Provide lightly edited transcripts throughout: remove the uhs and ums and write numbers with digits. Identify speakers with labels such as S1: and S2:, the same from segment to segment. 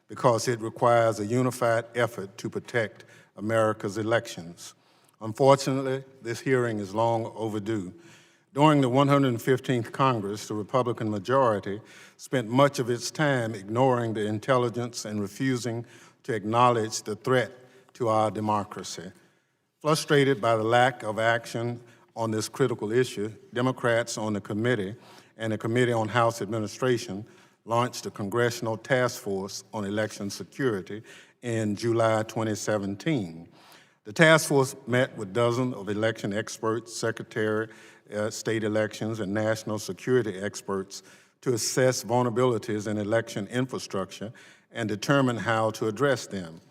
S1: because it requires a unified effort to protect America's elections. Unfortunately, this hearing is long overdue. During the 115th Congress, the Republican majority spent much of its time ignoring the intelligence and refusing to acknowledge the threat to our democracy. Frustrated by the lack of action on this critical issue, Democrats on the committee and the Committee on House Administration launched a Congressional Task Force on Election Security in July 2017. The task force met with dozens of election experts, Secretary state elections, and national security experts to assess vulnerabilities in election infrastructure and determine how to address them.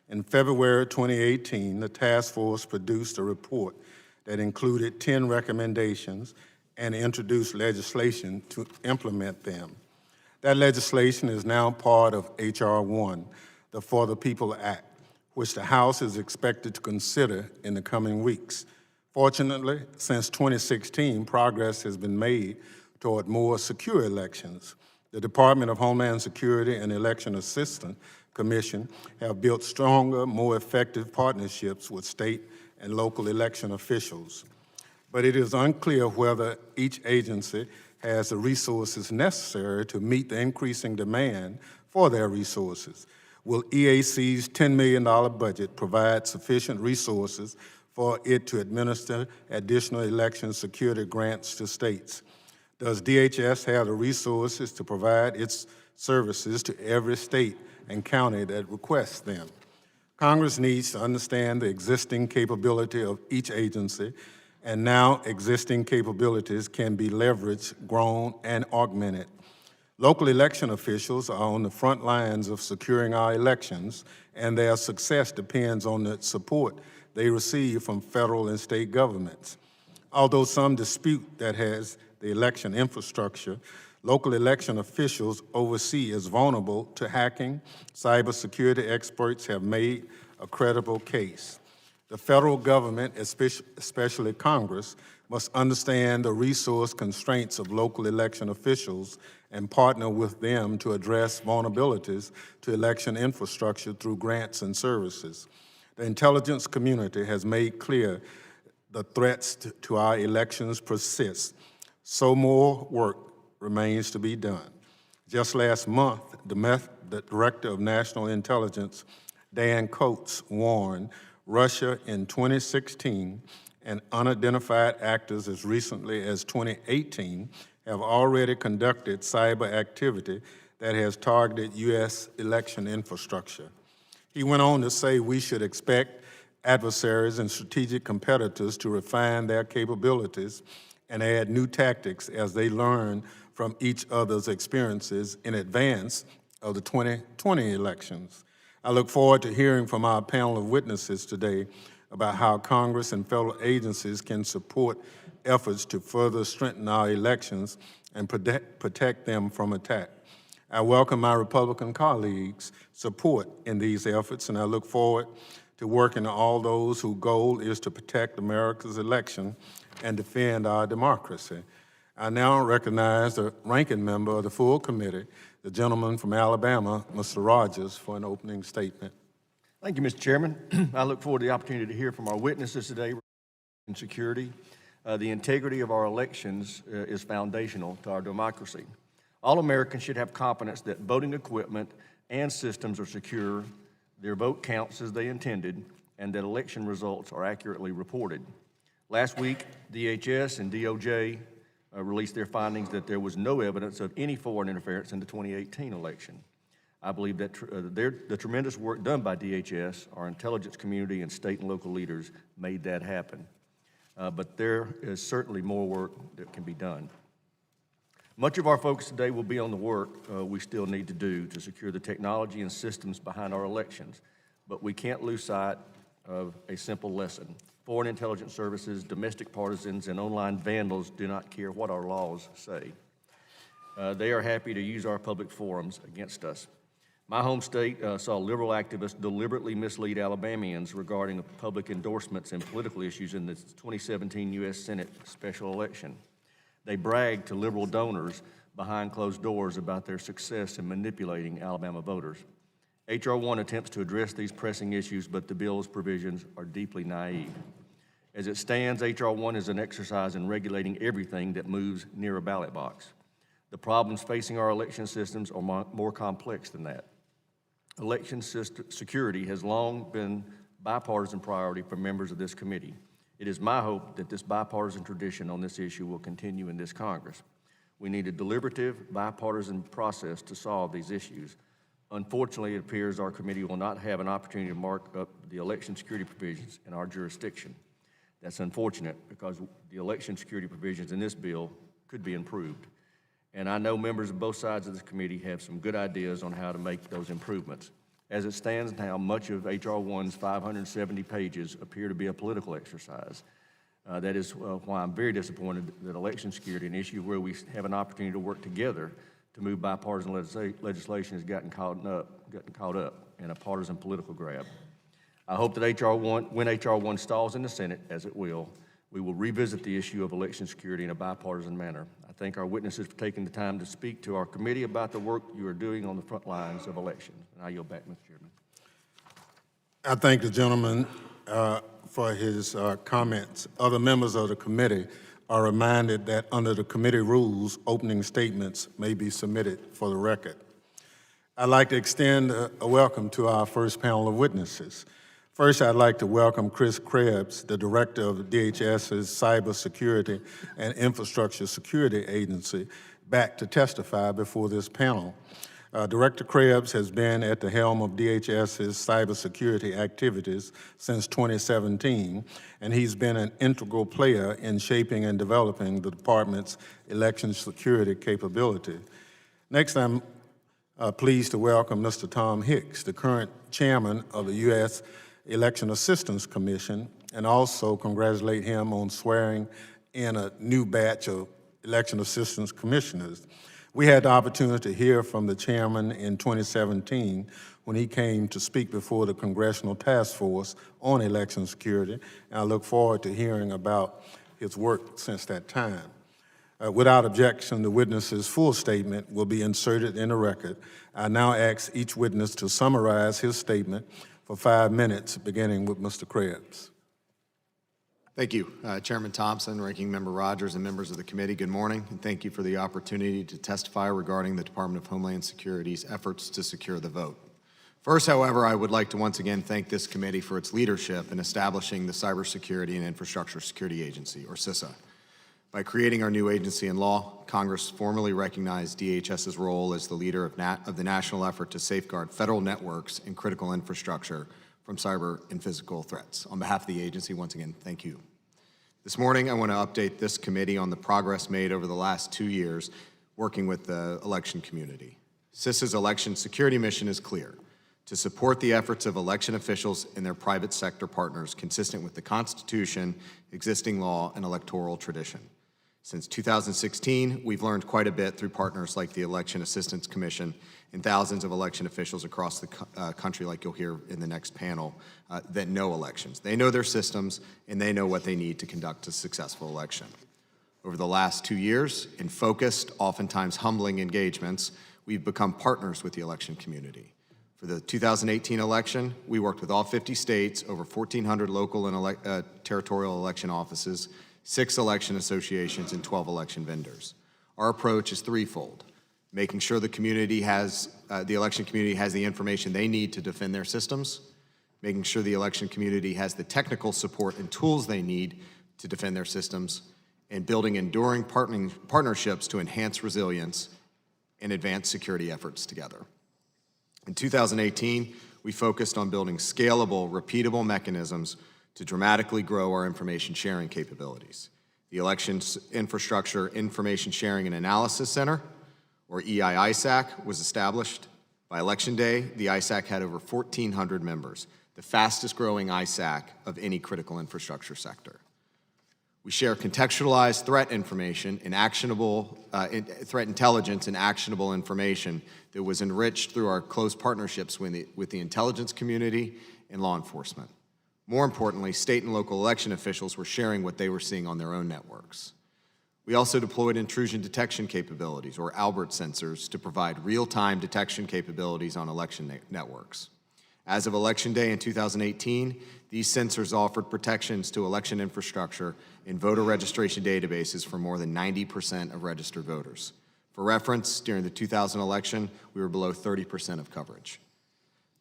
S1: In February 2018, the task force produced a report that included 10 recommendations and introduced legislation to implement them. That legislation is now part of H.R. 1, the For the People Act, which the House is expected to consider in the coming weeks. Fortunately, since 2016, progress has been made toward more secure elections. The Department of Homeland Security and Election Assistance Commission have built stronger, more effective partnerships with state and local election officials. But it is unclear whether each agency has the resources necessary to meet the increasing demand for their resources. Will EAC's $10 million budget provide sufficient resources for it to administer additional election security grants to states? Does DHS have the resources to provide its services to every state and county that requests them? Congress needs to understand the existing capability of each agency, and now existing capabilities can be leveraged, grown, and augmented. Local election officials are on the front lines of securing our elections, and their success depends on the support they receive from federal and state governments. Although some dispute that has the election infrastructure, local election officials oversee is vulnerable to hacking. Cybersecurity experts have made a credible case. The federal government, especially Congress, must understand the resource constraints of local election officials and partner with them to address vulnerabilities to election infrastructure through grants and services. The intelligence community has made clear the threats to our elections persist, so more work remains to be done. Just last month, the Director of National Intelligence, Dan Coates, warned Russia in 2016 and unidentified actors as recently as 2018 have already conducted cyber activity that has targeted U.S. election infrastructure. He went on to say we should expect adversaries and strategic competitors to refine their capabilities and add new tactics as they learn from each other's experiences in advance of the 2020 elections. I look forward to hearing from our panel of witnesses today about how Congress and federal agencies can support efforts to further strengthen our elections and protect them from attack. I welcome my Republican colleagues' support in these efforts, and I look forward to working with all those whose goal is to protect America's election and defend our democracy. I now recognize the ranking member of the full committee, the gentleman from Alabama, Mr. Rogers, for an opening statement.
S2: Thank you, Mr. Chairman. I look forward to the opportunity to hear from our witnesses today in security. The integrity of our elections is foundational to our democracy. All Americans should have confidence that voting equipment and systems are secure, their vote counts as they intended, and that election results are accurately reported. Last week, DHS and DOJ released their findings that there was no evidence of any foreign interference in the 2018 election. I believe that the tremendous work done by DHS, our intelligence community, and state and local leaders made that happen. But there is certainly more work that can be done. Much of our focus today will be on the work we still need to do to secure the technology and systems behind our elections. But we can't lose sight of a simple lesson. Foreign intelligence services, domestic partisans, and online vandals do not care what our laws say. They are happy to use our public forums against us. My home state saw liberal activists deliberately mislead Alabamians regarding public endorsements and political issues in the 2017 U.S. Senate special election. They bragged to liberal donors behind closed doors about their success in manipulating Alabama voters. H.R. 1 attempts to address these pressing issues, but the bill's provisions are deeply naive. As it stands, H.R. 1 is an exercise in regulating everything that moves near a ballot box. The problems facing our election systems are more complex than that. Election security has long been a bipartisan priority for members of this committee. It is my hope that this bipartisan tradition on this issue will continue in this Congress. We need a deliberative, bipartisan process to solve these issues. Unfortunately, it appears our committee will not have an opportunity to mark up the election security provisions in our jurisdiction. That's unfortunate because the election security provisions in this bill could be improved. And I know members of both sides of this committee have some good ideas on how to make those improvements. As it stands now, much of H.R. 1's 570 pages appear to be a political exercise. That is why I'm very disappointed that election security, an issue where we have an opportunity to work together to move bipartisan legislation, has gotten caught up in a partisan political grab. I hope that when H.R. 1 stalls in the Senate, as it will, we will revisit the issue of election security in a bipartisan manner. I thank our witnesses for taking the time to speak to our committee about the work you are doing on the front lines of elections. And I yield back, Mr. Chairman.
S1: I thank the gentleman for his comments. Other members of the committee are reminded that under the committee rules, opening statements may be submitted for the record. I'd like to extend a welcome to our first panel of witnesses. First, I'd like to welcome Chris Krebs, the Director of DHS's Cybersecurity and Infrastructure Security Agency, back to testify before this panel. Director Krebs has been at the helm of DHS's cybersecurity activities since 2017, and he's been an integral player in shaping and developing the department's election security capability. Next, I'm pleased to welcome Mr. Tom Hicks, the current chairman of the U.S. Election Assistance Commission, and also congratulate him on swearing in a new batch of election assistance commissioners. We had the opportunity to hear from the chairman in 2017 when he came to speak before the Congressional Task Force on Election Security, and I look forward to hearing about his work since that time. Without objection, the witness's full statement will be inserted in the record. I now ask each witness to summarize his statement for 5 minutes, beginning with Mr. Krebs.
S3: Thank you, Chairman Thompson, Ranking Member Rogers, and members of the committee. Good morning, and thank you for the opportunity to testify regarding the Department of Homeland Security's efforts to secure the vote. First, however, I would like to once again thank this committee for its leadership in establishing the Cybersecurity and Infrastructure Security Agency, or CISA. By creating our new agency in law, Congress formally recognized DHS's role as the leader of the national effort to safeguard federal networks and critical infrastructure from cyber and physical threats. On behalf of the agency, once again, thank you. This morning, I want to update this committee on the progress made over the last 2 years working with the election community. CISA's election security mission is clear: to support the efforts of election officials and their private sector partners consistent with the Constitution, existing law, and electoral tradition. Since 2016, we've learned quite a bit through partners like the Election Assistance Commission and thousands of election officials across the country, like you'll hear in the next panel, that know elections. They know their systems, and they know what they need to conduct a successful election. Over the last 2 years, in focused, oftentimes humbling engagements, we've become partners with the election community. For the 2018 election, we worked with all 50 states, over 1,400 local and territorial election offices, 6 election associations, and 12 election vendors. Our approach is threefold: making sure the election community has the information they need to defend their systems, making sure the election community has the technical support and tools they need to defend their systems, and building enduring partnerships to enhance resilience and advance security efforts together. In 2018, we focused on building scalable, repeatable mechanisms to dramatically grow our information sharing capabilities. The Elections Infrastructure Information Sharing and Analysis Center, or EISAC, was established. By Election Day, the ISAC had over 1,400 members, the fastest growing ISAC of any critical infrastructure sector. We share contextualized threat information and threat intelligence and actionable information that was enriched through our close partnerships with the intelligence community and law enforcement. More importantly, state and local election officials were sharing what they were seeing on their own networks. We also deployed intrusion detection capabilities, or Albert sensors, to provide real-time detection capabilities on election networks. As of Election Day in 2018, these sensors offered protections to election infrastructure in voter registration databases for more than 90% of registered voters. For reference, during the 2000 election, we were below 30% of coverage.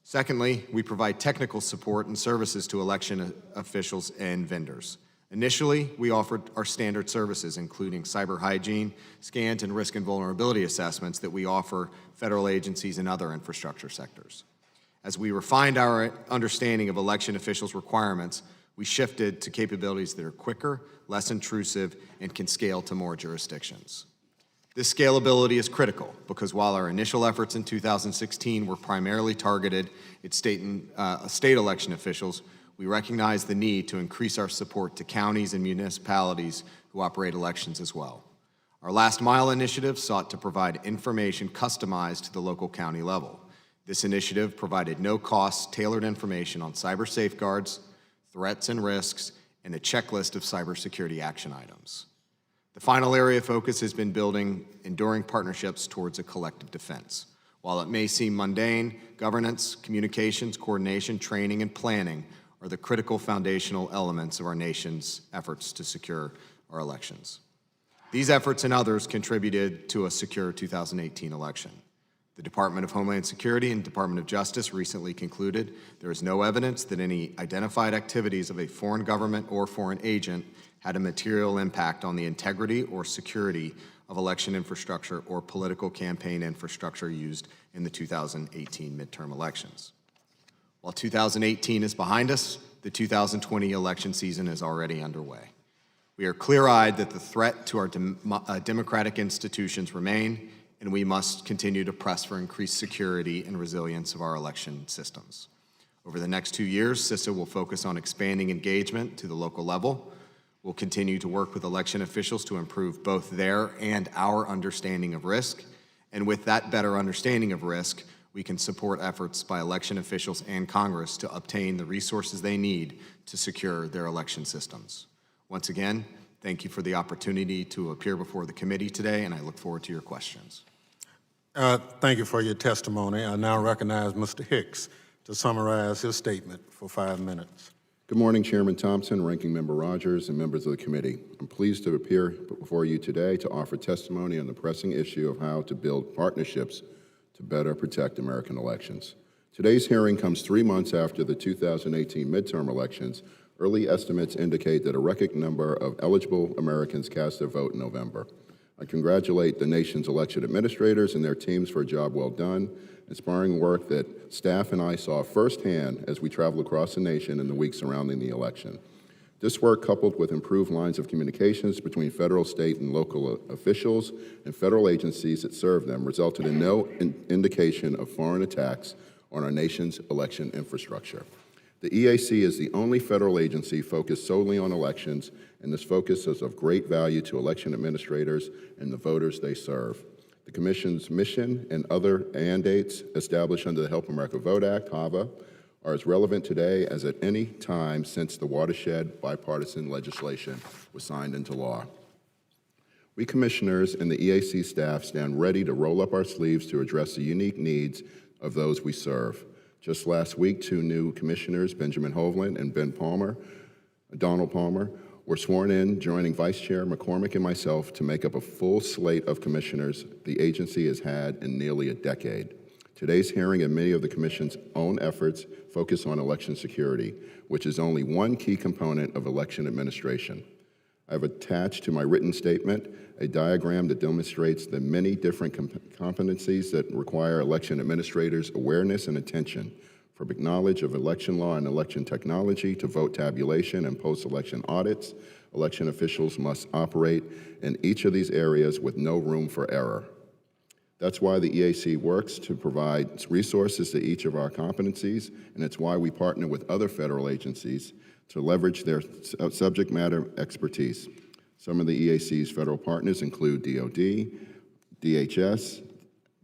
S3: Secondly, we provide technical support and services to election officials and vendors. Initially, we offered our standard services, including cyber hygiene, scans, and risk and vulnerability assessments that we offer federal agencies and other infrastructure sectors. As we refined our understanding of election officials' requirements, we shifted to capabilities that are quicker, less intrusive, and can scale to more jurisdictions. This scalability is critical because while our initial efforts in 2016 were primarily targeted at state election officials, we recognize the need to increase our support to counties and municipalities who operate elections as well. Our Last Mile initiative sought to provide information customized to the local county level. This initiative provided no-cost, tailored information on cyber safeguards, threats and risks, and a checklist of cybersecurity action items. The final area of focus has been building enduring partnerships towards a collective defense. While it may seem mundane, governance, communications, coordination, training, and planning are the critical foundational elements of our nation's efforts to secure our elections. These efforts and others contributed to a secure 2018 election. The Department of Homeland Security and Department of Justice recently concluded there is no evidence that any identified activities of a foreign government or foreign agent had a material impact on the integrity or security of election infrastructure or political campaign infrastructure used in the 2018 midterm elections. While 2018 is behind us, the 2020 election season is already underway. We are clear-eyed that the threat to our democratic institutions remain, and we must continue to press for increased security and resilience of our election systems. Over the next 2 years, CISA will focus on expanding engagement to the local level. We'll continue to work with election officials to improve both their and our understanding of risk, and with that better understanding of risk, we can support efforts by election officials and Congress to obtain the resources they need to secure their election systems. Once again, thank you for the opportunity to appear before the committee today, and I look forward to your questions.
S1: Thank you for your testimony. I now recognize Mr. Hicks to summarize his statement for 5 minutes.
S4: Good morning, Chairman Thompson, Ranking Member Rogers, and members of the committee. I'm pleased to appear before you today to offer testimony on the pressing issue of how to build partnerships to better protect American elections. Today's hearing comes 3 months after the 2018 midterm elections. Early estimates indicate that a record number of eligible Americans cast their vote in November. I congratulate the nation's election administrators and their teams for a job well done, inspiring work that staff and I saw firsthand as we traveled across the nation in the weeks surrounding the election. This work, coupled with improved lines of communications between federal, state, and local officials and federal agencies that serve them, resulted in no indication of foreign attacks on our nation's election infrastructure. The EAC is the only federal agency focused solely on elections, and this focus is of great value to election administrators and the voters they serve. The Commission's mission and other mandates established under the Help America Vote Act, HAVA, are as relevant today as at any time since the watershed bipartisan legislation was signed into law. We commissioners and the EAC staff stand ready to roll up our sleeves to address the unique needs of those we serve. Just last week, 2 new commissioners, Benjamin Homeland and Donald Palmer, were sworn in, joining Vice Chair McCormick and myself to make up a full slate of commissioners the agency has had in nearly a decade. Today's hearing and many of the Commission's own efforts focus on election security, which is only one key component of election administration. I've attached to my written statement a diagram that demonstrates the many different competencies that require election administrators' awareness and attention, from knowledge of election law and election technology to vote tabulation and post-election audits. Election officials must operate in each of these areas with no room for error. That's why the EAC works to provide resources to each of our competencies, and it's why we partner with other federal agencies to leverage their subject matter expertise. Some of the EAC's federal partners include DOD, DHS,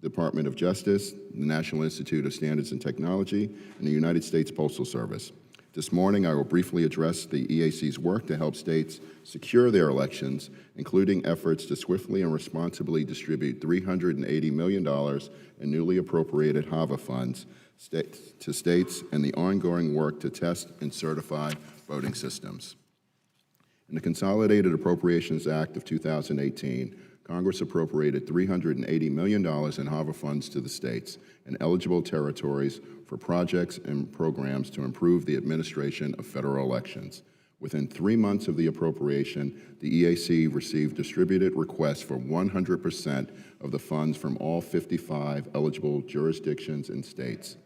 S4: Department of Justice, the National Institute of Standards and Technology, and the United States Postal Service. This morning, I will briefly address the EAC's work to help states secure their elections, including efforts to swiftly and responsibly distribute $380 million in newly appropriated HAVA funds to states and the ongoing work to test and certify voting systems. In the Consolidated Appropriations Act of 2018, Congress appropriated $380 million in HAVA funds to the states and eligible territories for projects and programs to improve the administration of federal elections. Within 3 months of the appropriation, the EAC received distributed requests for 100% of the funds from all 55 eligible jurisdictions and states.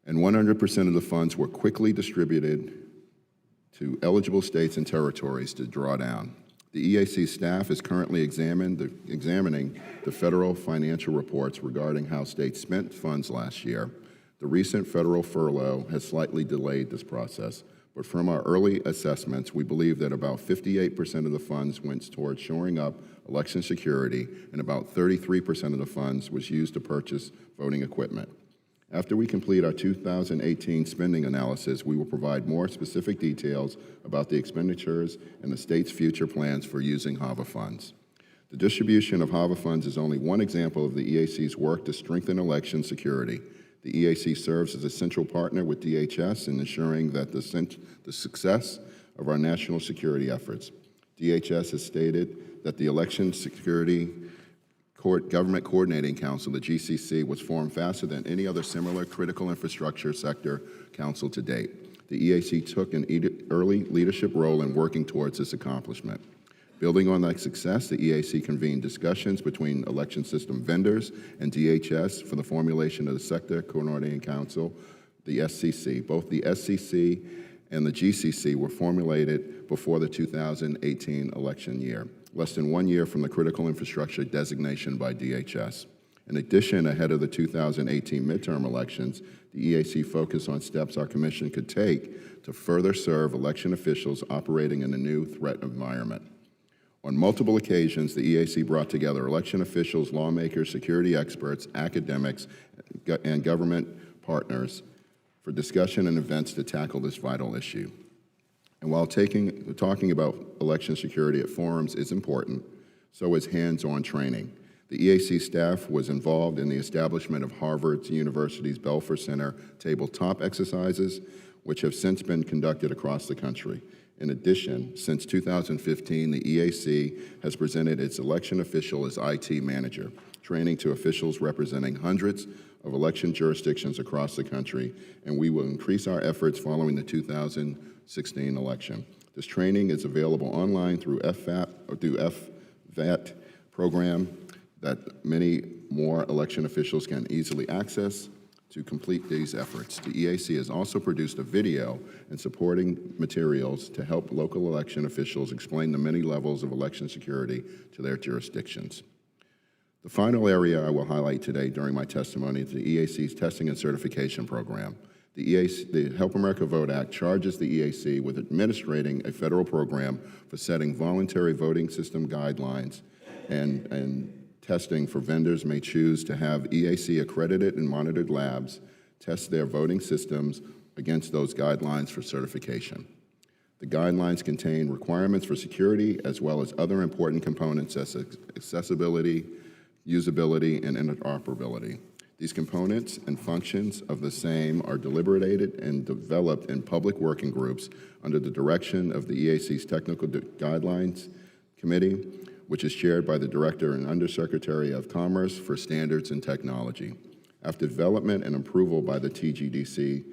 S4: And 100% of the funds were quickly distributed to eligible states and territories to draw down. The EAC staff is currently examining the federal financial reports regarding how states spent funds last year. The recent federal furlough has slightly delayed this process, but from our early assessments, we believe that about 58% of the funds went towards shoring up election security, and about 33% of the funds was used to purchase voting equipment. After we complete our 2018 spending analysis, we will provide more specific details about the expenditures and the state's future plans for using HAVA funds. The distribution of HAVA funds is only one example of the EAC's work to strengthen election security. The EAC serves as a central partner with DHS in ensuring that the success of our national security efforts. DHS has stated that the Election Security Government Coordinating Council, the GCC, was formed faster than any other similar critical infrastructure sector council to date. The EAC took an early leadership role in working towards this accomplishment. Building on that success, the EAC convened discussions between election system vendors and DHS for the formulation of the Sector Coordinating Council, the SCC. Both the SCC and the GCC were formulated before the 2018 election year, less than 1 year from the critical infrastructure designation by DHS. In addition, ahead of the 2018 midterm elections, the EAC focused on steps our commission could take to further serve election officials operating in a new threat environment. On multiple occasions, the EAC brought together election officials, lawmakers, security experts, academics, and government partners for discussion and events to tackle this vital issue. And while talking about election security at forums is important, so is hands-on training. The EAC staff was involved in the establishment of Harvard University's Belfer Center tabletop exercises, which have since been conducted across the country. In addition, since 2015, the EAC has presented its election official as IT manager, training to officials representing hundreds of election jurisdictions across the country, and we will increase our efforts following the 2016 election. This training is available online through FVAT program that many more election officials can easily access to complete these efforts. The EAC has also produced a video and supporting materials to help local election officials explain the many levels of election security to their jurisdictions. The final area I will highlight today during my testimony is the EAC's testing and certification program. The Help America Vote Act charges the EAC with administrating a federal program for setting voluntary voting system guidelines and testing for vendors may choose to have EAC accredited and monitored labs test their voting systems against those guidelines for certification. The guidelines contain requirements for security as well as other important components as accessibility, usability, and interoperability. These components and functions of the same are deliberated and developed in public working groups under the direction of the EAC's Technical Guidelines Committee, which is chaired by the Director and Undersecretary of Commerce for Standards and Technology. After development and approval by the TGDC,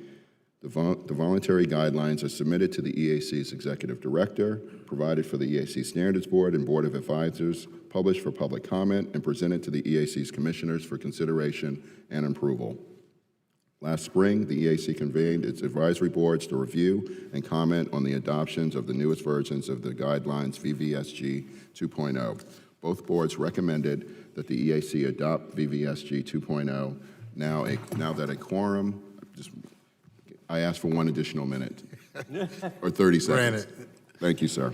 S4: the voluntary guidelines are submitted to the EAC's Executive Director, provided for the EAC Standards Board and Board of Advisors, published for public comment, and presented to the EAC's Commissioners for consideration and approval. Last spring, the EAC convened its advisory boards to review and comment on the adoptions of the newest versions of the guidelines VVSG 2.0. Both boards recommended that the EAC adopt VVSG 2.0. Now that a quorum, I asked for one additional minute, or 30 seconds.
S1: Granted.
S4: Thank you, sir.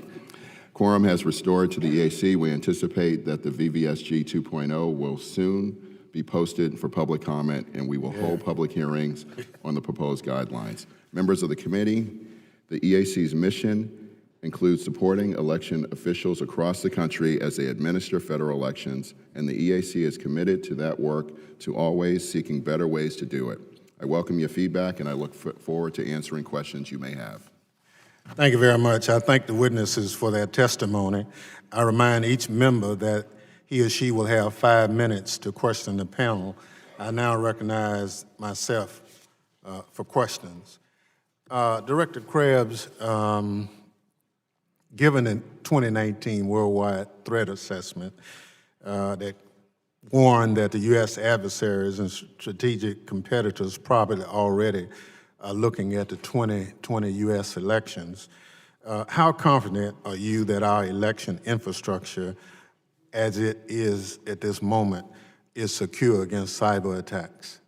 S4: Quorum has restored to the EAC. We anticipate that the VVSG 2.0 will soon be posted for public comment, and we will hold public hearings on the proposed guidelines. Members of the committee, the EAC's mission includes supporting election officials across the country as they administer federal elections, and the EAC is committed to that work, to always seeking better ways to do it. I welcome your feedback, and I look forward to answering questions you may have.
S1: Thank you very much. I thank the witnesses for their testimony. I remind each member that he or she will have 5 minutes to question the panel. I now recognize myself for questions. Director Krebs, given the 2019 Worldwide Threat Assessment that warned that the U.S. adversaries and strategic competitors probably already are looking at the 2020 U.S. elections, how confident are you that our election infrastructure, as it is at this moment, is secure against cyber attacks?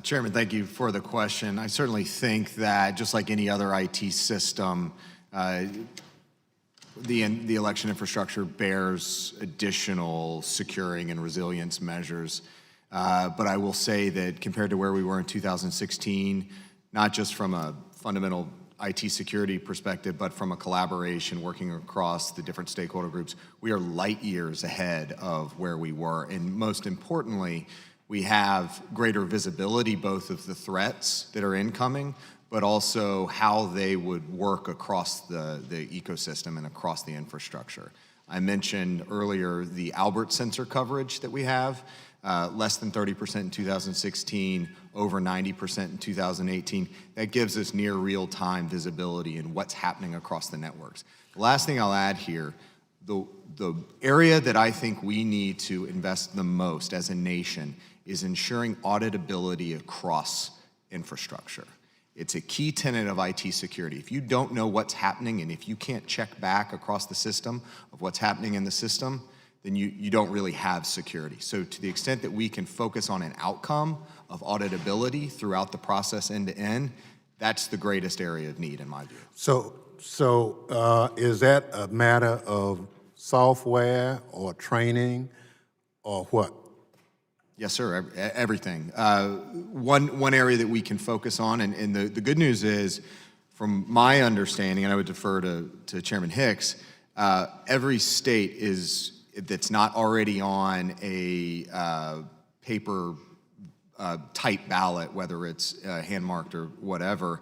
S3: Chairman, thank you for the question. I certainly think that, just like any other IT system, the election infrastructure bears additional securing and resilience measures. But I will say that compared to where we were in 2016, not just from a fundamental IT security perspective, but from a collaboration working across the different stakeholder groups, we are light years ahead of where we were. And most importantly, we have greater visibility both of the threats that are incoming, but also how they would work across the ecosystem and across the infrastructure. I mentioned earlier the Albert sensor coverage that we have, less than 30% in 2016, over 90% in 2018. That gives us near real-time visibility in what's happening across the networks. The last thing I'll add here, the area that I think we need to invest the most as a nation is ensuring auditability across infrastructure. It's a key tenet of IT security. If you don't know what's happening and if you can't check back across the system of what's happening in the system, then you don't really have security. So to the extent that we can focus on an outcome of auditability throughout the process end to end, that's the greatest area of need in my view.
S1: So is that a matter of software or training or what?
S3: Yes, sir, everything. One area that we can focus on, and the good news is, from my understanding, and I would defer to Chairman Hicks, every state that's not already on a paper type ballot, whether it's hand-marked or whatever,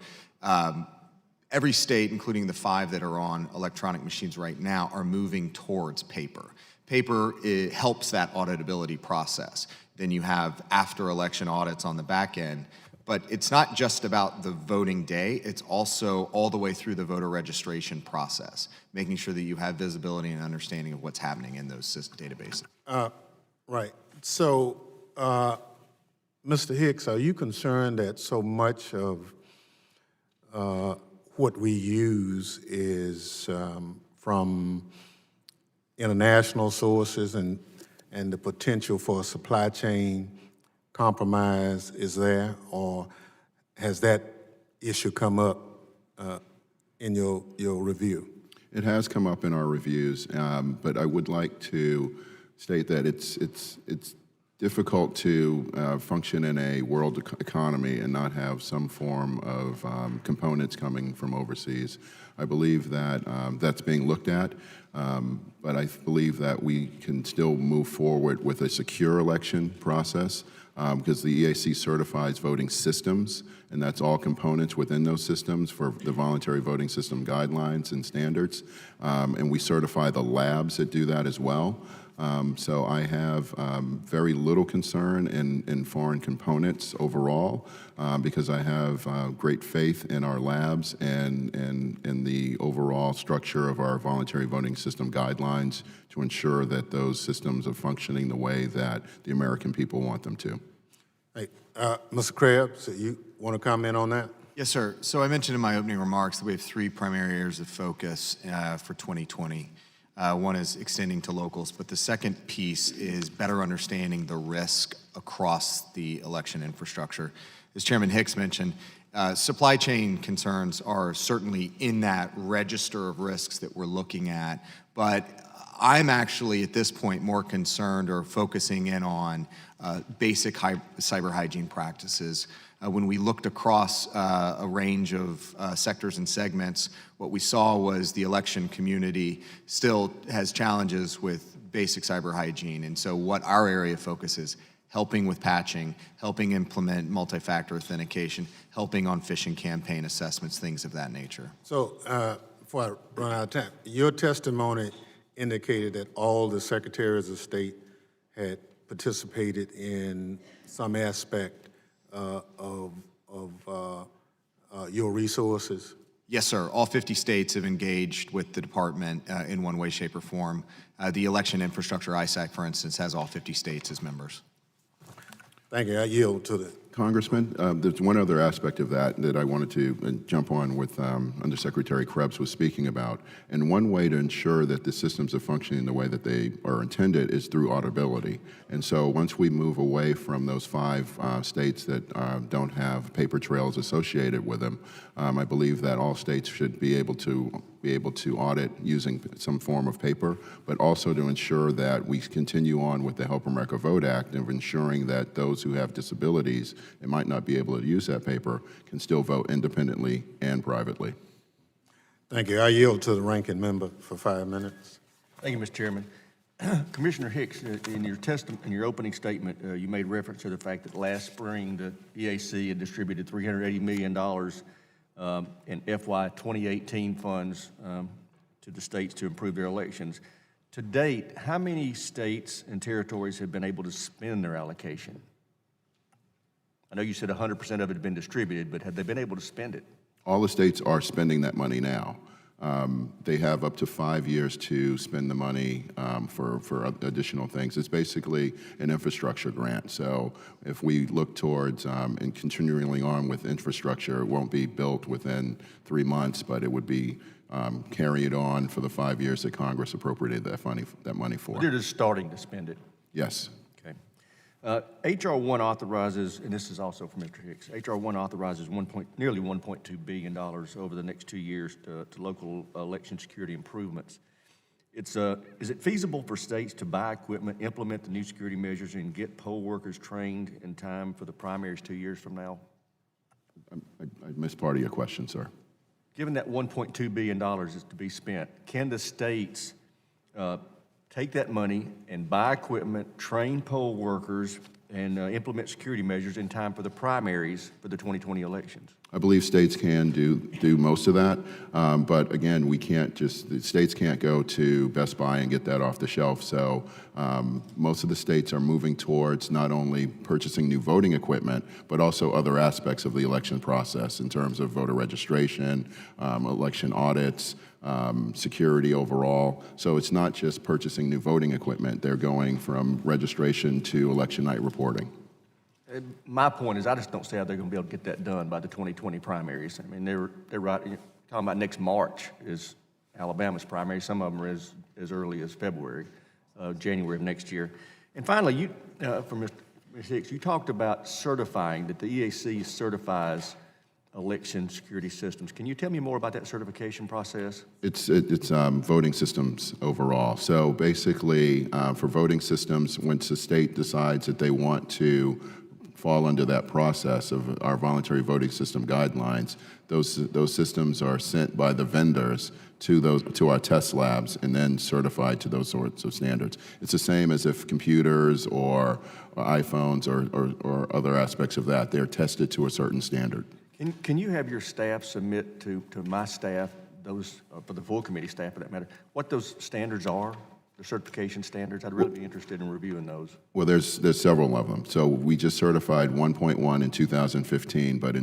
S3: every state, including the 5 that are on electronic machines right now, are moving towards paper. Paper helps that auditability process. Then you have after-election audits on the back end. But it's not just about the voting day, it's also all the way through the voter registration process, making sure that you have visibility and understanding of what's happening in those databases.
S1: Right. So, Mr. Hicks, are you concerned that so much of what we use is from international sources and the potential for a supply chain compromise is there, or has that issue come up in your review?
S4: It has come up in our reviews, but I would like to state that it's difficult to function in a world economy and not have some form of components coming from overseas. I believe that that's being looked at, but I believe that we can still move forward with a secure election process because the EAC certifies voting systems, and that's all components within those systems for the voluntary voting system guidelines and standards, and we certify the labs that do that as well. So I have very little concern in foreign components overall because I have great faith in our labs and in the overall structure of our voluntary voting system guidelines to ensure that those systems are functioning the way that the American people want them to.
S1: Hey, Mr. Krebs, you want to comment on that?
S3: Yes, sir. So I mentioned in my opening remarks that we have 3 primary areas of focus for 2020. One is extending to locals, but the second piece is better understanding the risk across the election infrastructure. As Chairman Hicks mentioned, supply chain concerns are certainly in that register of risks that we're looking at, but I'm actually, at this point, more concerned or focusing in on basic cyber hygiene practices. When we looked across a range of sectors and segments, what we saw was the election community still has challenges with basic cyber hygiene. And so what our area of focus is, helping with patching, helping implement multi-factor authentication, helping on phishing campaign assessments, things of that nature.
S1: So, before I run out of time, your testimony indicated that all the secretaries of state had participated in some aspect of your resources?
S3: Yes, sir. All 50 states have engaged with the department in one way, shape, or form. The election infrastructure, ISAC, for instance, has all 50 states as members.
S1: Thank you. I yield to the
S4: Congressman, there's one other aspect of that I wanted to jump on with Undersecretary Krebs was speaking about. And one way to ensure that the systems are functioning the way that they are intended is through auditability. And so once we move away from those 5 states that don't have paper trails associated with them, I believe that all states should be able to audit using some form of paper, but also to ensure that we continue on with the Help America Vote Act of ensuring that those who have disabilities and might not be able to use that paper can still vote independently and privately.
S1: Thank you. I yield to the ranking member for 5 minutes.
S2: Thank you, Mr. Chairman. Commissioner Hicks, in your opening statement, you made reference to the fact that last spring the EAC had distributed $380 million in FY 2018 funds to the states to improve their elections. To date, how many states and territories have been able to spend their allocation? I know you said 100% of it had been distributed, but have they been able to spend it?
S4: All the states are spending that money now. They have up to 5 years to spend the money for additional things. It's basically an infrastructure grant. So if we look towards and continuing on with infrastructure, it won't be built within 3 months, but it would be carried on for the 5 years that Congress appropriated that money for.
S2: They're just starting to spend it.
S4: Yes.
S2: Okay. H.R. 1 authorizes, and this is also from Mr. Hicks, H.R. 1 authorizes nearly $1.2 billion over the next 2 years to local election security improvements. Is it feasible for states to buy equipment, implement the new security measures, and get poll workers trained in time for the primaries 2 years from now?
S4: I missed part of your question, sir.
S2: Given that $1.2 billion is to be spent, can the states take that money and buy equipment, train poll workers, and implement security measures in time for the primaries for the 2020 elections?
S4: I believe states can do most of that, but again, the states can't go to Best Buy and get that off the shelf. So most of the states are moving towards not only purchasing new voting equipment, but also other aspects of the election process in terms of voter registration, election audits, security overall. So it's not just purchasing new voting equipment. They're going from registration to election night reporting.
S2: My point is, I just don't see how they're going to be able to get that done by the 2020 primaries. I mean, they're right, talking about next March is Alabama's primary. Some of them are as early as February, January of next year. And finally, from Mr. Hicks, you talked about certifying, that the EAC certifies election security systems. Can you tell me more about that certification process?
S4: It's voting systems overall. So basically, for voting systems, once the state decides that they want to fall under that process of our voluntary voting system guidelines, those systems are sent by the vendors to our test labs and then certified to those sorts of standards. It's the same as if computers or iPhones or other aspects of that, they're tested to a certain standard.
S2: Can you have your staff submit to my staff, those for the full committee staff for that matter, what those standards are, the certification standards? I'd really be interested in reviewing those.
S4: Well, there's several of them. So we just certified 1.1 in 2015, but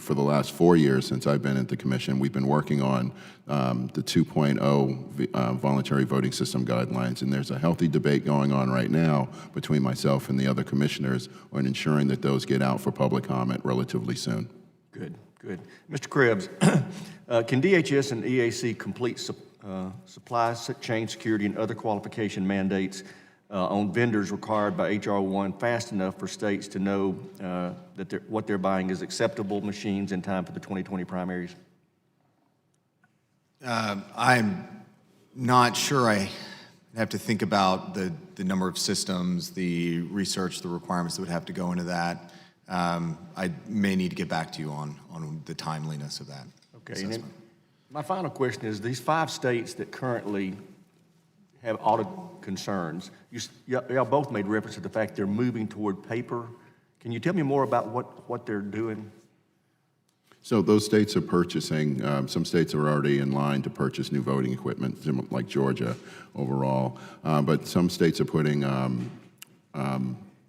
S4: for the last 4 years since I've been at the commission, we've been working on the 2.0 voluntary voting system guidelines, and there's a healthy debate going on right now between myself and the other commissioners on ensuring that those get out for public comment relatively soon.
S2: Good. Mr. Krebs, can DHS and EAC complete supply chain security and other qualification mandates on vendors required by H.R. 1 fast enough for states to know that what they're buying is acceptable machines in time for the 2020 primaries?
S3: I'm not sure I have to think about the number of systems, the research, the requirements that would have to go into that. I may need to get back to you on the timeliness of that.
S2: Okay, and then my final question is, these 5 states that currently have audit concerns, y'all both made reference to the fact they're moving toward paper. Can you tell me more about what they're doing?
S4: So those states are purchasing, some states are already in line to purchase new voting equipment, like Georgia overall. But some states are putting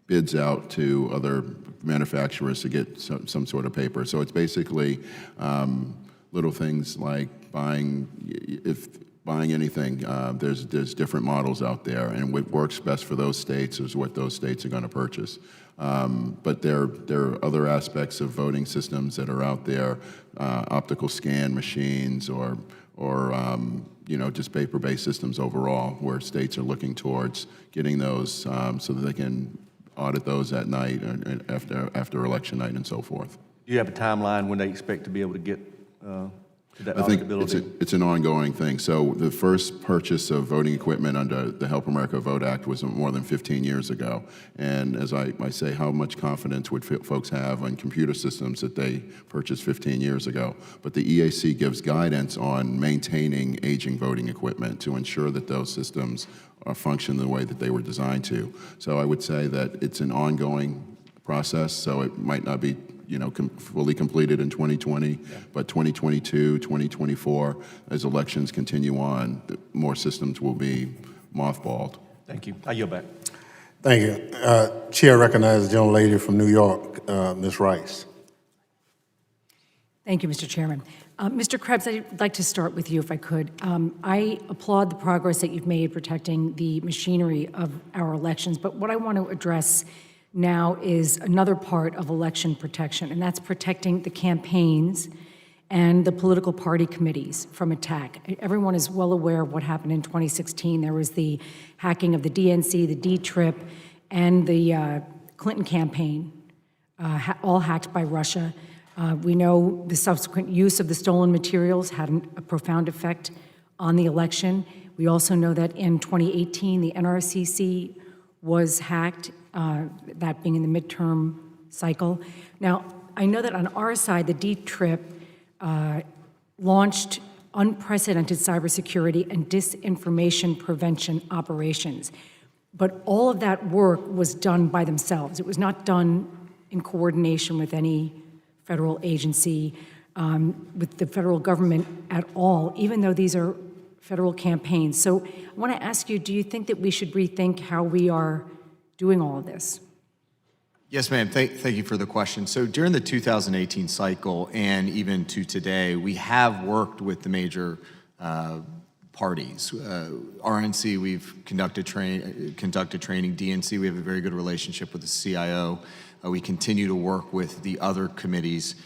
S4: bids out to other manufacturers to get some sort of paper. So it's basically little things like buying anything. There's different models out there, and what works best for those states is what those states are going to purchase. But there are other aspects of voting systems that are out there, optical scan machines or just paper-based systems overall, where states are looking towards getting those so that they can audit those at night and after election night and so forth.
S2: Do you have a timeline when they expect to be able to get to that auditability?
S4: I think it's an ongoing thing. So the first purchase of voting equipment under the Help America Vote Act was more than 15 years ago. And as I say, how much confidence would folks have on computer systems that they purchased 15 years ago? But the EAC gives guidance on maintaining aging voting equipment to ensure that those systems function the way that they were designed to. So I would say that it's an ongoing process, so it might not be fully completed in 2020, but 2022, 2024, as elections continue on, more systems will be mothballed.
S2: Thank you. I yield back.
S1: Thank you. Chair recognizes the gentlelady from New York, Ms. Rice.
S5: Thank you, Mr. Chairman. Mr. Krebs, I'd like to start with you, if I could. I applaud the progress that you've made protecting the machinery of our elections, but what I want to address now is another part of election protection, and that's protecting the campaigns and the political party committees from attack. Everyone is well aware of what happened in 2016. There was the hacking of the DNC, the D-TRIP, and the Clinton campaign, all hacked by Russia. We know the subsequent use of the stolen materials had a profound effect on the election. We also know that in 2018, the NRCC was hacked, that being in the midterm cycle. Now, I know that on our side, the D-TRIP launched unprecedented cybersecurity and disinformation prevention operations. But all of that work was done by themselves. It was not done in coordination with any federal agency, with the federal government at all, even though these are federal campaigns. So I want to ask you, do you think that we should rethink how we are doing all of this?
S3: Yes, ma'am. Thank you for the question. So during the 2018 cycle and even to today, we have worked with the major parties. RNC, we've conducted training. DNC, we have a very good relationship with the CIO. We continue to work with the other committees.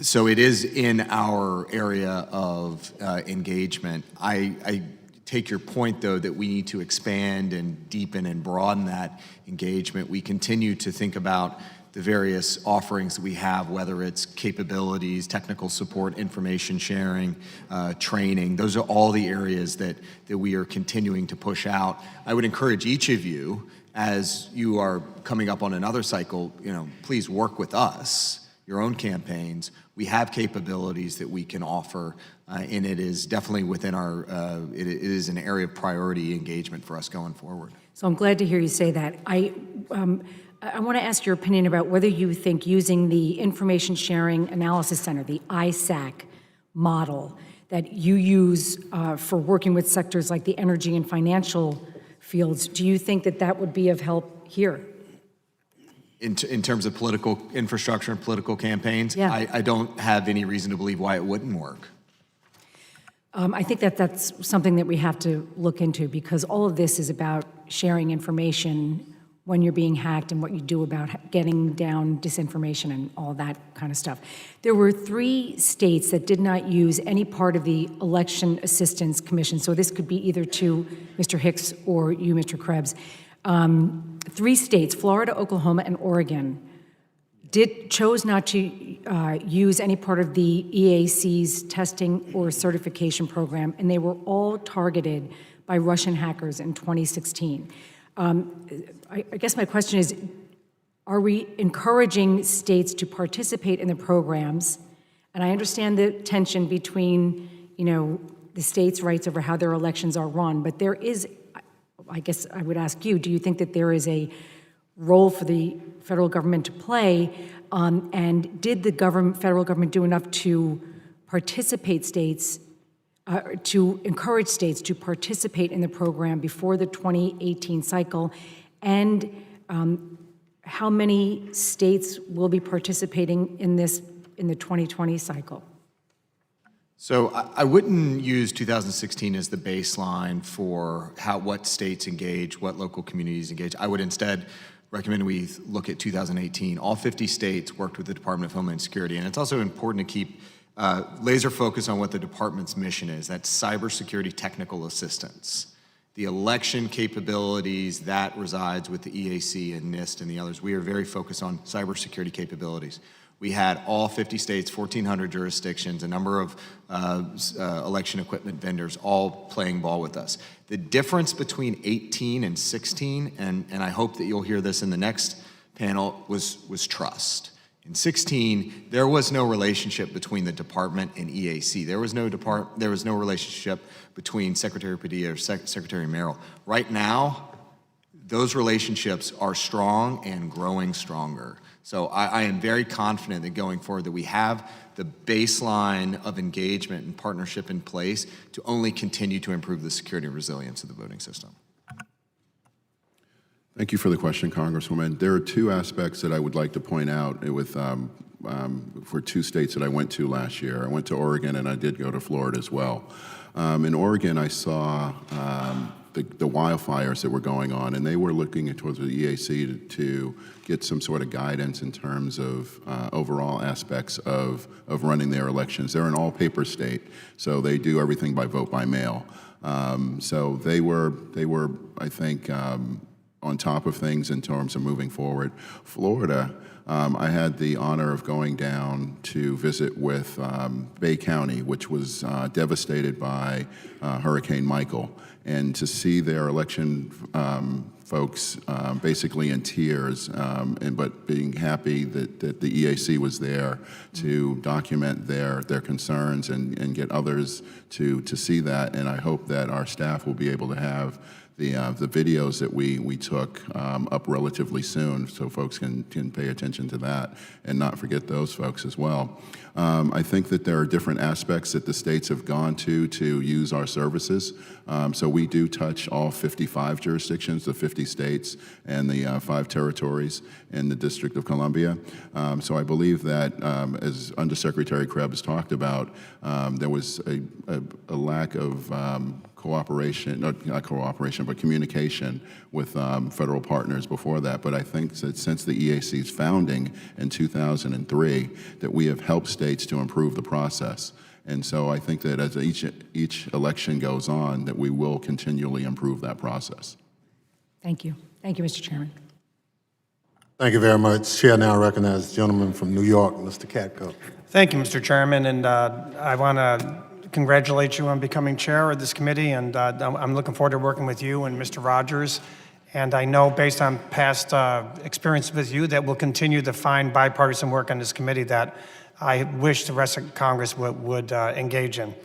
S3: So it is in our area of engagement. I take your point, though, that we need to expand and deepen and broaden that engagement. We continue to think about the various offerings that we have, whether it's capabilities, technical support, information sharing, training. Those are all the areas that we are continuing to push out. I would encourage each of you, as you are coming up on another cycle, please work with us, your own campaigns. We have capabilities that we can offer, and it is definitely within our, it is an area of priority engagement for us going forward.
S5: So I'm glad to hear you say that. I want to ask your opinion about whether you think using the Information Sharing Analysis Center, the ISAC model that you use for working with sectors like the energy and financial fields, do you think that that would be of help here?
S3: In terms of political infrastructure and political campaigns,
S5: yeah.
S3: I don't have any reason to believe why it wouldn't work.
S5: I think that that's something that we have to look into, because all of this is about sharing information when you're being hacked and what you do about getting down disinformation and all that kind of stuff. There were 3 states that did not use any part of the Election Assistance Commission, so this could be either to Mr. Hicks or you, Mr. Krebs. 3 states, Florida, Oklahoma, and Oregon, chose not to use any part of the EAC's testing or certification program, and they were all targeted by Russian hackers in 2016. I guess my question is, are we encouraging states to participate in the programs? And I understand the tension between, the states' rights over how their elections are run, but there is, I guess I would ask you, do you think that there is a role for the federal government to play, and did the federal government do enough to participate states, to encourage states to participate in the program before the 2018 cycle, and how many states will be participating in this in the 2020 cycle?
S3: So I wouldn't use 2016 as the baseline for what states engage, what local communities engage. I would instead recommend we look at 2018. All 50 states worked with the Department of Homeland Security, and it's also important to keep laser focus on what the department's mission is. That's cybersecurity technical assistance. The election capabilities, that resides with the EAC and NIST and the others. We are very focused on cybersecurity capabilities. We had all 50 states, 1,400 jurisdictions, a number of election equipment vendors all playing ball with us. The difference between 18 and 16, and I hope that you'll hear this in the next panel, was trust. In 16, there was no relationship between the department and EAC. There was no relationship between Secretary Padilla or Secretary Merrill. Right now, those relationships are strong and growing stronger. So I am very confident that going forward that we have the baseline of engagement and partnership in place to only continue to improve the security and resilience of the voting system.
S4: Thank you for the question, Congresswoman. There are two aspects that I would like to point out with for two states that I went to last year. I went to Oregon and I did go to Florida as well. In Oregon, I saw the wildfires that were going on, and they were looking towards the EAC to get some sort of guidance in terms of overall aspects of running their elections. They're an all-paper state, so they do everything by vote by mail. So they were, I think, on top of things in terms of moving forward. Florida, I had the honor of going down to visit with Bay County, which was devastated by Hurricane Michael, and to see their election folks basically in tears, but being happy that the EAC was there to document their concerns and get others to see that. And I hope that our staff will be able to have the videos that we took up relatively soon, so folks can pay attention to that and not forget those folks as well. I think that there are different aspects that the states have gone to use our services. So we do touch all 55 jurisdictions, the 50 states, and the 5 territories in the District of Columbia. So I believe that, as Undersecretary Krebs talked about, there was a lack of cooperation, not cooperation, but communication with federal partners before that. But I think that since the EAC's founding in 2003, that we have helped states to improve the process. And so I think that as each election goes on, that we will continually improve that process.
S5: Thank you. Thank you, Mr. Chairman.
S1: Thank you very much. Chair now recognizes the gentleman from New York, Mr. Katko.
S6: Thank you, Mr. Chairman, and I want to congratulate you on becoming chair of this committee, and I'm looking forward to working with you and Mr. Rogers. And I know, based on past experience with you, that we'll continue the fine bipartisan work on this committee that I wish the rest of Congress would engage in.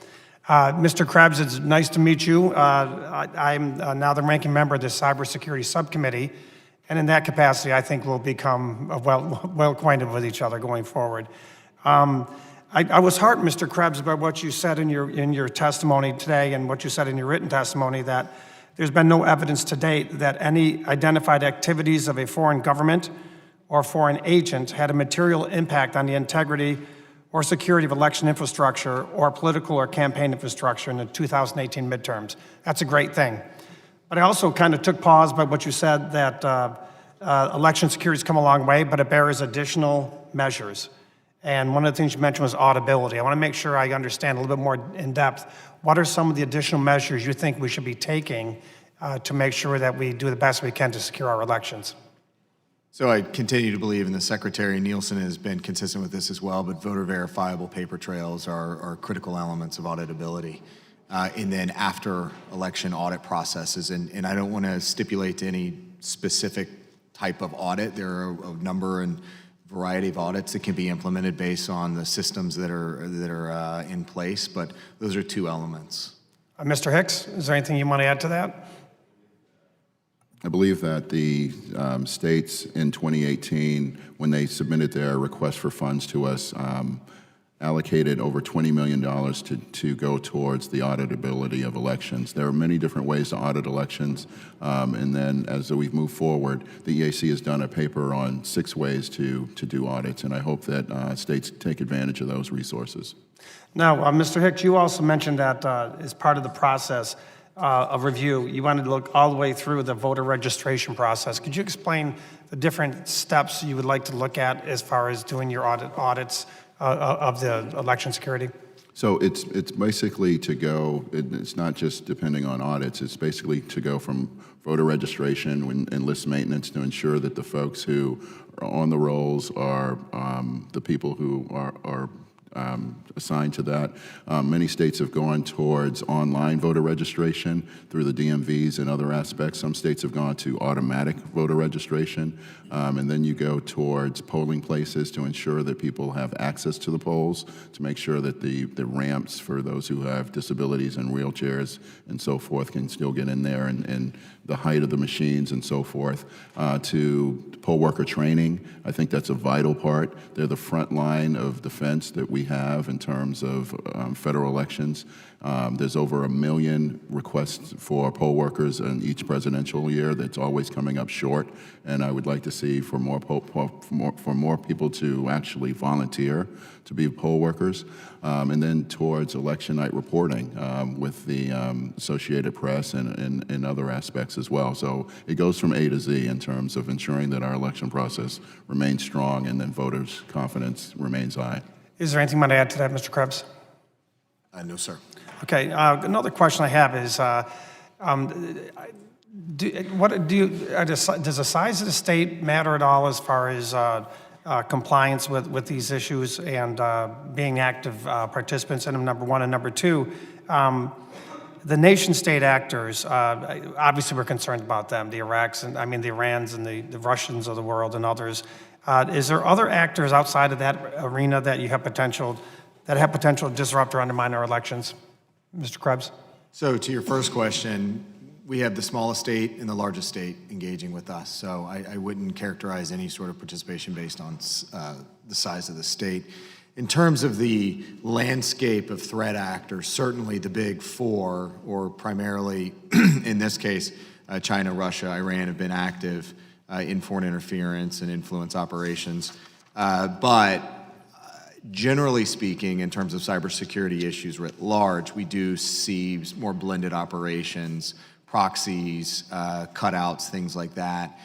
S6: Mr. Krebs, it's nice to meet you. I'm now the ranking member of the Cybersecurity Subcommittee, and in that capacity, I think we'll become well acquainted with each other going forward. I was heartened, Mr. Krebs, by what you said in your testimony today and what you said in your written testimony, that there's been no evidence to date that any identified activities of a foreign government or foreign agent had a material impact on the integrity or security of election infrastructure or political or campaign infrastructure in the 2018 midterms. That's a great thing. But I also kind of took pause by what you said, that election security's come a long way, but it bears additional measures. And one of the things you mentioned was audibility. I want to make sure I understand a little bit more in depth. What are some of the additional measures you think we should be taking to make sure that we do the best we can to secure our elections?
S3: So I continue to believe, and the Secretary Nielsen has been consistent with this as well, but voter verifiable paper trails are critical elements of auditability. and then after election audit processes. And I don't want to stipulate to any specific type of audit. There are a number and variety of audits that can be implemented based on the systems that are in place, but those are two elements.
S6: Mr. Hicks, is there anything you want to add to that?
S4: I believe that the states in 2018, when they submitted their request for funds to us, allocated over $20 million to go towards the auditability of elections. There are many different ways to audit elections, and then as we move forward, the EAC has done a paper on 6 ways to do audits, and I hope that states take advantage of those resources.
S6: Now, Mr. Hicks, you also mentioned that as part of the process of review, you wanted to look all the way through the voter registration process. Could you explain the different steps you would like to look at as far as doing your audits of the election security?
S4: So it's basically to go, it's not just depending on audits, it's basically to go from voter registration and list maintenance to ensure that the folks who are on the rolls are the people who are assigned to that. Many states have gone towards online voter registration through the DMVs and other aspects. Some states have gone to automatic voter registration, and then you go towards polling places to ensure that people have access to the polls, to make sure that the ramps for those who have disabilities and wheelchairs and so forth can still get in there, and the height of the machines and so forth, to poll worker training. I think that's a vital part. They're the front line of defense that we have in terms of federal elections. There's over 1 million requests for poll workers in each presidential year. That's always coming up short, and I would like to see for more people to actually volunteer to be poll workers, and then towards election night reporting with the Associated Press and other aspects as well. So it goes from A to Z in terms of ensuring that our election process remains strong and then voters' confidence remains high.
S6: Is there anything you want to add to that, Mr. Krebs?
S3: No, sir.
S6: Okay, another question I have is, does the size of the state matter at all as far as compliance with these issues and being active participants in them, number one? And number two, the nation-state actors, obviously we're concerned about them, the Iraqs, and the Irans and the Russians of the world and others. Is there other actors outside of that arena that you have potential to disrupt or undermine our elections? Mr. Krebs? So
S3: to your first question, we have the smallest state and the largest state engaging with us. So I wouldn't characterize any sort of participation based on the size of the state. In terms of the landscape of threat actors, certainly the big four, or primarily in this case, China, Russia, Iran, have been active in foreign interference and influence operations. But generally speaking, in terms of cybersecurity issues writ large, we do see more blended operations, proxies, cutouts, things like that.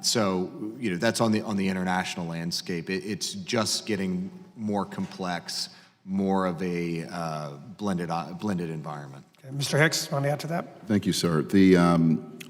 S3: So that's on the international landscape. It's just getting more complex, more of a blended environment.
S6: Okay. Mr. Hicks, want to add to that?
S4: Thank you, sir.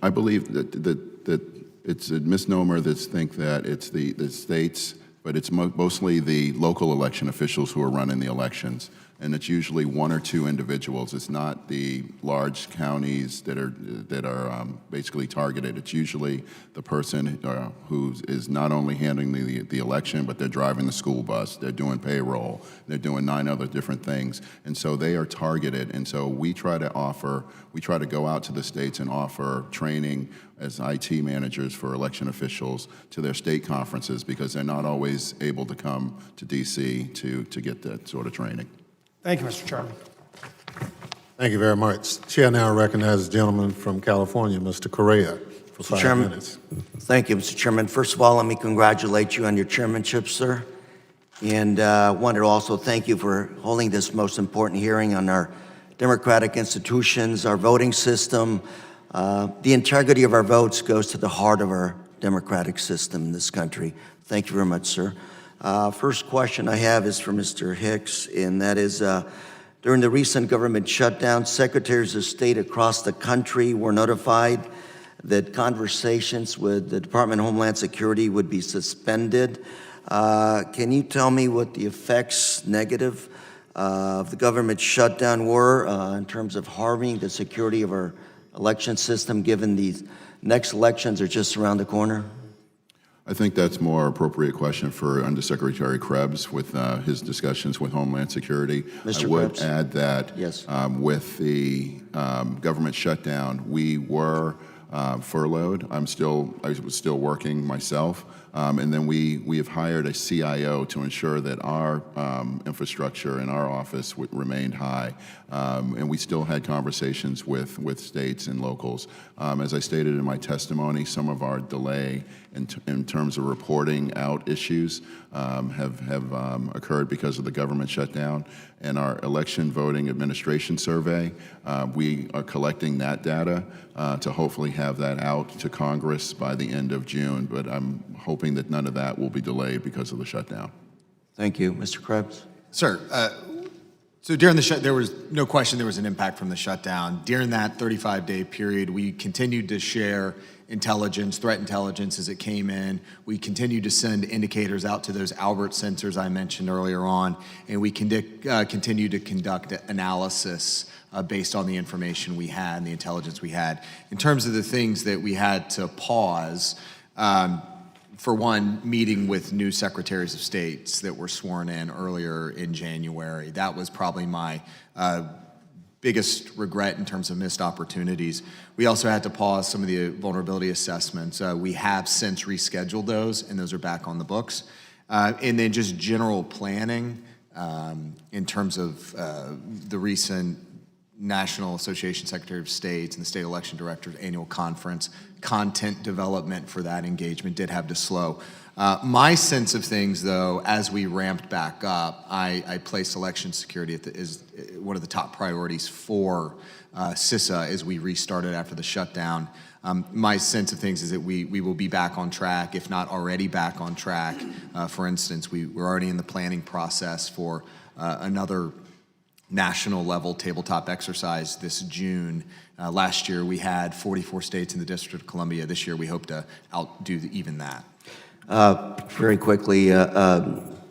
S4: I believe that it's a misnomer that think that it's the states, but it's mostly the local election officials who are running the elections, and it's usually 1 or 2 individuals. It's not the large counties that are basically targeted. It's usually the person who is not only handling the election, but they're driving the school bus, they're doing payroll, they're doing 9 other different things, and so they are targeted. And so we try to go out to the states and offer training as IT managers for election officials to their state conferences, because they're not always able to come to DC to get that sort of training.
S6: Thank you, Mr. Chairman.
S1: Thank you very much. Chair now recognizes the gentleman from California, Mr. Correa, for 5 minutes.
S7: Thank you, Mr. Chairman. First of all, let me congratulate you on your chairmanship, sir. And wanted to also thank you for holding this most important hearing on our democratic institutions, our voting system. The integrity of our votes goes to the heart of our democratic system in this country. Thank you very much, sir. First question I have is for Mr. Hicks, and that is, during the recent government shutdown, secretaries of state across the country were notified that conversations with the Department of Homeland Security would be suspended. Can you tell me what the negative of the government shutdown were in terms of harming the security of our election system, given these next elections are just around the corner?
S4: I think that's more appropriate question for Undersecretary Krebs with his discussions with Homeland Security.
S7: Mr.
S4: I would
S7: Krebs?
S4: add that
S7: Yes.
S4: with the government shutdown, we were furloughed. I was still working myself. And then we have hired a CIO to ensure that our infrastructure in our office remained high. And we still had conversations with states and locals. As I stated in my testimony, some of our delay in terms of reporting out issues have occurred because of the government shutdown. And our election voting administration survey, we are collecting that data to hopefully have that out to Congress by the end of June. But I'm hoping that none of that will be delayed because of the shutdown.
S7: Thank you. Mr. Krebs?
S3: Sir, so during the there was no question there was an impact from the shutdown. During that 35-day period, we continued to share intelligence, threat intelligence as it came in. We continued to send indicators out to those Albert sensors I mentioned earlier on, and we continued to conduct analysis based on the information we had and the intelligence we had. In terms of the things that we had to pause, for one, meeting with new secretaries of states that were sworn in earlier in January. That was probably my biggest regret in terms of missed opportunities. We also had to pause some of the vulnerability assessments. We have since rescheduled those, and those are back on the books. And then just general planning in terms of the recent National Association Secretary of States and the State Election Director's annual conference, content development for that engagement did have to slow. My sense of things, though, as we ramped back up, I placed election security as one of the top priorities for CISA as we restarted after the shutdown. My sense of things is that we will be back on track, if not already back on track. For instance, we're already in the planning process for another national level tabletop exercise this June. Last year we had 44 states in the District of Columbia. This year we hope to outdo even that.
S7: Very quickly,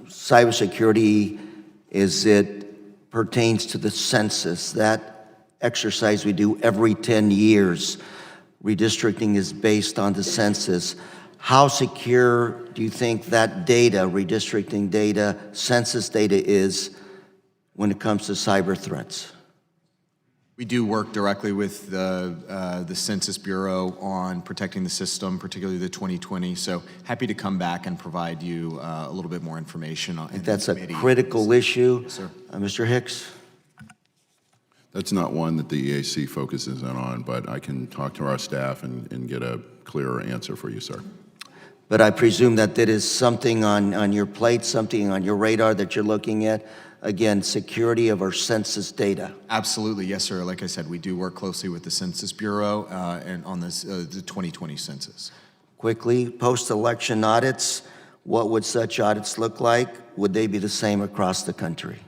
S7: cybersecurity, as it pertains to the census, that exercise we do every 10 years, redistricting is based on the census. How secure do you think that data, redistricting data, census data is when it comes to cyber threats?
S3: We do work directly with the Census Bureau on protecting the system, particularly the 2020. So happy to come back and provide you a little bit more information on.
S7: That's a critical issue.
S3: Yes, sir.
S7: Mr. Hicks?
S4: That's not one that the EAC focuses in on, but I can talk to our staff and get a clearer answer for you, sir.
S7: But I presume that is something on your plate, something on your radar that you're looking at. Again, security of our census data.
S3: Absolutely, yes, sir. Like I said, we do work closely with the Census Bureau and on this the 2020 census.
S7: Quickly, post-election audits, what would such audits look like? Would they be the same across the country?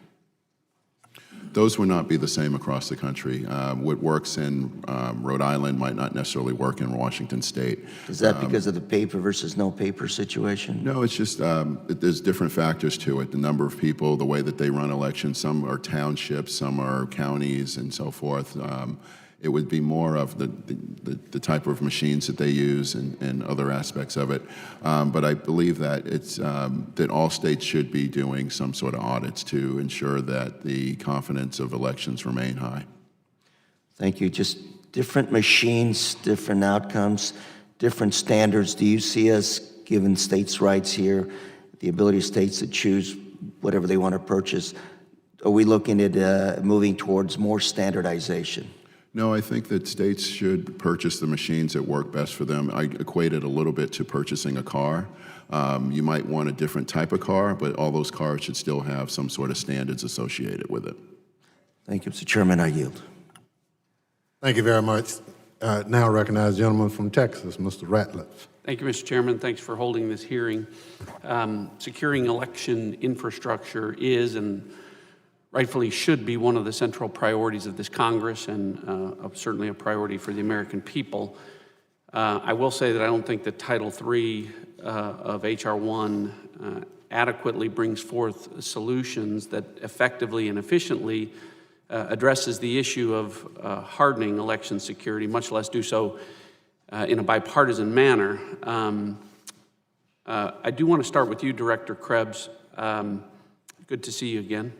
S4: Those would not be the same across the country. What works in Rhode Island might not necessarily work in Washington State.
S7: Is that because of the paper versus no paper situation?
S4: No, it's just there's different factors to it. The number of people, the way that they run elections. Some are townships, some are counties, and so forth. It would be more of the type of machines that they use and other aspects of it. But I believe that it's that all states should be doing some sort of audits to ensure that the confidence of elections remain high.
S7: Thank you. Just different machines, different outcomes, different standards. Do you see us, given states' rights here, the ability of states to choose whatever they want to purchase, are we looking at moving towards more standardization?
S4: No, I think that states should purchase the machines that work best for them. I equate it a little bit to purchasing a car. You might want a different type of car, but all those cars should still have some sort of standards associated with it.
S7: Thank you, Mr. Chairman. I yield.
S1: Thank you very much. Now recognize the gentleman from Texas, Mr. Ratliff.
S8: Thank you, Mr. Chairman. Thanks for holding this hearing. Securing election infrastructure is and rightfully should be one of the central priorities of this Congress and certainly a priority for the American people. I will say that I don't think that Title III of H.R. 1 adequately brings forth solutions that effectively and efficiently addresses the issue of hardening election security, much less do so in a bipartisan manner. I do want to start with you, Director Krebs. Good to see you again.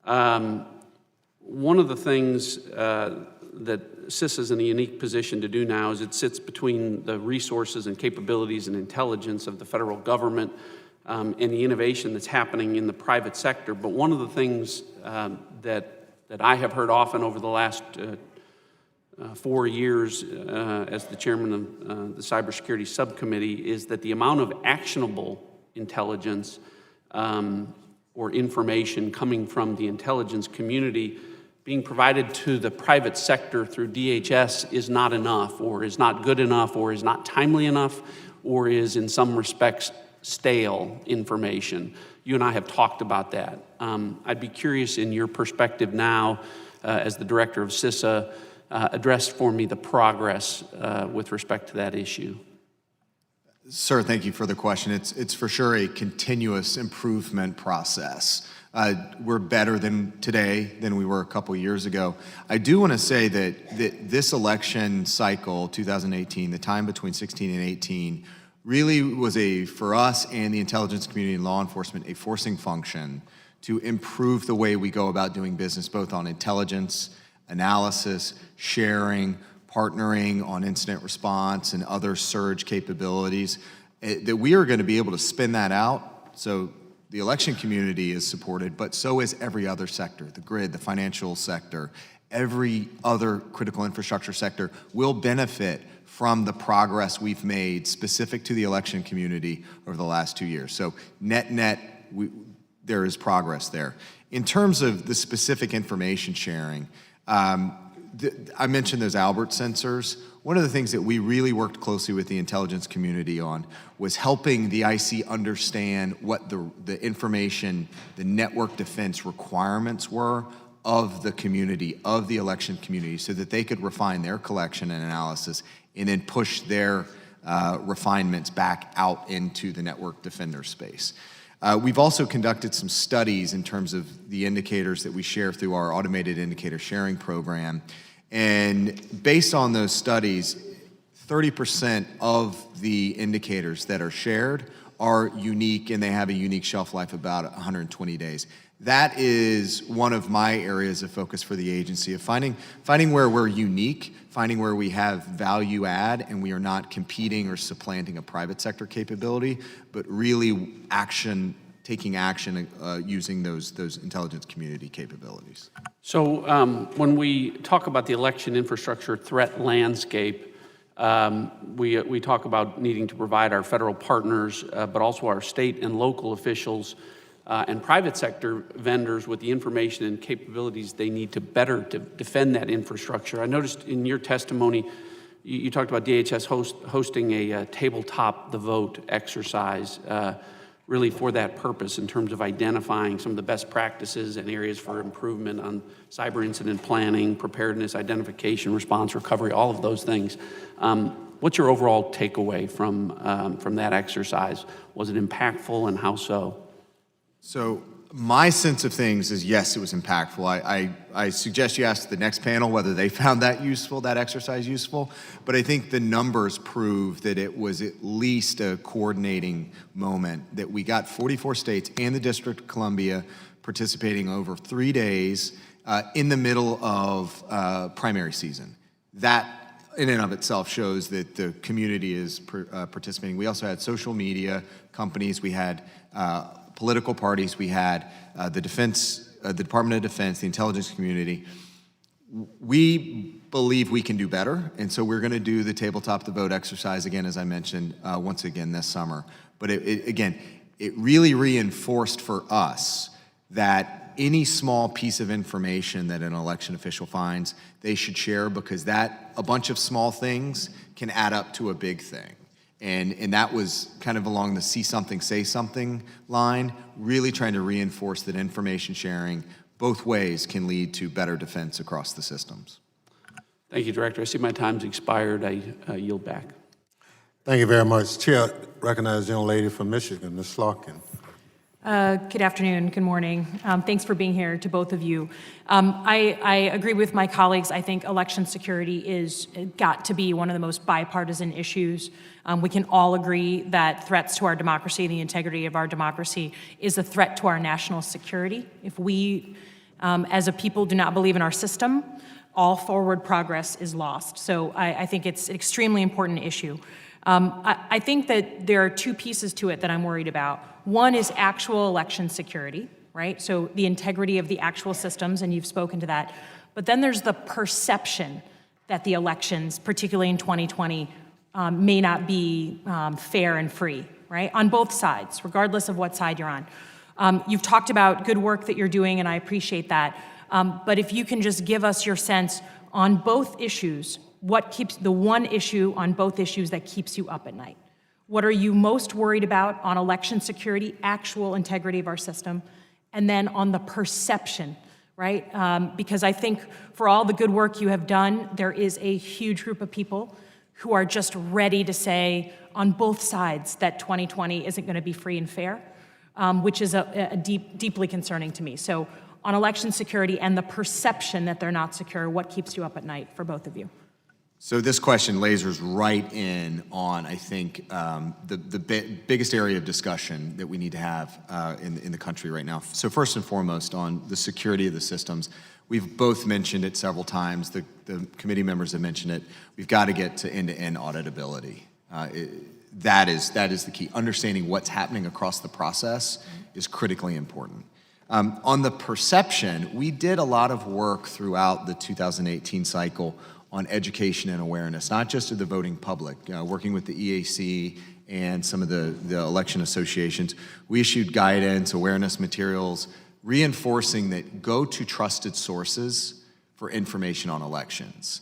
S8: One of the things that CISA is in a unique position to do now is it sits between the resources and capabilities and intelligence of the federal government and the innovation that's happening in the private sector. But one of the things that I have heard often over the last 4 years as the chairman of the Cybersecurity Subcommittee is that the amount of actionable intelligence or information coming from the intelligence community being provided to the private sector through DHS is not enough, or is not good enough, or is not timely enough, or is in some respects stale information. You and I have talked about that. I'd be curious in your perspective now as the director of CISA, address for me the progress with respect to that issue.
S3: Sir, thank you for the question. It's for sure a continuous improvement process. We're better today than we were a couple years ago. I do want to say that this election cycle, 2018, the time between 16 and 18, really was for us and the intelligence community and law enforcement, a forcing function to improve the way we go about doing business, both on intelligence, analysis, sharing, partnering on incident response and other surge capabilities, that we are going to be able to spin that out. So the election community is supported, but so is every other sector, the grid, the financial sector, every other critical infrastructure sector will benefit from the progress we've made specific to the election community over the last 2 years. So net, there is progress there. In terms of the specific information sharing, I mentioned those Albert sensors. One of the things that we really worked closely with the intelligence community on was helping the IC understand what the information, the network defense requirements were of the community, of the election community, so that they could refine their collection and analysis and then push their refinements back out into the network defender space. We've also conducted some studies in terms of the indicators that we share through our automated indicator sharing program. And based on those studies, 30% of the indicators that are shared are unique, and they have a unique shelf life of about 120 days. That is one of my areas of focus for the agency, of finding where we're unique, finding where we have value add, and we are not competing or supplanting a private sector capability, but really taking action using those intelligence community capabilities.
S8: So when we talk about the election infrastructure threat landscape, we talk about needing to provide our federal partners, but also our state and local officials and private sector vendors with the information and capabilities they need to better defend that infrastructure. I noticed in your testimony, you talked about DHS hosting a tabletop the vote exercise really for that purpose in terms of identifying some of the best practices and areas for improvement on cyber incident planning, preparedness, identification, response, recovery, all of those things. What's your overall takeaway from that exercise? Was it impactful, and how so?
S3: So my sense of things is, yes, it was impactful. I suggest you ask the next panel whether they found that useful, that exercise useful, but I think the numbers prove that it was at least a coordinating moment, that we got 44 states and the District of Columbia participating over 3 days in the middle of primary season. That in and of itself shows that the community is participating. We also had social media companies, we had political parties, we had the Department of Defense, the intelligence community. We believe we can do better, and so we're going to do the tabletop the vote exercise again, as I mentioned, once again this summer. But it really reinforced for us that any small piece of information that an election official finds, they should share, because a bunch of small things can add up to a big thing. And that was kind of along the see something, say something line, really trying to reinforce that information sharing both ways can lead to better defense across the systems.
S8: Thank you, Director. I see my time's expired. I yield back.
S1: Thank you very much. Chair, recognize the young lady from Michigan, Ms. Slotkin.
S9: Good afternoon, good morning. Thanks for being here to both of you. I agree with my colleagues. I think election security is got to be one of the most bipartisan issues. We can all agree that threats to our democracy, the integrity of our democracy, is a threat to our national security. If we, as a people, do not believe in our system, all forward progress is lost. So I think it's an extremely important issue. I think that there are two pieces to it that I'm worried about. One is actual election security, right? So the integrity of the actual systems, and you've spoken to that. But then there's the perception that the elections, particularly in 2020, may not be fair and free, right? On both sides, regardless of what side you're on. You've talked about good work that you're doing, and I appreciate that. But if you can just give us your sense on both issues, what keeps the one issue on both issues that keeps you up at night? What are you most worried about on election security, actual integrity of our system, and then on the perception, right? Because I think for all the good work you have done, there is a huge group of people who are just ready to say on both sides that 2020 isn't going to be free and fair, which is deeply concerning to me. So on election security and the perception that they're not secure, what keeps you up at night for both of you?
S3: So this question lasers right in on, I think, the biggest area of discussion that we need to have in the country right now. So first and foremost, on the security of the systems, we've both mentioned it several times. The committee members have mentioned it. We've got to get to end-to-end auditability. That is the key. Understanding what's happening across the process is critically important. On the perception, we did a lot of work throughout the 2018 cycle on education and awareness, not just of the voting public, working with the EAC and some of the election associations. We issued guidance, awareness materials, reinforcing that go to trusted sources for information on elections.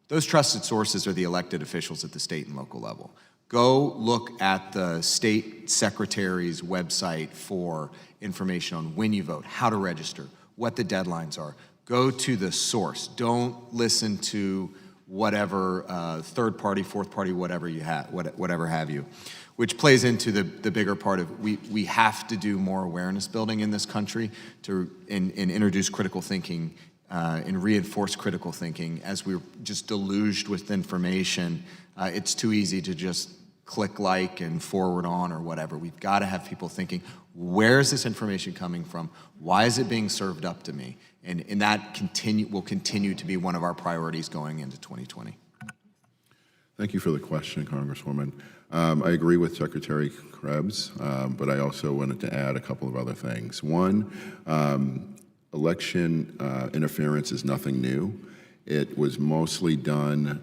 S3: Those trusted sources are the elected officials at the state and local level. Go look at the state secretary's website for information on when you vote, how to register, what the deadlines are. Go to the source. Don't listen to whatever third party, fourth party, whatever have you, which plays into the bigger part of we have to do more awareness building in this country and introduce critical thinking and reinforce critical thinking. As we're just deluged with information, it's too easy to just click like and forward on or whatever. We've got to have people thinking, where is this information coming from? Why is it being served up to me? And that will continue to be one of our priorities going into 2020.
S4: Thank you for the question, Congresswoman. I agree with Secretary Krebs, but I also wanted to add a couple of other things. One, election interference is nothing new. It was mostly done,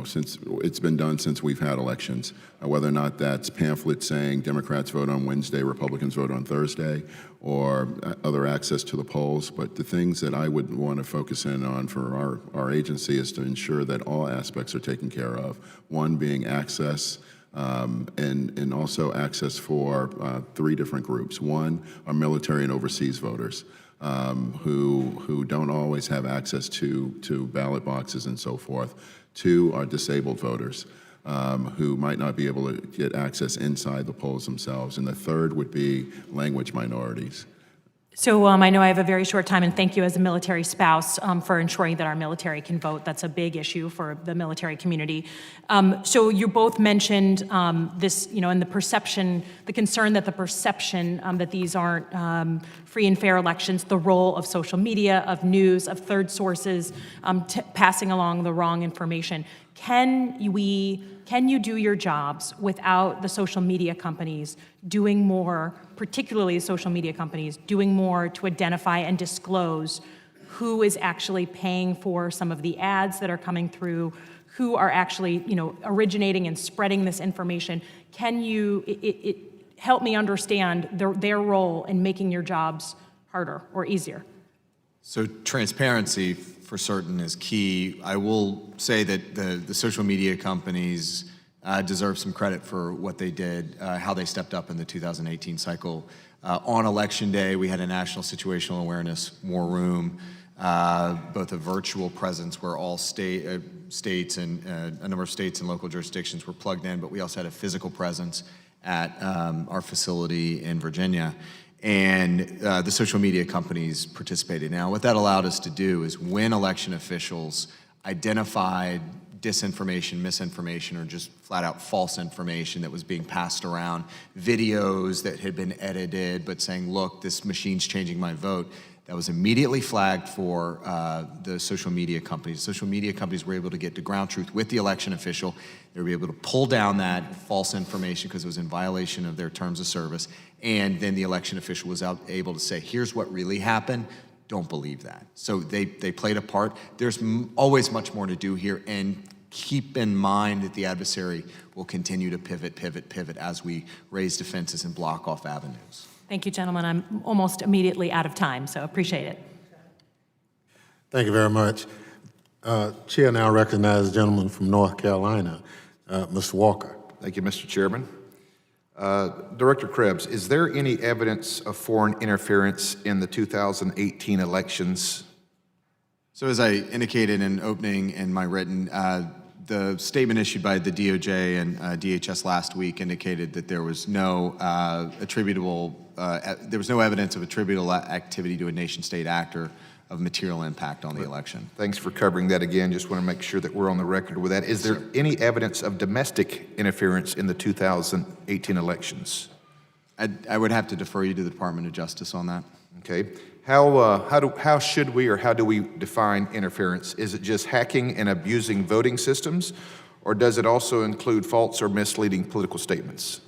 S4: since it's been done since we've had elections. Whether or not that's pamphlets saying Democrats vote on Wednesday, Republicans vote on Thursday, or other access to the polls. But the things that I would want to focus in on for our agency is to ensure that all aspects are taken care of. One being access, and also access for three different groups. One are military and overseas voters. Who don't always have access to ballot boxes and so forth. Two are disabled voters who might not be able to get access inside the polls themselves. And the third would be language minorities.
S9: So I know I have a very short time, and thank you as a military spouse for ensuring that our military can vote. That's a big issue for the military community. So you both mentioned this, and the perception, the concern that the perception that these aren't free and fair elections, the role of social media, of news, of third sources, passing along the wrong information. Can you do your jobs without the social media companies doing more, particularly social media companies, doing more to identify and disclose who is actually paying for some of the ads that are coming through, who are actually, originating and spreading this information? Can you help me understand their role in making your jobs harder or easier?
S3: So transparency for certain is key. I will say that the social media companies deserve some credit for what they did, how they stepped up in the 2018 cycle. On Election Day, we had a National Situational Awareness War Room, both a virtual presence where all states and a number of states and local jurisdictions were plugged in, but we also had a physical presence at our facility in Virginia. And the social media companies participated. Now, what that allowed us to do is when election officials identified disinformation, misinformation, or just flat out false information that was being passed around, videos that had been edited but saying, look, this machine's changing my vote, that was immediately flagged for the social media companies. Social media companies were able to get to ground truth with the election official. They were able to pull down that false information because it was in violation of their terms of service. And then the election official was able to say, here's what really happened. Don't believe that. So they played a part. There's always much more to do here, and keep in mind that the adversary will continue to pivot as we raise defenses and block off avenues.
S9: Thank you, gentlemen. I'm almost immediately out of time, so appreciate it.
S1: Thank you very much. Chair now recognizes the gentleman from North Carolina, Mr. Walker.
S10: Thank you, Mr. Chairman. Director Krebs, is there any evidence of foreign interference in the 2018 elections?
S3: So as I indicated in opening in my written, the statement issued by the DOJ and DHS last week indicated that there was no evidence of attributable activity to a nation-state actor of material impact on the election.
S10: Thanks for covering that again. Just want to make sure that we're on the record with that. Is there any evidence of domestic interference in the 2018 elections?
S3: I would have to defer you to the Department of Justice on that.
S10: Okay. How should we or how do we define interference? Is it just hacking and abusing voting systems, or does it also include false or misleading political statements?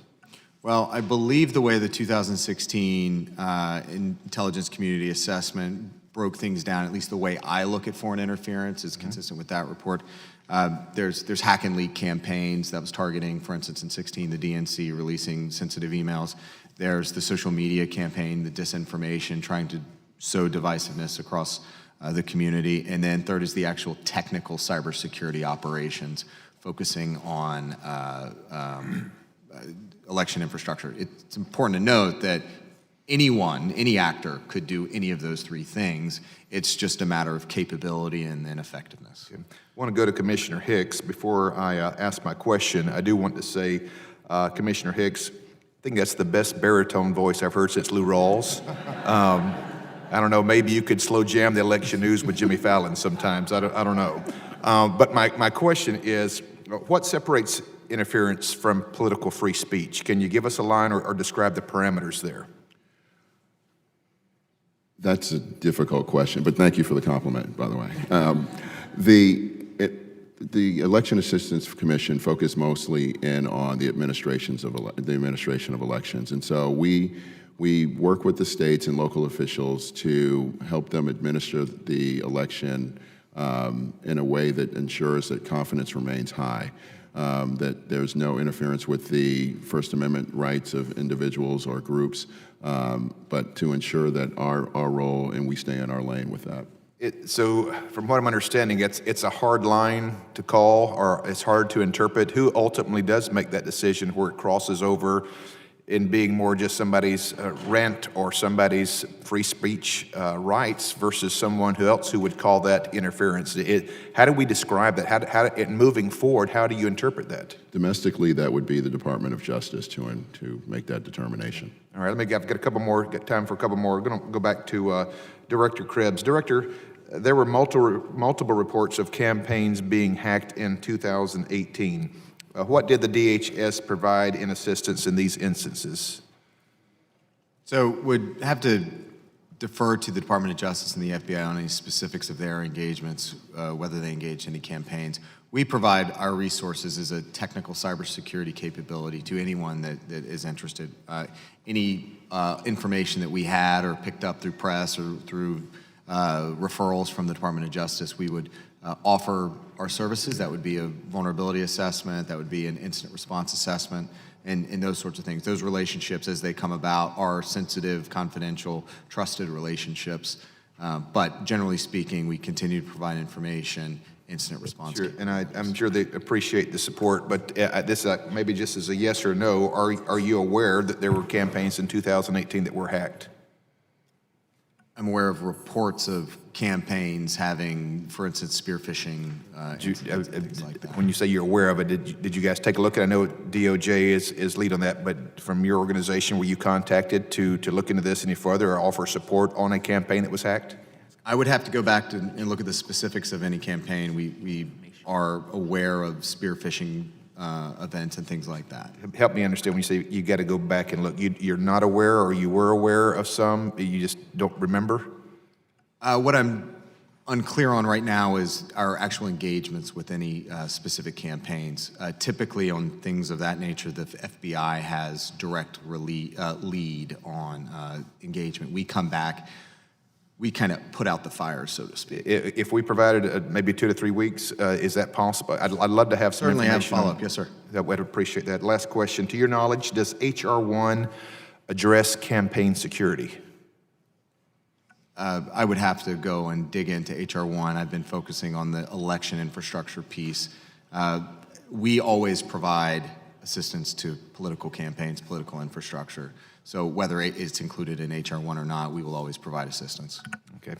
S3: Well, I believe the way the 2016 intelligence community assessment broke things down, at least the way I look at foreign interference, is consistent with that report. There's hack and leak campaigns that was targeting, for instance, in 16, the DNC releasing sensitive emails. There's the social media campaign, the disinformation, trying to sow divisiveness across the community. And then third is the actual technical cybersecurity operations, focusing on election infrastructure. It's important to note that any actor could do any of those three things. It's just a matter of capability and then effectiveness.
S10: Okay. I want to go to Commissioner Hicks. Before I ask my question, I do want to say, Commissioner Hicks, I think that's the best baritone voice I've heard since Lou Rawls. I don't know, maybe you could slow jam the election news with Jimmy Fallon sometimes. I don't know. But my question is, what separates interference from political free speech? Can you give us a line or describe the parameters there?
S4: That's a difficult question, but thank you for the compliment, by the way. The Election Assistance Commission focused mostly in on the administration of elections, and so we work with the states and local officials to help them administer the election in a way that ensures that confidence remains high, that there's no interference with the First Amendment rights of individuals or groups, but to ensure that our role, and we stay in our lane with that.
S10: So from what I'm understanding, it's a hard line to call, or it's hard to interpret. Who ultimately does make that decision where it crosses over in being more just somebody's rant or somebody's free speech rights versus someone else who would call that interference? How do we describe that? Moving forward, how do you interpret that?
S4: Domestically, that would be the Department of Justice to make that determination.
S10: All right, I've got a couple more, got time for a couple more. We're going to go back to Director Krebs. Director, there were multiple reports of campaigns being hacked in 2018. What did the DHS provide in assistance in these instances?
S3: So would have to defer to the Department of Justice and the FBI on any specifics of their engagements, whether they engaged in any campaigns. We provide our resources as a technical cybersecurity capability to anyone that is interested. Any information that we had or picked up through press or through referrals from the Department of Justice, we would offer our services. That would be a vulnerability assessment, that would be an incident response assessment, and those sorts of things. Those relationships, as they come about, are sensitive, confidential, trusted relationships. But generally speaking, we continue to provide information, incident response.
S10: Sure, and I'm sure they appreciate the support, but this maybe just as a yes or no, are you aware that there were campaigns in 2018 that were hacked?
S3: I'm aware of reports of campaigns having, for instance, spear phishing incidents and things like that.
S10: When you say you're aware of it, did you guys take a look at it? I know DOJ is lead on that, but from your organization, were you contacted to look into this any further or offer support on a campaign that was hacked?
S3: I would have to go back and look at the specifics of any campaign. We are aware of spear phishing events and things like that.
S10: Help me understand when you say you got to go back and look. You're not aware, or you were aware of some, you just don't remember?
S3: What I'm unclear on right now is our actual engagements with any specific campaigns. Typically on things of that nature, the FBI has direct lead on engagement. We come back, we kind of put out the fires, so to speak.
S10: If we provided maybe 2 to 3 weeks, is that possible? I'd love to have some
S3: Certainly have
S10: information.
S3: follow-up, yes, sir.
S10: I'd appreciate that. Last question. To your knowledge, does H.R. 1 address campaign security?
S3: I would have to go and dig into H.R. 1. I've been focusing on the election infrastructure piece. We always provide assistance to political campaigns, political infrastructure. So whether it's included in H.R. 1 or not, we will always provide assistance.
S10: Okay.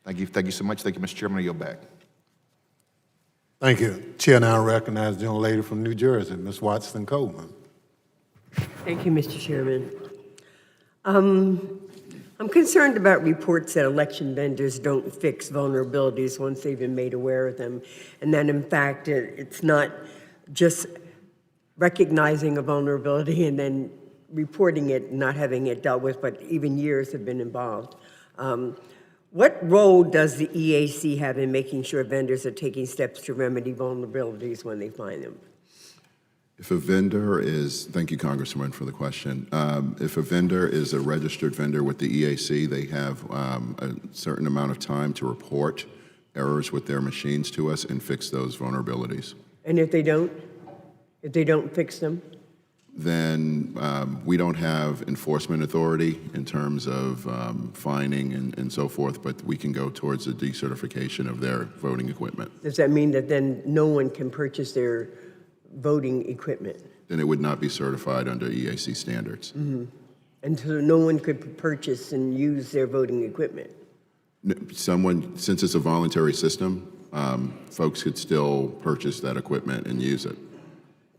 S10: Thank you so much. Thank you, Mr. Chairman. I yield back.
S1: Thank you. Chair now recognizes the young lady from New Jersey, Ms. Watson Coleman.
S11: Thank you, Mr. Chairman. I'm concerned about reports that election vendors don't fix vulnerabilities once they've been made aware of them, and that in fact it's not just recognizing a vulnerability and then reporting it, not having it dealt with, but even years have been involved. What role does the EAC have in making sure vendors are taking steps to remedy vulnerabilities when they find them?
S4: If a vendor is, thank you, Congresswoman, for the question. If a vendor is a registered vendor with the EAC, they have a certain amount of time to report errors with their machines to us and fix those vulnerabilities.
S11: And if they don't fix them?
S4: Then we don't have enforcement authority in terms of fining and so forth, but we can go towards the decertification of their voting equipment.
S11: Does that mean that then no one can purchase their voting equipment?
S4: Then it would not be certified under EAC standards.
S11: Mm-hmm. And so no one could purchase and use their voting equipment?
S4: Someone, since it's a voluntary system, folks could still purchase that equipment and use it.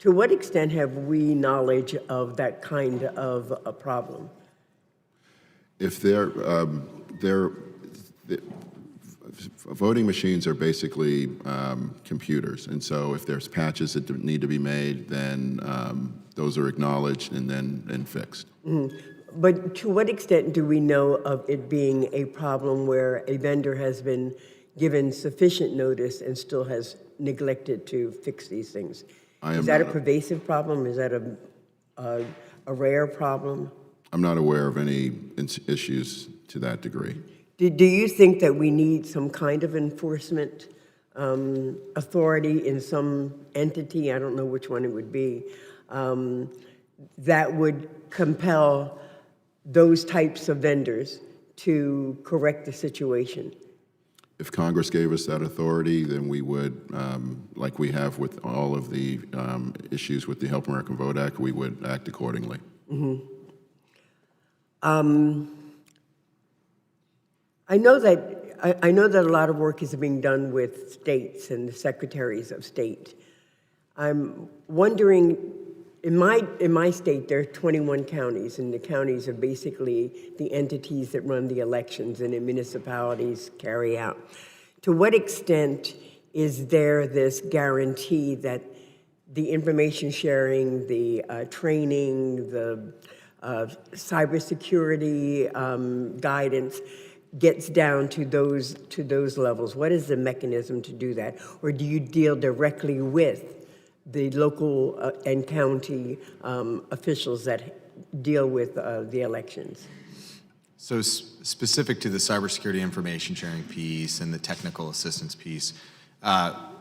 S11: To what extent have we knowledge of that kind of a problem?
S4: If voting machines are basically computers, and so if there's patches that need to be made, then those are acknowledged and fixed.
S11: Mm-hmm. But to what extent do we know of it being a problem where a vendor has been given sufficient notice and still has neglected to fix these things? Is that a pervasive problem? Is that a rare problem?
S4: I'm not aware of any issues to that degree.
S11: Do you think that we need some kind of enforcement authority in some entity, I don't know which one it would be, that would compel those types of vendors to correct the situation?
S4: If Congress gave us that authority, then we would, like we have with all of the issues with the Help America Vote Act, we would act accordingly.
S11: Mm-hmm. I know that a lot of work is being done with states and the secretaries of state. I'm wondering, in my state, there are 21 counties, and the counties are basically the entities that run the elections and the municipalities carry out. To what extent is there this guarantee that the information sharing, the training, the cybersecurity guidance gets down to those levels? What is the mechanism to do that? Or do you deal directly with the local and county officials that deal with the elections?
S3: So specific to the cybersecurity information sharing piece and the technical assistance piece,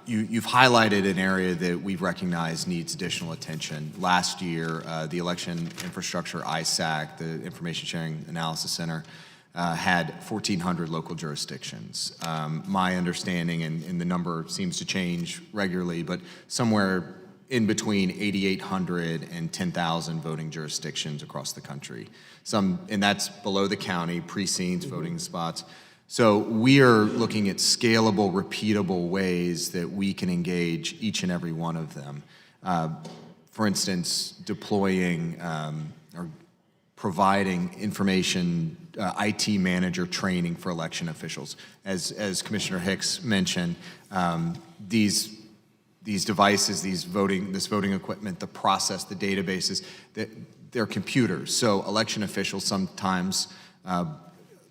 S3: you've highlighted an area that we've recognized needs additional attention. Last year, the Election Infrastructure ISAC, the Information Sharing Analysis Center, had 1,400 local jurisdictions. My understanding, and the number seems to change regularly, but somewhere in between 8,800 and 10,000 voting jurisdictions across the country. And that's below the county, precincts, voting spots. So we are looking at scalable, repeatable ways that we can engage each and every one of them. For instance, deploying or providing information, IT manager training for election officials. As Commissioner Hicks mentioned, these devices, this voting equipment, the process, the databases, they're computers. So election officials sometimes,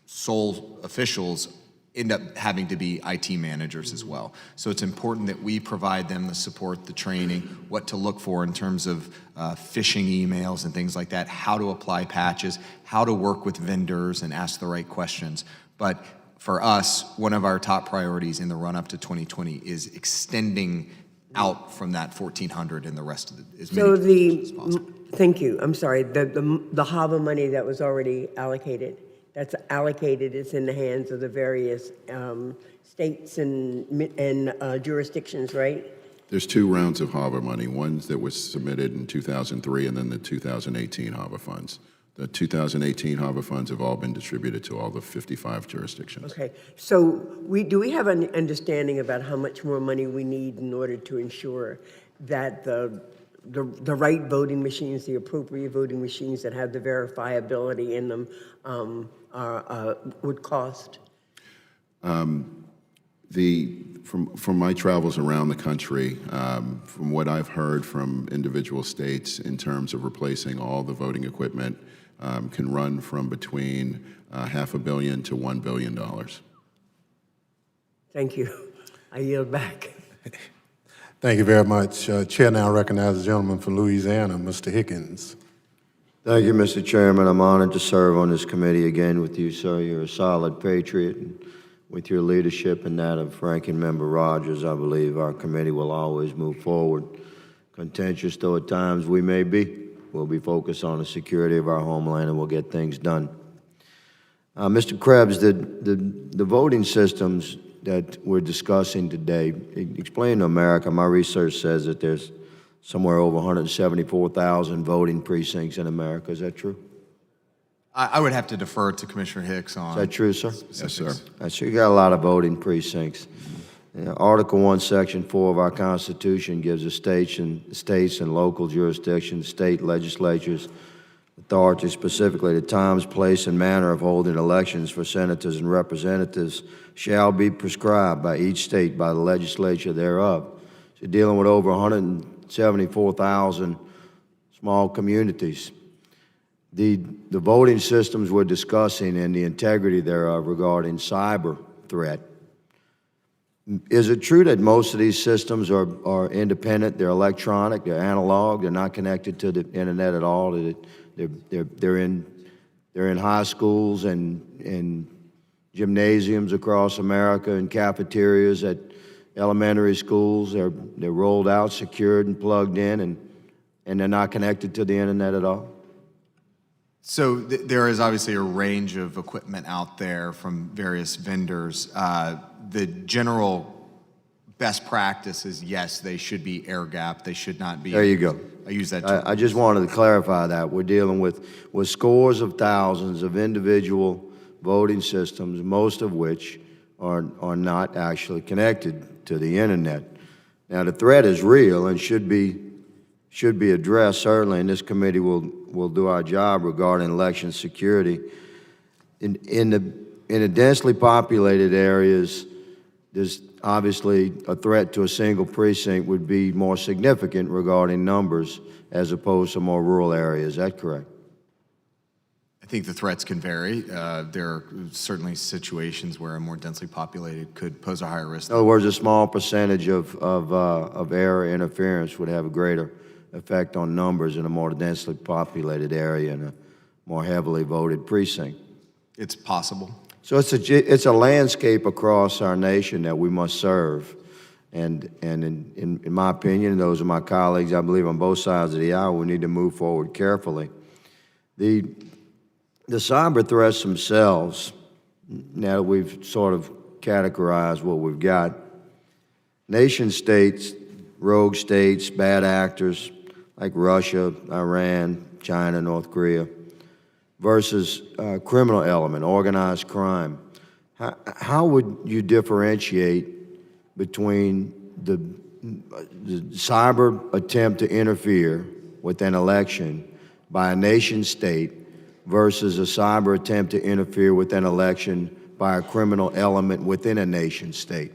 S3: sole officials, end up having to be IT managers as well. So it's important that we provide them the support, the training, what to look for in terms of phishing emails and things like that, how to apply patches, how to work with vendors and ask the right questions. But for us, one of our top priorities in the run-up to 2020 is extending out from that 1,400 and the rest of as many as possible.
S11: Thank you, I'm sorry, the HAVA money that was already allocated, that's allocated, it's in the hands of the various states and jurisdictions, right?
S4: There's 2 rounds of HAVA money, one that was submitted in 2003 and then the 2018 HAVA funds. The 2018 HAVA funds have all been distributed to all the 55 jurisdictions.
S11: Okay, so do we have an understanding about how much more money we need in order to ensure that the right voting machines, the appropriate voting machines that have the verifiability in them would cost?
S4: From my travels around the country, from what I've heard from individual states in terms of replacing all the voting equipment, can run from between $500 million to $1 billion.
S11: Thank you. I yield back.
S1: Thank you very much. Chair now recognizes the gentleman from Louisiana, Mr. Higgins.
S12: Thank you, Mr. Chairman. I'm honored to serve on this committee again with you, sir. You're a solid patriot. And with your leadership and that of Ranking Member Rogers, I believe our committee will always move forward. Contentious though at times we may be, we'll be focused on the security of our homeland and we'll get things done. Mr. Krebs, the voting systems that we're discussing today, explain to America, my research says that there's somewhere over 174,000 voting precincts in America. Is that true?
S3: I would have to defer to Commissioner Hicks on.
S12: Is that true, sir?
S4: Yes, sir.
S12: So you got a lot of voting precincts. Article 1, Section 4 of our Constitution gives the states and local jurisdictions, state legislatures, authority specifically the times, place, and manner of holding elections for senators and representatives shall be prescribed by each state by the legislature thereof. So you're dealing with over 174,000 small communities. The voting systems we're discussing and the integrity thereof regarding cyber threat. Is it true that most of these systems are independent, they're electronic, they're analog, they're not connected to the internet at all? They're in high schools and gymnasiums across America and cafeterias at elementary schools. They're rolled out, secured, and plugged in, and they're not connected to the internet at all?
S3: So there is obviously a range of equipment out there from various vendors. The general best practice is, yes, they should be air-gapped. They should not be.
S12: There you go.
S3: I use that term.
S12: I just wanted to clarify that. We're dealing with scores of thousands of individual voting systems, most of which are not actually connected to the internet. Now, the threat is real and should be addressed, certainly, and this committee will do our job regarding election security. In the densely populated areas, there's obviously a threat to a single precinct would be more significant regarding numbers as opposed to more rural areas. Is that correct?
S3: I think the threats can vary. There are certainly situations where a more densely populated could pose a higher risk.
S12: In other words, a small percentage of error interference would have a greater effect on numbers in a more densely populated area and a more heavily voted precinct.
S3: It's possible.
S12: So it's a landscape across our nation that we must serve. And in my opinion, and those of my colleagues, I believe on both sides of the aisle, we need to move forward carefully. The cyber threats themselves, now that we've sort of categorized what we've got, nation states rogue states, bad actors like Russia, Iran, China, North Korea, versus criminal element, organized crime. How would you differentiate between the cyber attempt to interfere with an election by a nation state versus a cyber attempt to interfere with an election by a criminal element within a nation state?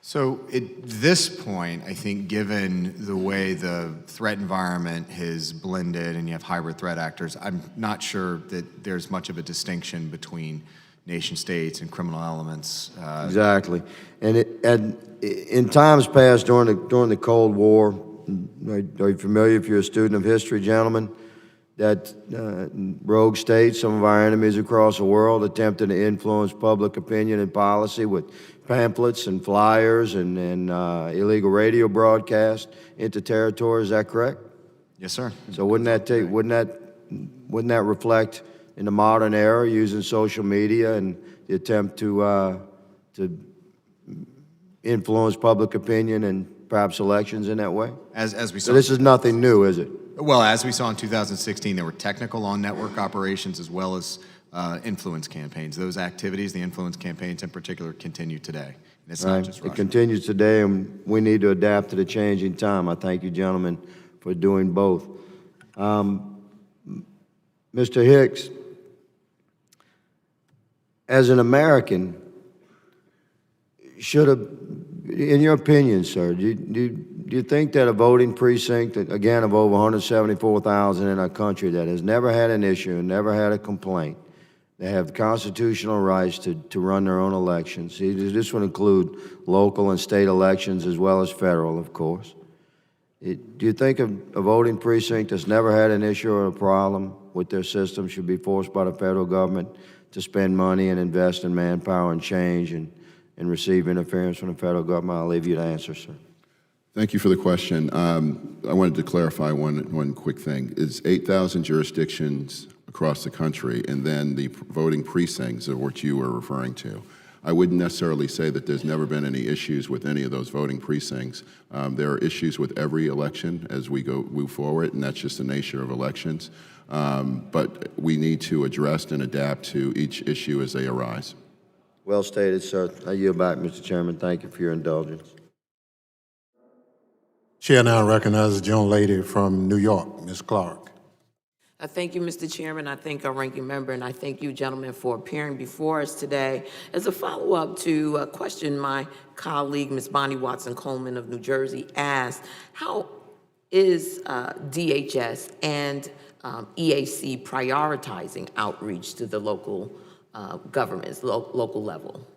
S3: So at this point, I think given the way the threat environment has blended and you have hybrid threat actors, I'm not sure that there's much of a distinction between nation states and criminal elements.
S12: Exactly. And in times past, during the Cold War, are you familiar, if you're a student of history, gentlemen, that rogue states, some of our enemies across the world, attempted to influence public opinion and policy with pamphlets and flyers and illegal radio broadcasts into territory? Is that correct?
S3: Yes, sir.
S12: So wouldn't that reflect in the modern era using social media and the attempt to influence public opinion and perhaps elections in that way?
S3: As we saw.
S12: So this is nothing new, is it?
S3: Well, as we saw in 2016, there were technical on-network operations as well as influence campaigns. Those activities, the influence campaigns in particular, continue today. And it's not just Russia.
S12: It continues today, and we need to adapt to the changing time. I thank you, gentlemen, for doing both. Mr. Hicks, as an American, in your opinion, sir, do you think that a voting precinct, again, of over 174,000 in our country that has never had an issue and never had a complaint, they have constitutional rights to run their own elections? See, this would include local and state elections as well as federal, of course. Do you think a voting precinct that's never had an issue or a problem with their system should be forced by the federal government to spend money and invest in manpower and change and receive interference from the federal government? I'll leave you to answer, sir.
S4: Thank you for the question. I wanted to clarify one quick thing. It's 8,000 jurisdictions across the country, and then the voting precincts of which you were referring to. I wouldn't necessarily say that there's never been any issues with any of those voting precincts. There are issues with every election as we move forward, and that's just the nature of elections. But we need to address and adapt to each issue as they arise.
S12: Well stated, sir. I yield back, Mr. Chairman. Thank you for your indulgence.
S1: Chair now recognizes the gentlelady from New York, Ms. Clark.
S13: Thank you, Mr. Chairman. I thank our ranking member, and I thank you, gentlemen, for appearing before us today. As a follow-up to a question my colleague, Ms. Bonnie Watson-Coleman of New Jersey, asked, how is DHS and EAC prioritizing outreach to the local governments, local level?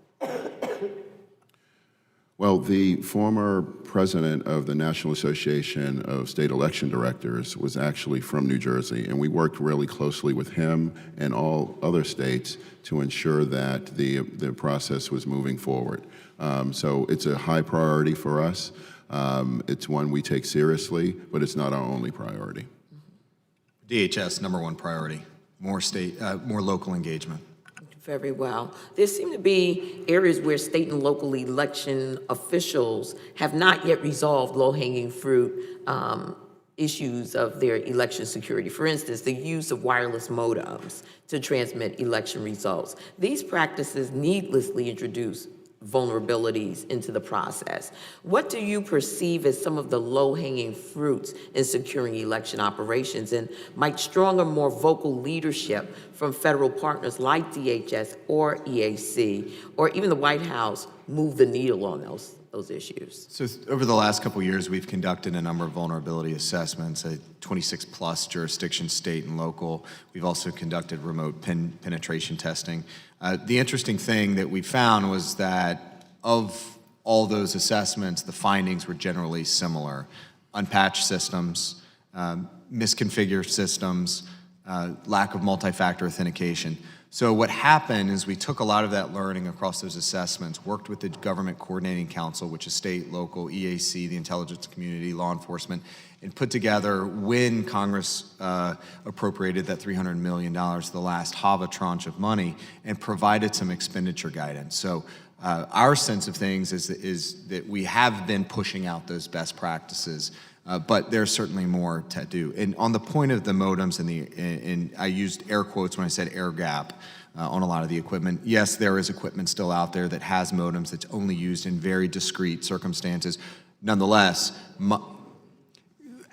S4: Well, the former president of the National Association of State Election Directors was actually from New Jersey, and we worked really closely with him and all other states to ensure that the process was moving forward. So it's a high priority for us. It's one we take seriously, but it's not our only priority.
S3: DHS, #1 priority, more local engagement.
S13: Very well. There seem to be areas where state and local election officials have not yet resolved low-hanging fruit issues of their election security. For instance, the use of wireless modems to transmit election results. These practices needlessly introduce vulnerabilities into the process. What do you perceive as some of the low-hanging fruits in securing election operations, and might stronger, more vocal leadership from federal partners like DHS or EAC or even the White House move the needle on those issues?
S3: So over the last couple of years, we've conducted a number of vulnerability assessments at 26+ jurisdictions, state and local. We've also conducted remote penetration testing. The interesting thing that we found was that of all those assessments, the findings were generally similar. Unpatched systems, misconfigured systems, lack of multi-factor authentication. So what happened is we took a lot of that learning across those assessments, worked with the Government Coordinating Council, which is state, local, EAC, the intelligence community, law enforcement, and put together, when Congress appropriated that $300 million, the last HAVA tranche of money, and provided some expenditure guidance. So Our sense of things is that we have been pushing out those best practices, but there's certainly more to do. And on the point of the modems, and I used air quotes when I said air gap on a lot of the equipment. Yes, there is equipment still out there that has modems that's only used in very discrete circumstances. Nonetheless,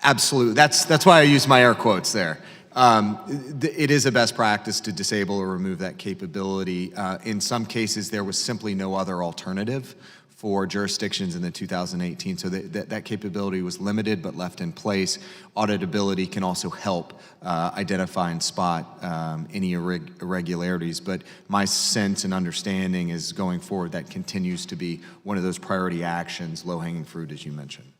S3: absolutely, that's why I used my air quotes there. It is a best practice to disable or remove that capability. In some cases, there was simply no other alternative for jurisdictions in the 2018, so that capability was limited but left in place. Auditability can also help identify and spot any irregularities, but my sense and understanding is going forward that continues to be one of those priority actions, low-hanging fruit, as you mentioned.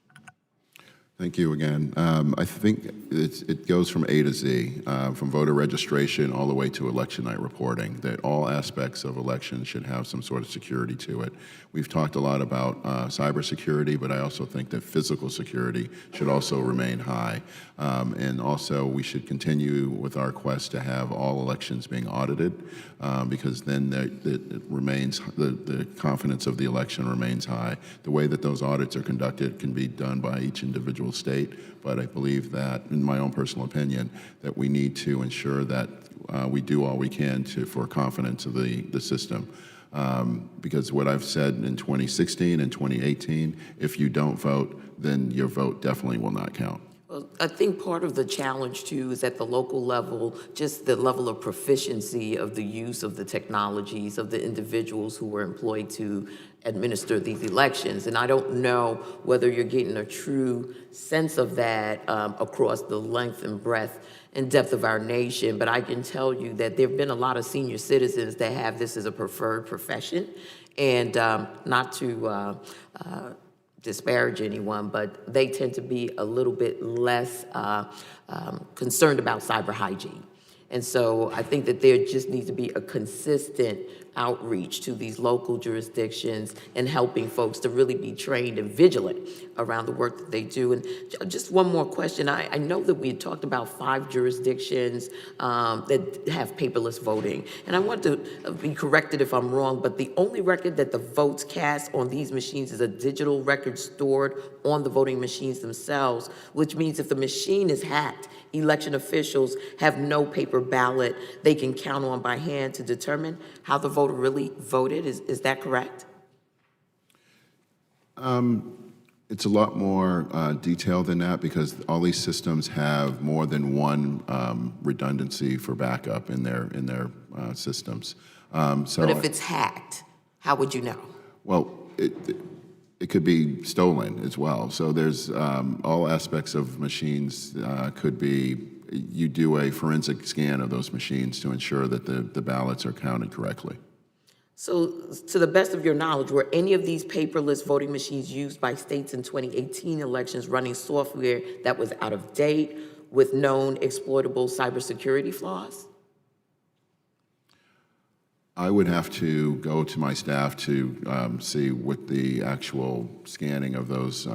S4: Thank you again. I think it goes from A to Z, from voter registration all the way to election night reporting, that all aspects of elections should have some sort of security to it. We've talked a lot about cybersecurity, but I also think that physical security should also remain high. And also we should continue with our quest to have all elections being audited, because then it remains, the confidence of the election remains high. The way that those audits are conducted can be done by each individual state, but I believe that, in my own personal opinion, that we need to ensure that we do all we can for confidence of the system. Because what I've said in 2016 and 2018, if you don't vote, then your vote definitely will not count.
S13: Well, I think part of the challenge, too, is at the local level, just the level of proficiency of the use of the technologies of the individuals who were employed to administer these elections. And I don't know whether you're getting a true sense of that across the length and breadth and depth of our nation, but I can tell you that there have been a lot of senior citizens that have this as a preferred profession, and not to disparage anyone, but they tend to be a little bit less concerned about cyber hygiene. And so I think that there just needs to be a consistent outreach to these local jurisdictions and helping folks to really be trained and vigilant around the work that they do. And just one more question. I know that we had talked about 5 jurisdictions that have paperless voting. And I want to be corrected if I'm wrong, but the only record that the votes cast on these machines is a digital record stored on the voting machines themselves, which means if the machine is hacked, election officials have no paper ballot they can count on by hand to determine how the voter really voted. Is that correct?
S4: It's a lot more detailed than that, because all these systems have more than one redundancy for backup in their systems.
S13: But if it's hacked, how would you know?
S4: Well, it could be stolen as well. So there's all aspects of machines could be, you do a forensic scan of those machines to ensure that the ballots are counted correctly.
S13: So, to the best of your knowledge, were any of these paperless voting machines used by states in 2018 elections running software that was out of date with known exploitable cybersecurity flaws?
S4: I would have to go to my staff to see what the actual scanning of those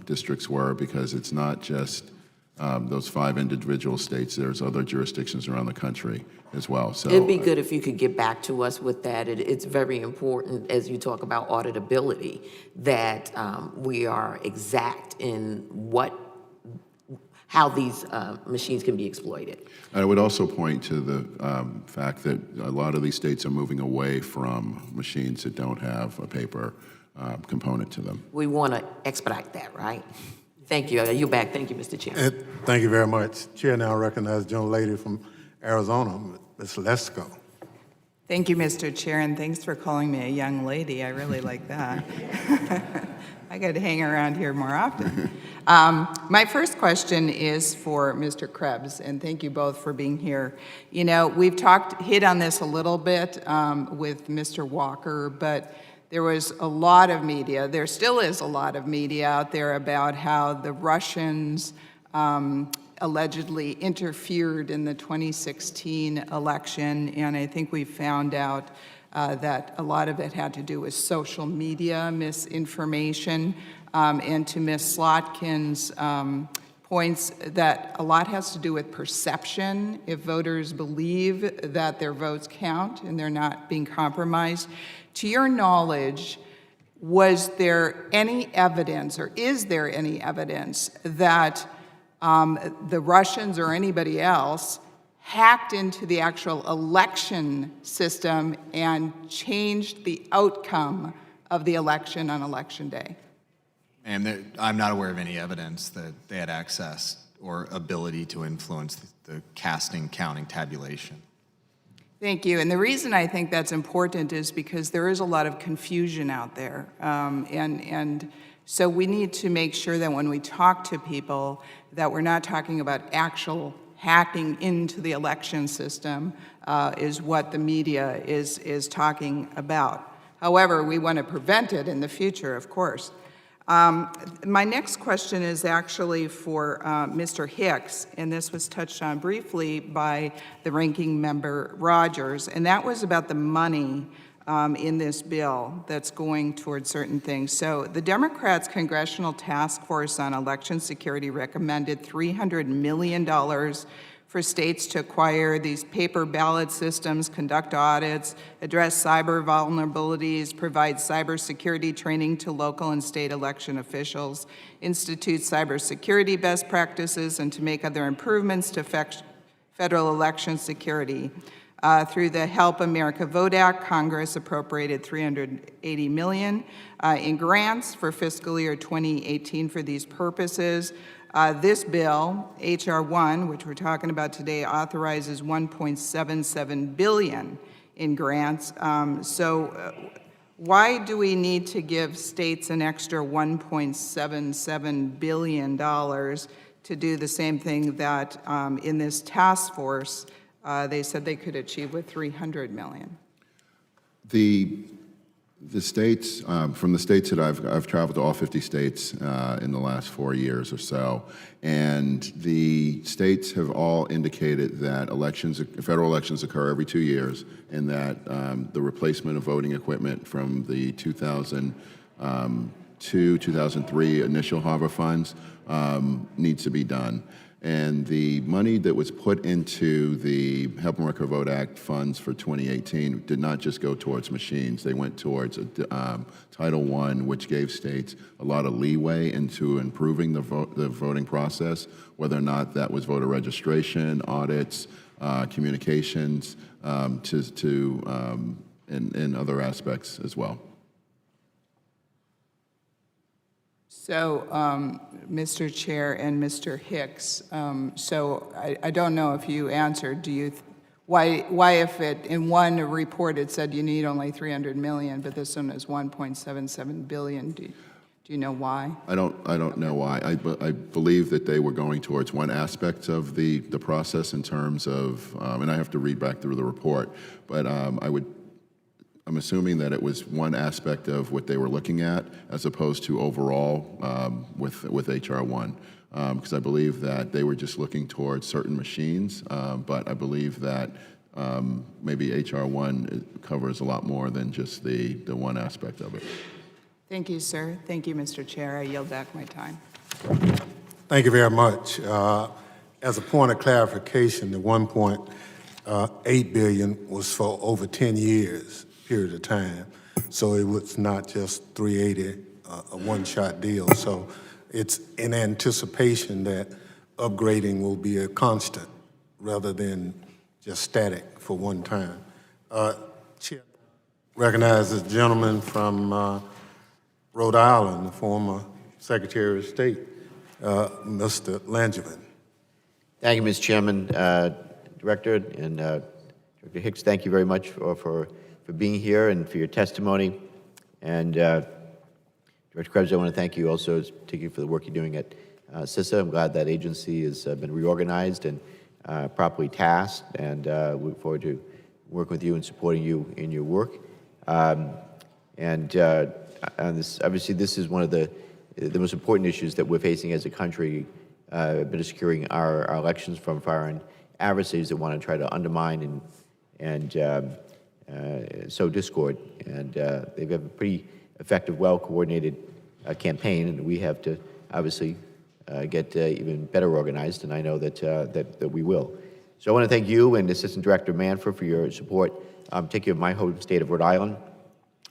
S4: districts were, because it's not just those 5 individual states. There's other jurisdictions around the country as well. So
S13: it'd be good if you could get back to us with that. It's very important, as you talk about auditability, that we are exact in how these machines can be exploited.
S4: I would also point to the fact that a lot of these states are moving away from machines that don't have a paper component to them.
S13: We want to expedite that, right? Thank you. You're back. Thank you, Mr. Chairman.
S1: Thank you very much. Chair now recognizes the gentlelady from Arizona, Ms. Lesko.
S14: Thank you, Mr. Chair, and thanks for calling me a young lady. I really like that. I got to hang around here more often. My first question is for Mr. Krebs, and thank you both for being here. You know, we've hit on this a little bit with Mr. Walker, but there was a lot of media, there still is a lot of media out there about how the Russians allegedly interfered in the 2016 election, and I think we found out that a lot of it had to do with social media misinformation. And to Ms. Slotkin's points that a lot has to do with perception. If voters believe that their votes count and they're not being compromised, to your knowledge, was there any evidence, or is there any evidence, that the Russians or anybody else hacked into the actual election system and changed the outcome of the election on Election Day?
S3: Ma'am, I'm not aware of any evidence that they had access or ability to influence the casting, counting, tabulation.
S14: Thank you. And the reason I think that's important is because there is a lot of confusion out there. And so we need to make sure that when we talk to people that we're not talking about actual hacking into the election system is what the media is talking about. However, we want to prevent it in the future, of course. My next question is actually for Mr. Hicks, and this was touched on briefly by the ranking member Rogers, and that was about the money in this bill that's going towards certain things. So the Democrats' Congressional Task Force on Election Security recommended $300 million for states to acquire these paper ballot systems, conduct audits, address cyber vulnerabilities, provide cybersecurity training to local and state election officials, institute cybersecurity best practices, and to make other improvements to federal election security. Through the Help America Vote Act, Congress appropriated $380 million in grants for fiscal year 2018 for these purposes. This bill, H.R. 1, which we're talking about today, authorizes $1.77 billion in grants. Why do we need to give states an extra $1.77 billion to do the same thing that in this task force they said they could achieve with $300 million?
S4: The states, from the states that I've traveled to all 50 states in the last 4 years or so, and the states have all indicated that federal elections occur every 2 years, and that the replacement of voting equipment from the 2002, 2003 initial Harbor funds needs to be done. And the money that was put into the Help America Vote Act funds for 2018 did not just go towards machines. They went towards Title I, which gave states a lot of leeway into improving the voting process, whether or not that was voter registration, audits, communications, and other aspects as well.
S14: So, Mr. Chair and Mr. Hicks, so I don't know if you answered, why if it, in one report it said you need only $300 million, but this one is $1.77 billion, do you know why?
S4: I don't know why. I believe that they were going towards one aspect of the process in terms of, and I have to read back through the report, but I'm assuming that it was one aspect of what they were looking at as opposed to overall with H.R. 1, because I believe that they were just looking towards certain machines, but I believe that maybe H.R. 1 covers a lot more than just the one aspect of it.
S14: Thank you, sir. Thank you, Mr. Chair. I yield back my time.
S1: Thank you very much. As a point of clarification, the $1.8 billion was for over 10 years. Period of time. So it was not just 380, a one-shot deal. So it's in anticipation that upgrading will be a constant rather than just static for one time. Chair, recognize the gentleman from Rhode Island, the former Secretary of State, Mr. Langevin.
S15: Thank you, Mr. Chairman, Director, and Director Hicks, thank you very much for being here and for your testimony. And Director Krebs, I want to thank you also, particularly for the work you're doing at CISA. I'm glad that agency has been reorganized and properly tasked, and look forward to working with you and supporting you in your work. Obviously, this is one of the most important issues that we're facing as a country, been securing our elections from foreign adversaries that want to try to undermine and sow discord. And they have a pretty effective, well-coordinated campaign, and we have to obviously get even better organized, and I know that we will. So I want to thank you and Assistant Director Manfred for your support, particularly of my home state of Rhode Island.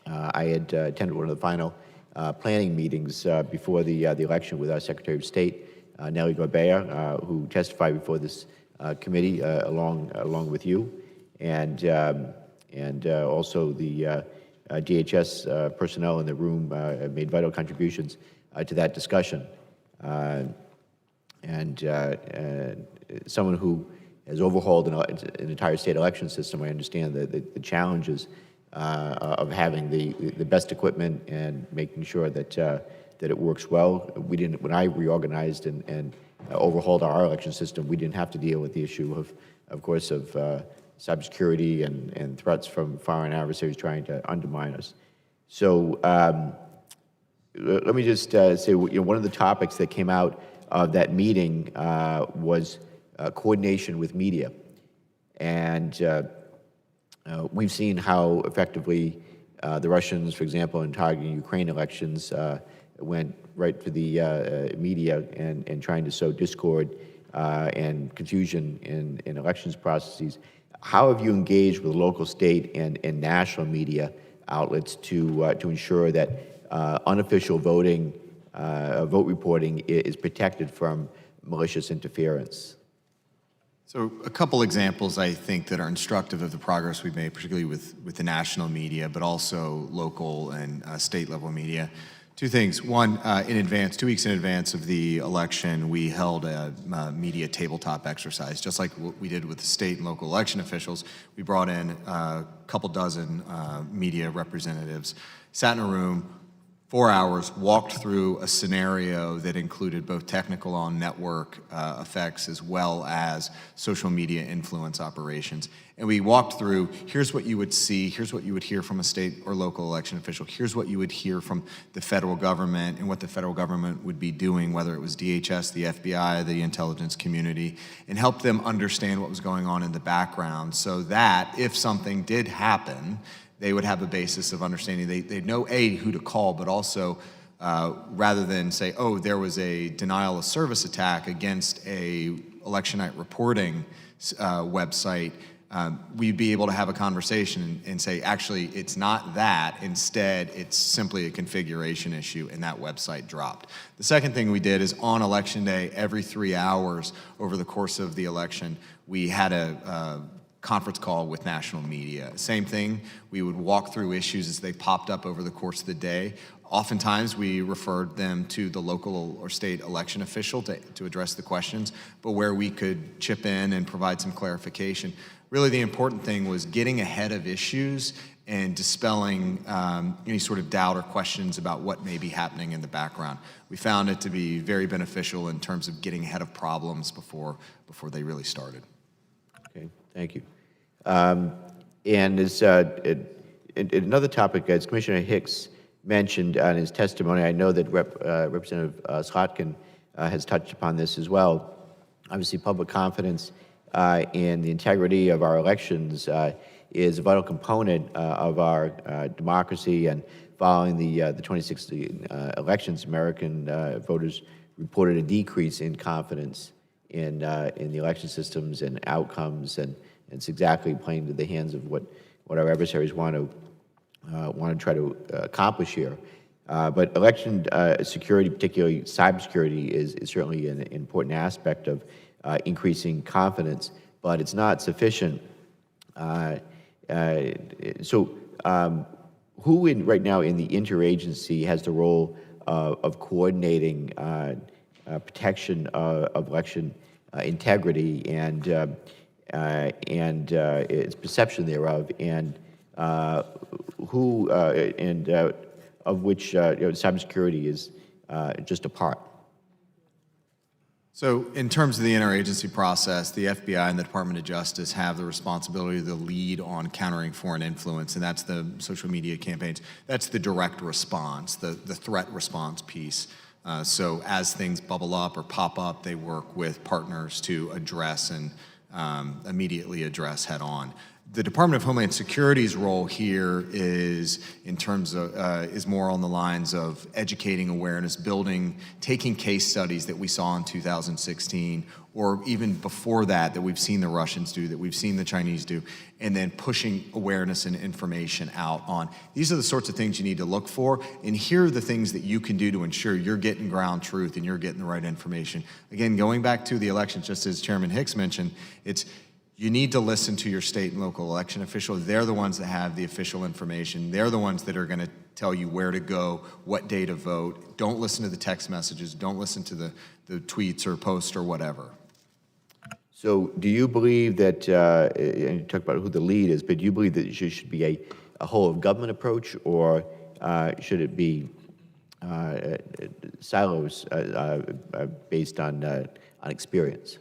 S15: I had attended one of the final planning meetings before the election with our Secretary of State, Nellie Gorbea, who testified before this committee along with you, and also the DHS personnel in the room made vital contributions to that discussion. And someone who has overhauled an entire state election system, I understand the challenges of having the best equipment and making sure that it works well. When I reorganized and overhauled our election system, we didn't have to deal with the issue of course, of cybersecurity and threats from foreign adversaries trying to undermine us. So let me just say, one of the topics that came out of that meeting was coordination with media. And we've seen how effectively the Russians, for example, in targeting Ukraine elections, went right for the media and trying to sow discord and confusion in elections processes. How have you engaged with local, state, and national media outlets to ensure that unofficial voting, vote reporting is protected from malicious interference?
S3: So a couple examples, I think, that are instructive of the progress we've made, particularly with the national media, but also local and state-level media. Two things. One, in advance, 2 weeks in advance of the election, we held a media tabletop exercise, just like what we did with the state and local election officials. We brought in a couple dozen media representatives, sat in a room, 4 hours, walked through a scenario that included both technical on-network effects as well as social media influence operations. And we walked through, here's what you would see, here's what you would hear from a state or local election official, here's what you would hear from the federal government and what the federal government would be doing, whether it was DHS, the FBI, the intelligence community, and helped them understand what was going on in the background so that if something did happen, they would have a basis of understanding. They'd know, A, who to call, but also rather than say, oh, there was a denial of service attack against a election night reporting website, we'd be able to have a conversation and say, actually, it's not that. Instead, it's simply a configuration issue, and that website dropped. The second thing we did is on Election Day, every 3 hours over the course of the election, we had a conference call with national media. Same thing, we would walk through issues as they popped up over the course of the day. Oftentimes, we referred them to the local or state election official to address the questions, but where we could chip in and provide some clarification. Really, the important thing was getting ahead of issues and dispelling any sort of doubt or questions about what may be happening in the background. We found it to be very beneficial in terms of getting ahead of problems before they really started.
S15: Okay, thank you. And as another topic, as Commissioner Hicks mentioned in his testimony, I know that Representative Slotkin has touched upon this as well. Obviously, public confidence in the integrity of our elections is a vital component of our democracy. And following the 2016 elections, American voters reported a decrease in confidence in the election systems and outcomes, and it's exactly playing to the hands of what our adversaries want to try to accomplish here. But election security, particularly cybersecurity, is certainly an important aspect of increasing confidence, but it's not sufficient. Who right now in the interagency has the role of coordinating protection of election integrity and its perception thereof, and of which cybersecurity is just a part?
S3: So in terms of the interagency process, the FBI and the Department of Justice have the responsibility to lead on countering foreign influence, and that's the social media campaigns. That's the direct response, the threat response piece. So as things bubble up or pop up, they work with partners to address and immediately address head on. The Department of Homeland Security's role here is in terms of is more on the lines of educating awareness, taking case studies that we saw in 2016, or even before that we've seen the Russians do, that we've seen the Chinese do, and then pushing awareness and information out on. These are the sorts of things you need to look for, and here are the things that you can do to ensure you're getting ground truth and you're getting the right information. Again, going back to the elections, just as Chairman Hicks mentioned, you need to listen to your state and local election officials. They're the ones that have the official information. They're the ones that are going to tell you where to go, what day to vote. Don't listen to the text messages. Don't listen to the tweets or posts or whatever.
S15: So do you believe that, and you talk about who the lead is, but do you believe that it should be a whole of government approach, or should it be silos based on experience?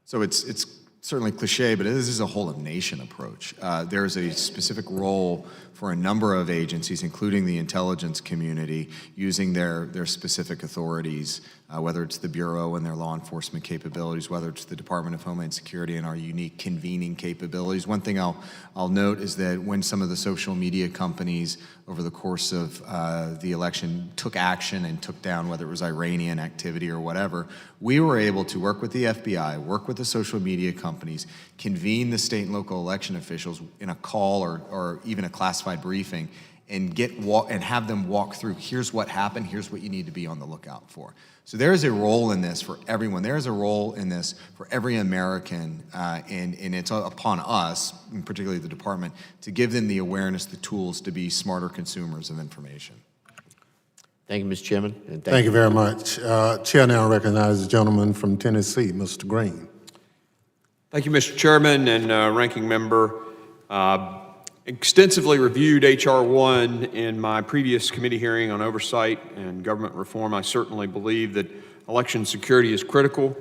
S3: So it's certainly cliche, but this is a whole of nation approach. There is a specific role for a number of agencies, including the intelligence community, using their specific authorities, whether it's the Bureau and their law enforcement capabilities, whether it's the Department of Homeland Security and our unique convening capabilities. One thing I'll note is that when some of the social media companies over the course of the election took action and took down, whether it was Iranian activity or whatever, we were able to work with the FBI, work with the social media companies, convene the state and local election officials in a call or even a classified briefing, and have them walk through, here's what happened, here's what you need to be on the lookout for. So there is a role in this for everyone. There is a role in this for every American, and it's upon us, and particularly the department, to give them the awareness, the tools to be smarter consumers of information.
S15: Thank you, Mr. Chairman. And
S1: Thank you very much. Chair now recognizes the gentleman from Tennessee, Mr. Green.
S16: Thank you, Mr. Chairman and Ranking Member. Extensively reviewed H.R. 1 in my previous committee hearing on oversight and government reform. I certainly believe that election security is critical.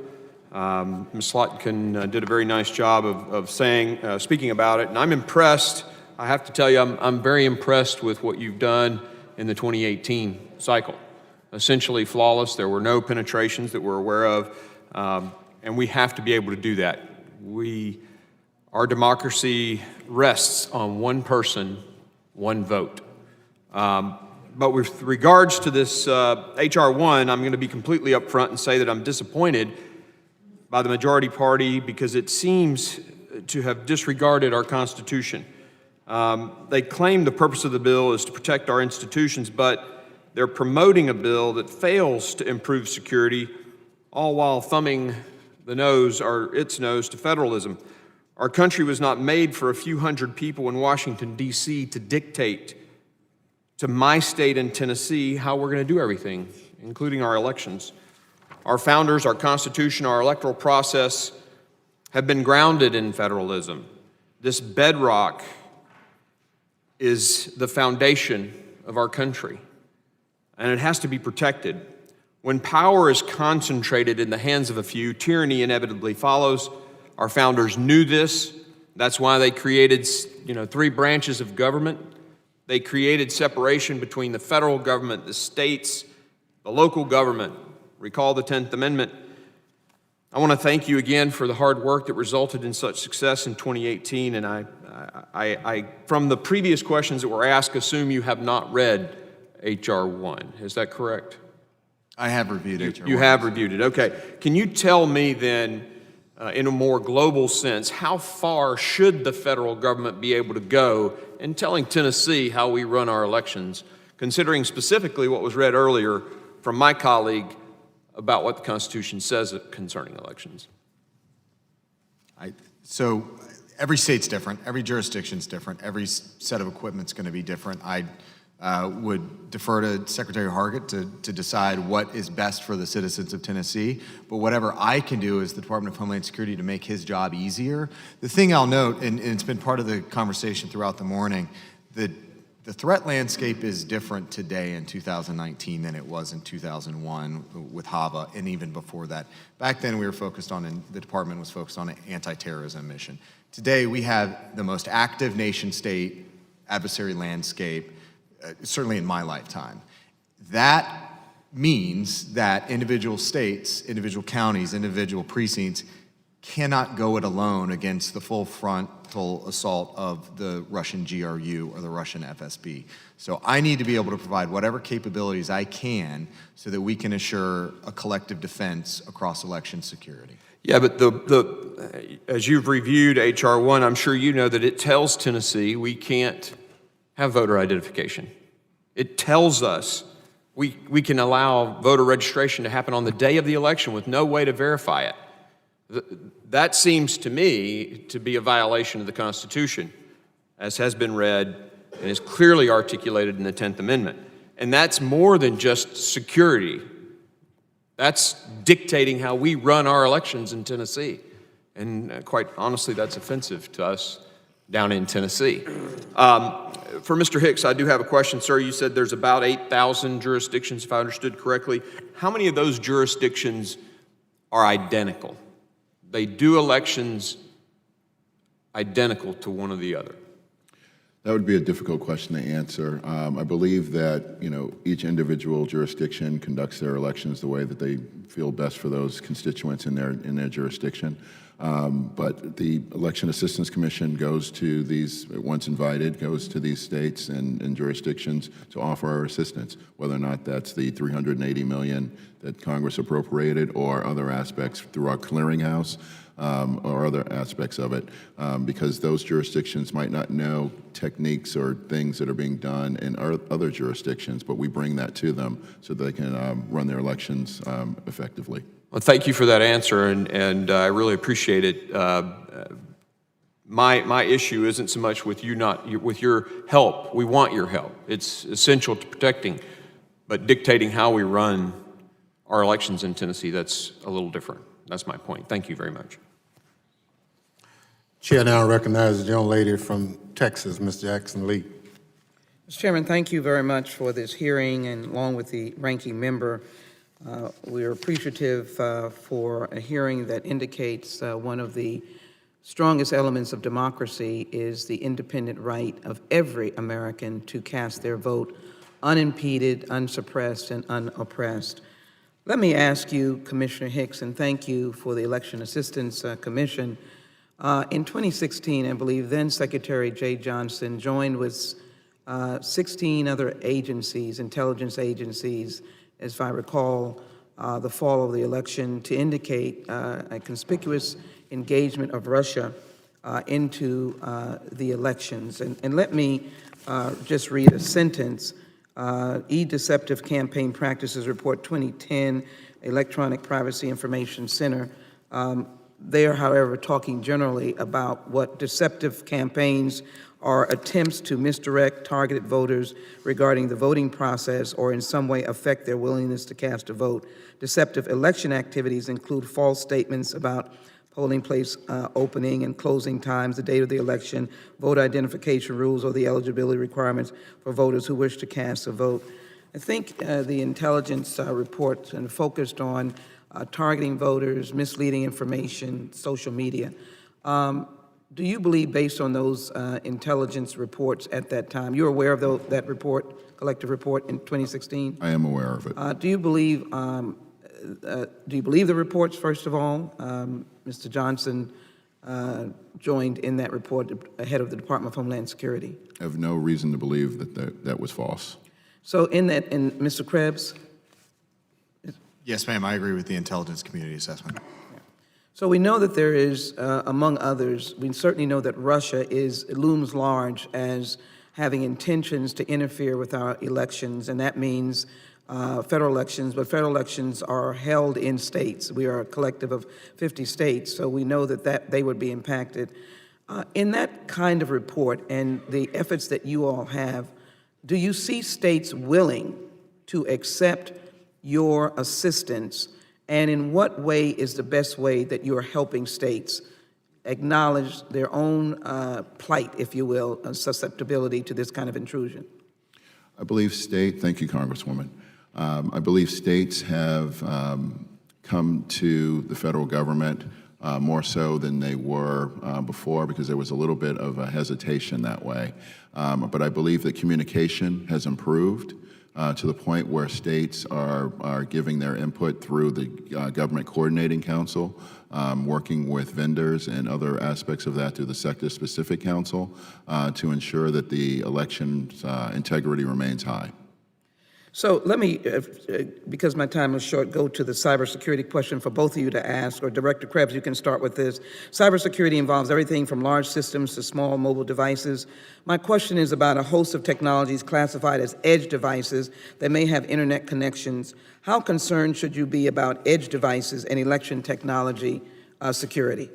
S16: Ms. Slotkin did a very nice job of speaking about it, and I'm impressed. I have to tell you, I'm very impressed with what you've done in the 2018 cycle. Essentially flawless. There were no penetrations that we're aware of, and we have to be able to do that. Our democracy rests on one person, one vote. But with regards to this H.R. 1, I'm going to be completely upfront and say that I'm disappointed by the majority party because it seems to have disregarded our Constitution. They claim the purpose of the bill is to protect our institutions, but they're promoting a bill that fails to improve security, all while thumbing its nose to federalism. Our country was not made for a few hundred people in Washington, D.C. to dictate to my state in Tennessee how we're going to do everything, including our elections. Our founders, our Constitution, our electoral process have been grounded in federalism. This bedrock is the foundation of our country, and it has to be protected. When power is concentrated in the hands of a few, tyranny inevitably follows. Our founders knew this. That's why they created, 3 branches of government. They created separation between the federal government, the states, the local government. Recall the 10th Amendment. I want to thank you again for the hard work that resulted in such success in 2018. And I from the previous questions that were asked, assume you have not read H.R. 1. Is that correct?
S3: I have reviewed H.R. 1.
S16: You have reviewed it. Okay. Can you tell me then, in a more global sense, how far should the federal government be able to go in telling Tennessee how we run our elections, considering specifically what was read earlier from my colleague about what the Constitution says concerning elections?
S3: So every state's different, every jurisdiction's different, every set of equipment's going to be different. I would defer to Secretary Hargett to decide what is best for the citizens of Tennessee. But whatever I can do as the Department of Homeland Security to make his job easier. The thing I'll note, and it's been part of the conversation throughout the morning, that the threat landscape is different today in 2019 than it was in 2001 with HAVA, and even before that. Back then we were focused on, and the department was focused on an anti-terrorism mission. Today we have the most active nation-state adversary landscape certainly in my lifetime. That means that individual states, individual counties, individual precincts cannot go it alone against the full frontal assault of the Russian GRU or the Russian FSB. So I need to be able to provide whatever capabilities I can so that we can assure a collective defense across election security.
S16: Yeah, but as you've reviewed H.R. 1, I'm sure you know that it tells Tennessee we can't have voter identification. It tells us we can allow voter registration to happen on the day of the election with no way to verify it. That seems to me to be a violation of the Constitution, as has been read and is clearly articulated in the 10th Amendment. And that's more than just security. That's dictating how we run our elections in Tennessee. And quite honestly, that's offensive to us down in Tennessee. For Mr. Hicks, I do have a question, sir. You said there's about 8,000 jurisdictions, if I understood correctly. How many of those jurisdictions are identical? They do elections identical to one or the other?
S4: That would be a difficult question to answer. I believe that each individual jurisdiction conducts their elections the way that they feel best for those constituents in their jurisdiction. But the Election Assistance Commission goes to these, once invited, goes to these states and jurisdictions to offer our assistance, whether or not that's the $380 million that Congress appropriated or other aspects through our clearinghouse. Or other aspects of it, because those jurisdictions might not know techniques or things that are being done in other jurisdictions, but we bring that to them so they can run their elections effectively.
S16: Well, thank you for that answer, and I really appreciate it. My issue isn't so much with with your help. We want your help. It's essential to protecting, but dictating how we run our elections in Tennessee, that's a little different. That's my point. Thank you very much.
S1: Chair now recognizes the young lady from Texas, Ms. Jackson Lee.
S17: Mr. Chairman, thank you very much for this hearing, and along with the ranking member, we are appreciative for a hearing that indicates one of the strongest elements of democracy is the independent right of every American to cast their vote unimpeded, unsuppressed, and unoppressed. Let me ask you, Commissioner Hicks, and thank you for the Election Assistance Commission. In 2016, I believe then Secretary Jay Johnson joined with 16 other agencies, intelligence agencies, as I recall, the fall of the election, to indicate a conspicuous engagement of Russia into the elections. And let me just read a sentence. E-Deceptive Campaign Practices Report 2010, Electronic Privacy Information Center. They are, however, talking generally about what deceptive campaigns are attempts to misdirect targeted voters regarding the voting process or in some way affect their willingness to cast a vote. Deceptive election activities include false statements about polling place opening and closing times, the date of the election, voter identification rules, or the eligibility requirements for voters who wish to cast a vote. I think the intelligence report focused on targeting voters, misleading information, social media. Do you believe, based on those intelligence reports at that time, you're aware of that report, collective report in 2016?
S4: I am aware of it.
S17: Do you believe the reports, first of all? Mr. Johnson joined in that report ahead of the Department of Homeland Security.
S4: I have no reason to believe that was false.
S17: So Mr. Krebs?
S3: Yes, ma'am, I agree with the intelligence community assessment.
S17: So we know that there is, among others, we certainly know that Russia looms large as having intentions to interfere with our elections, and that means federal elections, but federal elections are held in states. We are a collective of 50 states, so we know that they would be impacted. In that kind of report and the efforts that you all have, do you see states willing to accept your assistance, and in what way is the best way that you're helping states acknowledge their own plight, if you will, susceptibility to this kind of intrusion?
S4: I believe thank you, Congresswoman. I believe states have come to the federal government more so than they were before, because there was a little bit of a hesitation that way. But I believe that communication has improved. to the point where states are giving their input through the Government Coordinating Council, working with vendors and other aspects of that through the Sector-Specific Council to ensure that the election's integrity remains high.
S17: So let me, because my time is short, go to the cybersecurity question for both of you to ask, or Director Krebs, you can start with this. Cybersecurity involves everything from large systems to small mobile devices. My question is about a host of technologies classified as edge devices that may have internet connections. How concerned should you be about edge devices and election technology security?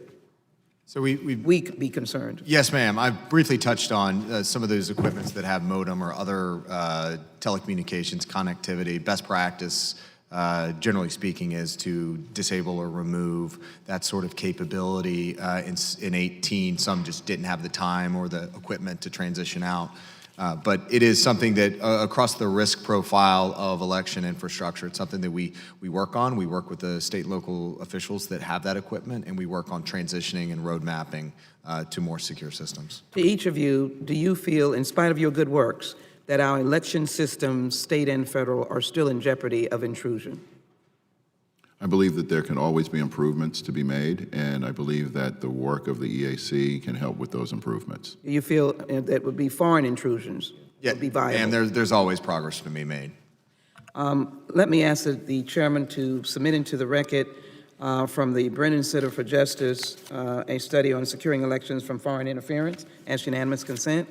S3: So we
S17: be concerned.
S3: Yes, ma'am. I've briefly touched on some of those equipments that have modem or other telecommunications connectivity. Best practice, generally speaking, is to disable or remove that sort of capability. In 18, some just didn't have the time or the equipment to transition out. But it is something that across the risk profile of election infrastructure, it's something that we work on. We work with the state and local officials that have that equipment, and we work on transitioning and road mapping to more secure systems.
S17: To each of you, do you feel, in spite of your good works, that our election systems, state and federal, are still in jeopardy of intrusion?
S4: I believe that there can always be improvements to be made, and I believe that the work of the EAC can help with those improvements.
S17: Do you feel that would be foreign intrusions would be viable?
S3: And there's always progress to be made.
S17: Let me ask the chairman to submit into the record from the Brennan Center for Justice a study on securing elections from foreign interference. Ask unanimous consent.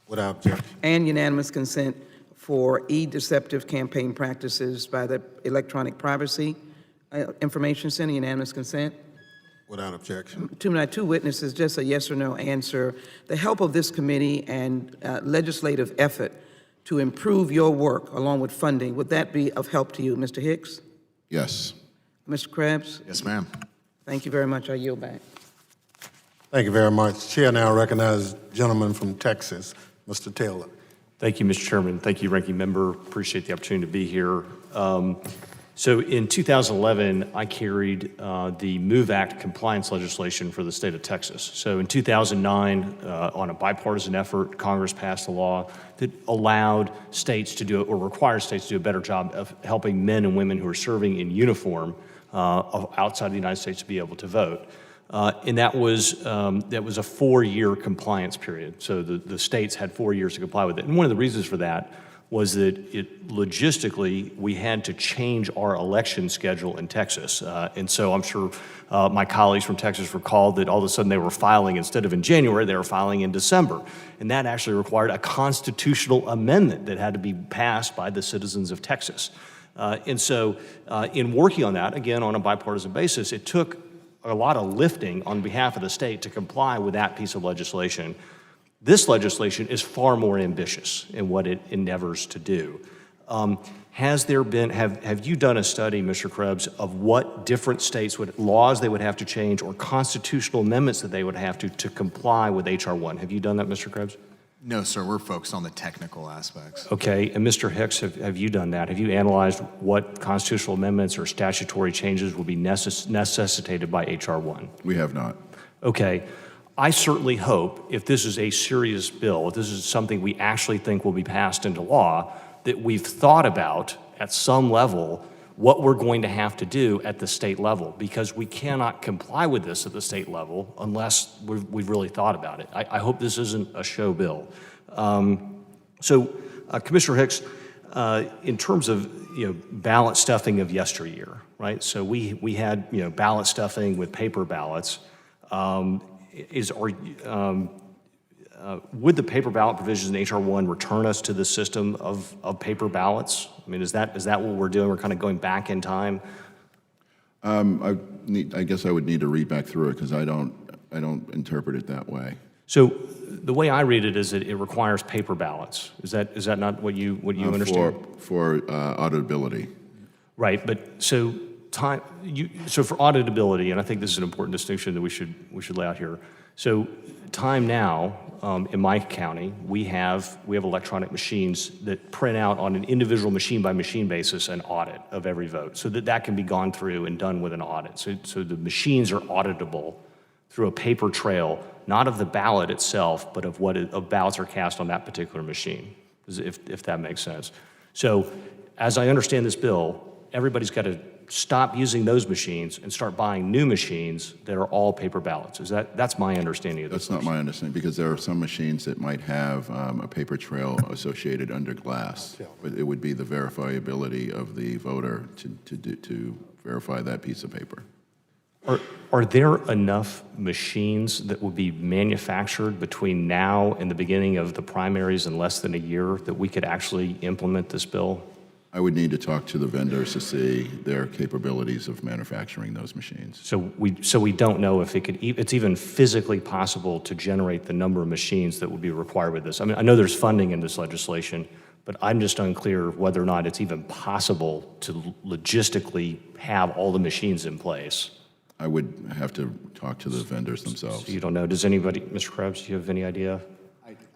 S1: Without objection.
S17: And unanimous consent for e-deceptive campaign practices by the Electronic Privacy Information Center. Unanimous consent.
S1: Without objection.
S17: Two witnesses, just a yes or no answer. The help of this committee and legislative effort to improve your work along with funding, would that be of help to you, Mr. Hicks?
S4: Yes.
S17: Mr. Krebs?
S3: Yes, ma'am.
S17: Thank you very much. I yield back.
S1: Thank you very much. Chair now recognizes gentleman from Texas, Mr. Taylor.
S18: Thank you, Mr. Chairman. Thank you, Ranking Member. Appreciate the opportunity to be here. So in 2011, I carried the MOVE Act compliance legislation for the state of Texas. So in 2009, on a bipartisan effort, Congress passed a law that allowed states to do, or required states to do a better job of helping men and women who are serving in uniform outside of the United States to be able to vote. And that was a 4-year compliance period. So the states had 4 years to comply with it. And one of the reasons for that was that logistically, we had to change our election schedule in Texas. And so I'm sure my colleagues from Texas recall that all of a sudden they were filing, instead of in January, they were filing in December. And that actually required a constitutional amendment that had to be passed by the citizens of Texas. And so in working on that, again, on a bipartisan basis, it took a lot of lifting on behalf of the state to comply with that piece of legislation. This legislation is far more ambitious in what it endeavors to do. Have you done a study, Mr. Krebs, of what different states laws they would have to change or constitutional amendments that they would have to comply with H.R. 1? Have you done that, Mr. Krebs?
S3: No, sir. We're focused on the technical aspects.
S18: Okay. And Mr. Hicks, have you done that? Have you analyzed what constitutional amendments or statutory changes will be necessitated by H.R. 1?
S4: We have not.
S18: Okay. I certainly hope, if this is a serious bill, if this is something we actually think will be passed into law, that we've thought about at some level what we're going to have to do at the state level, because we cannot comply with this at the state level unless we've really thought about it. I hope this isn't a show bill. Commissioner Hicks, in terms of ballot stuffing of yesteryear, right? So we had ballot stuffing with paper ballots. Would the paper ballot provisions in H.R. 1 return us to the system of paper ballots? I mean, is that what we're doing? We're kind of going back in time?
S4: I guess I would need to read back through it because I don't interpret it that way.
S18: So the way I read it is that it requires paper ballots. Is that not what you understand?
S4: For auditability.
S18: Right, but so for auditability, and I think this is an important distinction that we should lay out here. So time now, in my county, we have electronic machines that print out on an individual machine-by-machine basis an audit of every vote, so that can be gone through and done with an audit. So the machines are auditable through a paper trail, not of the ballot itself, but of ballots are cast on that particular machine. if that makes sense. So as I understand this bill, everybody's got to stop using those machines and start buying new machines that are all paper ballots. That's my understanding of this.
S4: That's not my understanding, because there are some machines that might have a paper trail associated under glass, but it would be the verifiability of the voter to verify that piece of paper.
S18: Are there enough machines that will be manufactured between now and the beginning of the primaries in less than a year that we could actually implement this bill?
S4: I would need to talk to the vendors to see their capabilities of manufacturing those machines.
S18: So we don't know if it's even physically possible to generate the number of machines that would be required with this. I mean, I know there's funding in this legislation, but I'm just unclear whether or not it's even possible to logistically have all the machines in place.
S4: I would have to talk to the vendors themselves.
S18: So you don't know. Does anybody, Mr. Krebs, do you have any idea?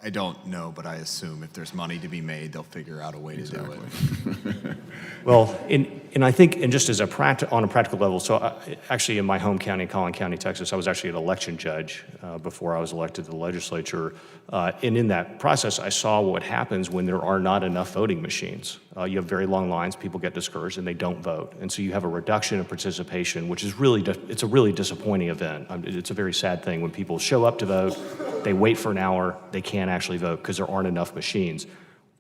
S3: I don't know, but I assume if there's money to be made, they'll figure out a way to do it.
S18: Well, and I think, and just as on a practical level, so actually in my home county, Collin County, Texas, I was actually an election judge before I was elected to the legislature. And in that process, I saw what happens when there are not enough voting machines. You have very long lines, people get discouraged, and they don't vote. And so you have a reduction in participation, which is it's a really disappointing event. It's a very sad thing when people show up to vote, they wait for an hour, they can't actually vote because there aren't enough machines.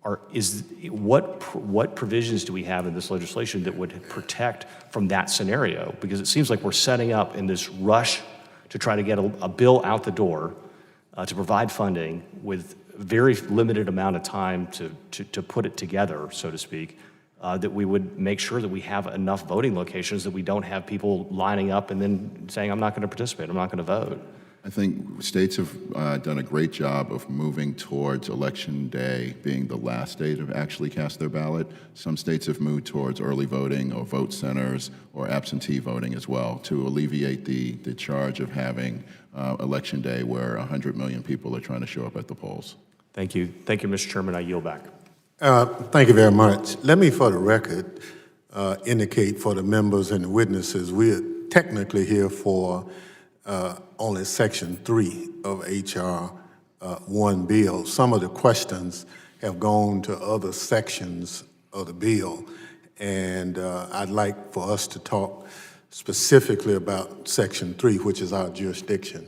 S18: What provisions do we have in this legislation that would protect from that scenario? Because it seems like we're setting up in this rush to try to get a bill out the door to provide funding with very limited amount of time to put it together, so to speak, that we would make sure that we have enough voting locations that we don't have people lining up and then saying, I'm not going to participate, I'm not going to vote.
S4: I think states have done a great job of moving towards Election Day being the last day to actually cast their ballot. Some states have moved towards early voting or vote centers or absentee voting as well to alleviate the charge of having Election Day where 100 million people are trying to show up at the polls.
S18: Thank you. Thank you, Mr. Chairman. I yield back.
S1: Thank you very much. Let me, for the record, indicate for the members and the witnesses, we're technically here for only Section 3 of H.R. 1 bill. Some of the questions have gone to other sections of the bill, and I'd like for us to talk specifically about Section 3, which is our jurisdiction.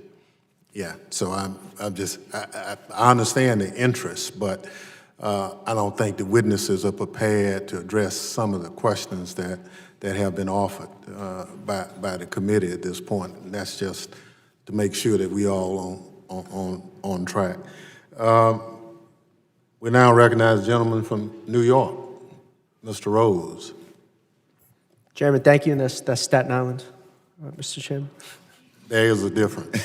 S1: Yeah, so I understand the interest, but I don't think the witnesses are prepared to address some of the questions that have been offered by the committee at this point. And that's just to make sure that we all on track. We now recognize the gentleman from New York, Mr. Rose.
S19: Chairman, thank you, and that's Staten Island, Mr. Chairman.
S1: There is a difference.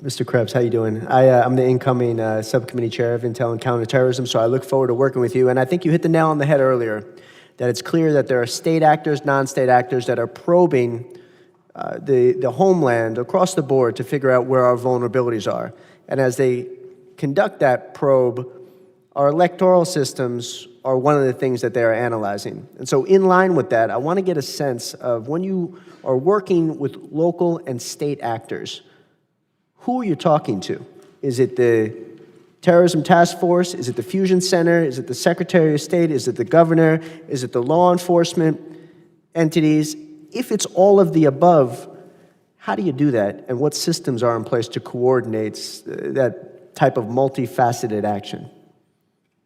S19: Mr. Krebs, how you doing? I'm the incoming subcommittee chair of Intel and Counterterrorism, so I look forward to working with you. And I think you hit the nail on the head earlier, that it's clear that there are state actors, non-state actors that are probing the Homeland across the board to figure out where our vulnerabilities are. And as they conduct that probe, our electoral systems are one of the things that they are analyzing. And so in line with that, I want to get a sense of when you are working with local and state actors, who are you talking to? Is it the Terrorism Task Force? Is it the Fusion Center? Is it the Secretary of State? Is it the governor? Is it the law enforcement entities? If it's all of the above, how do you do that? And what systems are in place to coordinate that type of multifaceted action?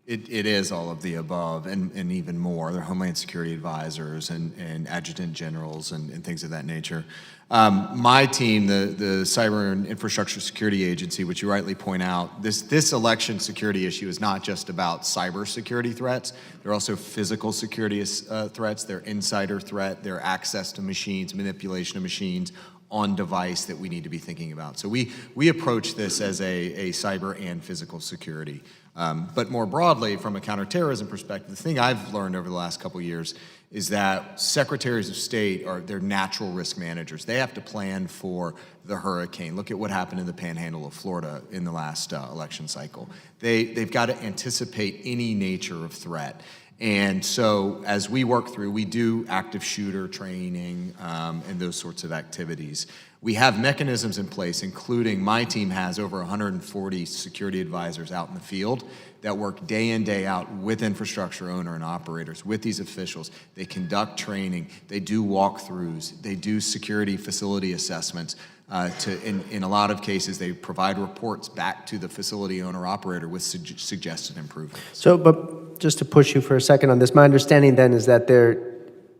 S3: It is all of the above and even more. There are Homeland Security advisors and adjutant generals and things of that nature. My team, the Cyber and Infrastructure Security Agency, which you rightly point out, this election security issue is not just about cyber security threats. There are also physical security threats. There are insider threat. There are access to machines, manipulation of machines on device that we need to be thinking about. So we approach this as a cyber and physical security. But more broadly, from a counterterrorism perspective, the thing I've learned over the last couple of years is that secretaries of state they're natural risk managers. They have to plan for the hurricane. Look at what happened in the panhandle of Florida in the last election cycle. They've got to anticipate any nature of threat. And so as we work through, we do active shooter training and those sorts of activities. We have mechanisms in place, including my team has over 140 security advisors out in the field that work day in, day out with infrastructure owner and operators, with these officials. They conduct training, they do walkthroughs, they do security facility assessments. In a lot of cases, they provide reports back to the facility owner operator with suggested improvements.
S19: So, but just to push you for a second on this, my understanding then is that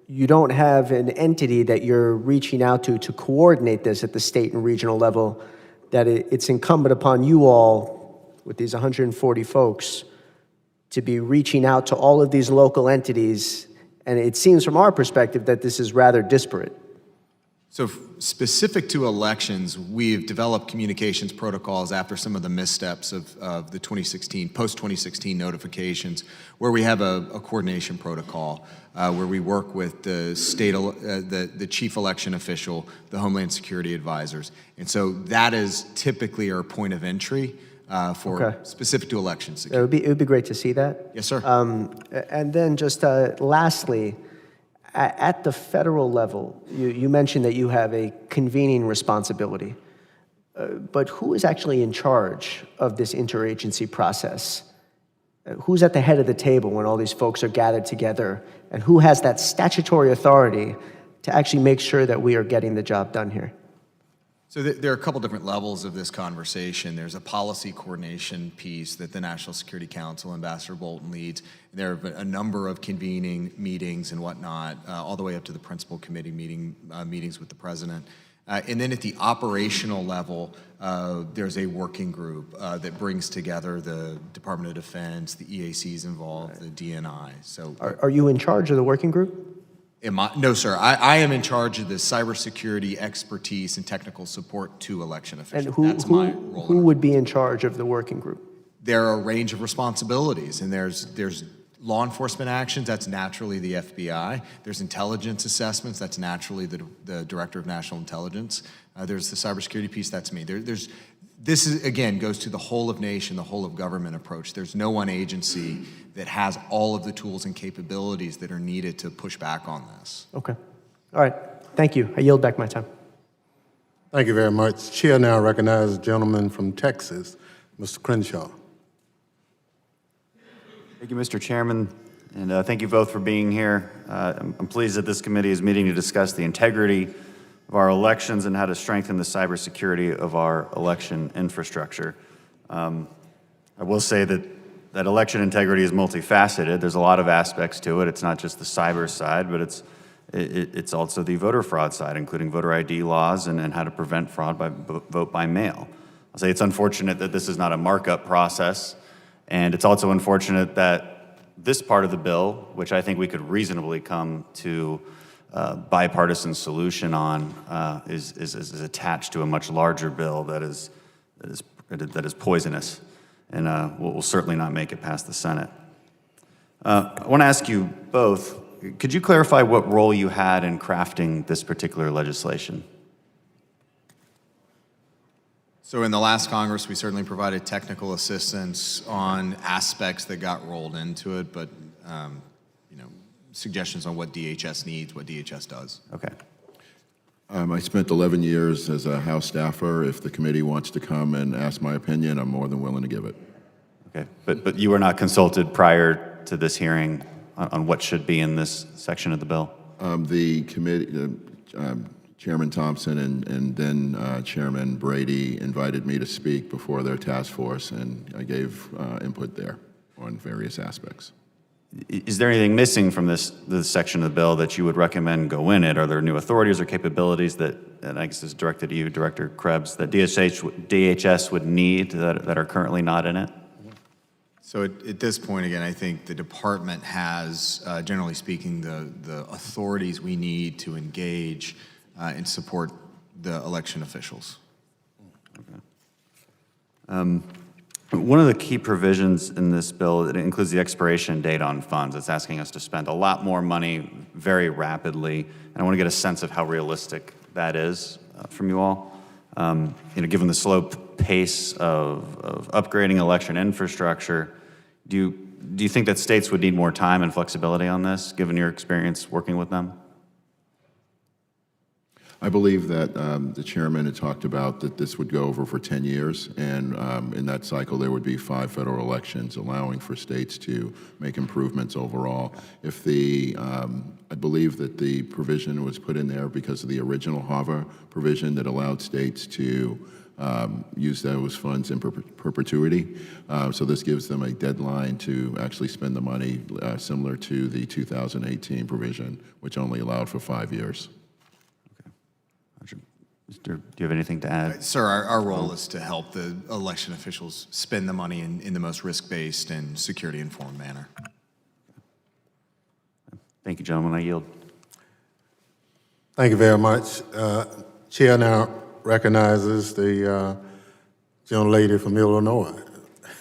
S19: you don't have an entity that you're reaching out to coordinate this at the state and regional level, that it's incumbent upon you all, with these 140 folks, to be reaching out to all of these local entities, and it seems from our perspective that this is rather disparate.
S3: So specific to elections, we've developed communications protocols after some of the missteps of the post-2016 notifications, where we have a coordination protocol where we work with the state, the chief election official, the Homeland Security advisors. And so that is typically our point of entry specific to election security.
S19: It would be great to see that.
S3: Yes, sir.
S19: And then just lastly, at the federal level, you mentioned that you have a convening responsibility, but who is actually in charge of this interagency process? Who's at the head of the table when all these folks are gathered together, and who has that statutory authority to actually make sure that we are getting the job done here?
S3: So there are a couple different levels of this conversation. There's a policy coordination piece that the National Security Council, Ambassador Bolton, leads. There have been a number of convening meetings and whatnot, all the way up to the principal committee meetings with the president. And then at the operational level, there's a working group that brings together the Department of Defense, the EACs involved, the DNI. So,
S19: Are you in charge of the working group?
S3: No, sir. I am in charge of the cybersecurity expertise and technical support to election officials.
S19: And
S3: That's my role.
S19: who would be in charge of the working group?
S3: There are a range of responsibilities, and there's law enforcement actions. That's naturally the FBI. There's intelligence assessments. That's naturally the Director of National Intelligence. There's the cybersecurity piece. That's me. This is, again, goes to the whole of nation, the whole of government approach. There's no one agency that has all of the tools and capabilities that are needed to push back on this.
S19: Okay. All right. Thank you. I yield back my time.
S1: Thank you very much. Chair now recognizes the gentleman from Texas, Mr. Crenshaw.
S20: Thank you, Mr. Chairman, and thank you both for being here. I'm pleased that this committee is meeting to discuss the integrity of our elections and how to strengthen the cybersecurity of our election infrastructure. I will say that election integrity is multifaceted. There's a lot of aspects to it. It's not just the cyber side, but it's also the voter fraud side, including voter ID laws and how to prevent fraud by vote by mail. I'll say it's unfortunate that this is not a markup process, and it's also unfortunate that this part of the bill, which I think we could reasonably come to bipartisan solution on, is attached to a much larger bill that is poisonous, and will certainly not make it past the Senate. I want to ask you both, could you clarify what role you had in crafting this particular legislation?
S3: So in the last Congress, we certainly provided technical assistance on aspects that got rolled into it, but suggestions on what DHS needs, what DHS does.
S20: Okay.
S4: I spent 11 years as a House staffer. If the committee wants to come and ask my opinion, I'm more than willing to give it.
S20: Okay, but you were not consulted prior to this hearing on what should be in this section of the bill?
S4: The committee, Chairman Thompson and then Chairman Brady invited me to speak before their task force, and I gave input there on various aspects.
S20: Is there anything missing from this section of the bill that you would recommend go in it? Are there new authorities or capabilities that, and I guess this is directed to you, Director Krebs, that DHS would need that are currently not in it?
S3: So at this point, again, I think the department has, generally speaking, the authorities we need to engage and support the election officials.
S20: Okay. One of the key provisions in this bill, it includes the expiration date on funds. It's asking us to spend a lot more money very rapidly, and I want to get a sense of how realistic that is from you all. Given the slow pace of upgrading election infrastructure, do do you think that states would need more time and flexibility on this, given your experience working with them?
S4: I believe that the chairman had talked about that this would go over for 10 years, and in that cycle there would be 5 federal elections, allowing for states to make improvements overall. If I believe that the provision was put in there because of the original HAVA provision that allowed states to use those funds in perpetuity. So this gives them a deadline to actually spend the money, similar to the 2018 provision, which only allowed for 5 years.
S20: Mr., do you have anything to add?
S3: Sir, our role is to help the election officials spend the money in the most risk-based and security-informed manner.
S20: Thank you, gentlemen. I yield.
S1: Thank you very much. Chair now recognizes the young lady from Illinois,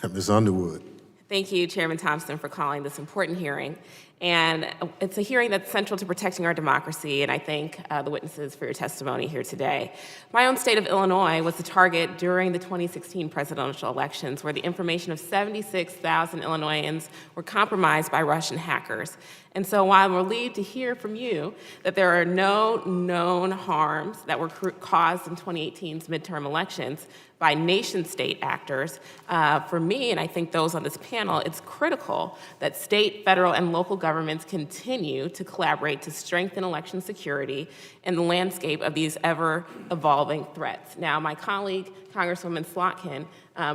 S1: Ms. Underwood.
S21: Thank you, Chairman Thompson, for calling this important hearing. And it's a hearing that's central to protecting our democracy, and I thank the witnesses for your testimony here today. My own state of Illinois was the target during the 2016 presidential elections, where the information of 76,000 Illinoisans were compromised by Russian hackers. And so while I'm relieved to hear from you that there are no known harms that were caused in 2018's midterm elections by nation-state actors, for me, and I think those on this panel, it's critical that state, federal, and local governments continue to collaborate to strengthen election security in the landscape of these ever-evolving threats. Now, my colleague, Congresswoman Slotkin,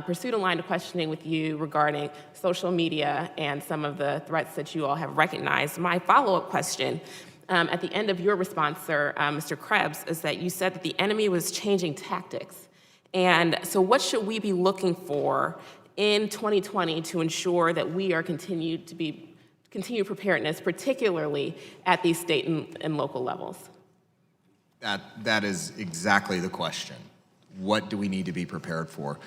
S21: pursued a line of questioning with you regarding social media and some of the threats that you all have recognized. My follow-up question at the end of your response, sir, Mr. Krebs, is that you said that the enemy was changing tactics. And so what should we be looking for in 2020 to ensure that we are continued preparedness, particularly at these state and local levels?
S3: That is exactly the question. What do we need to be prepared for?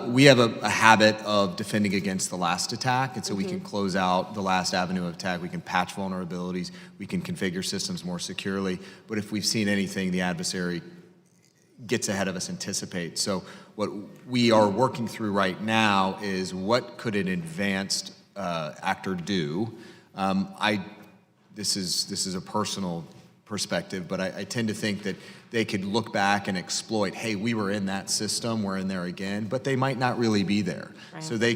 S3: We have a habit of defending against the last attack, and so we can close out the last avenue of attack. We can patch vulnerabilities. We can configure systems more securely. But if we've seen anything, the adversary gets ahead of us, anticipates. So what we are working through right now is what could an advanced actor do? This is a personal perspective, but I tend to think that they could look back and exploit, hey, we were in that system, we're in there again, but they might not really be there. Right. So they,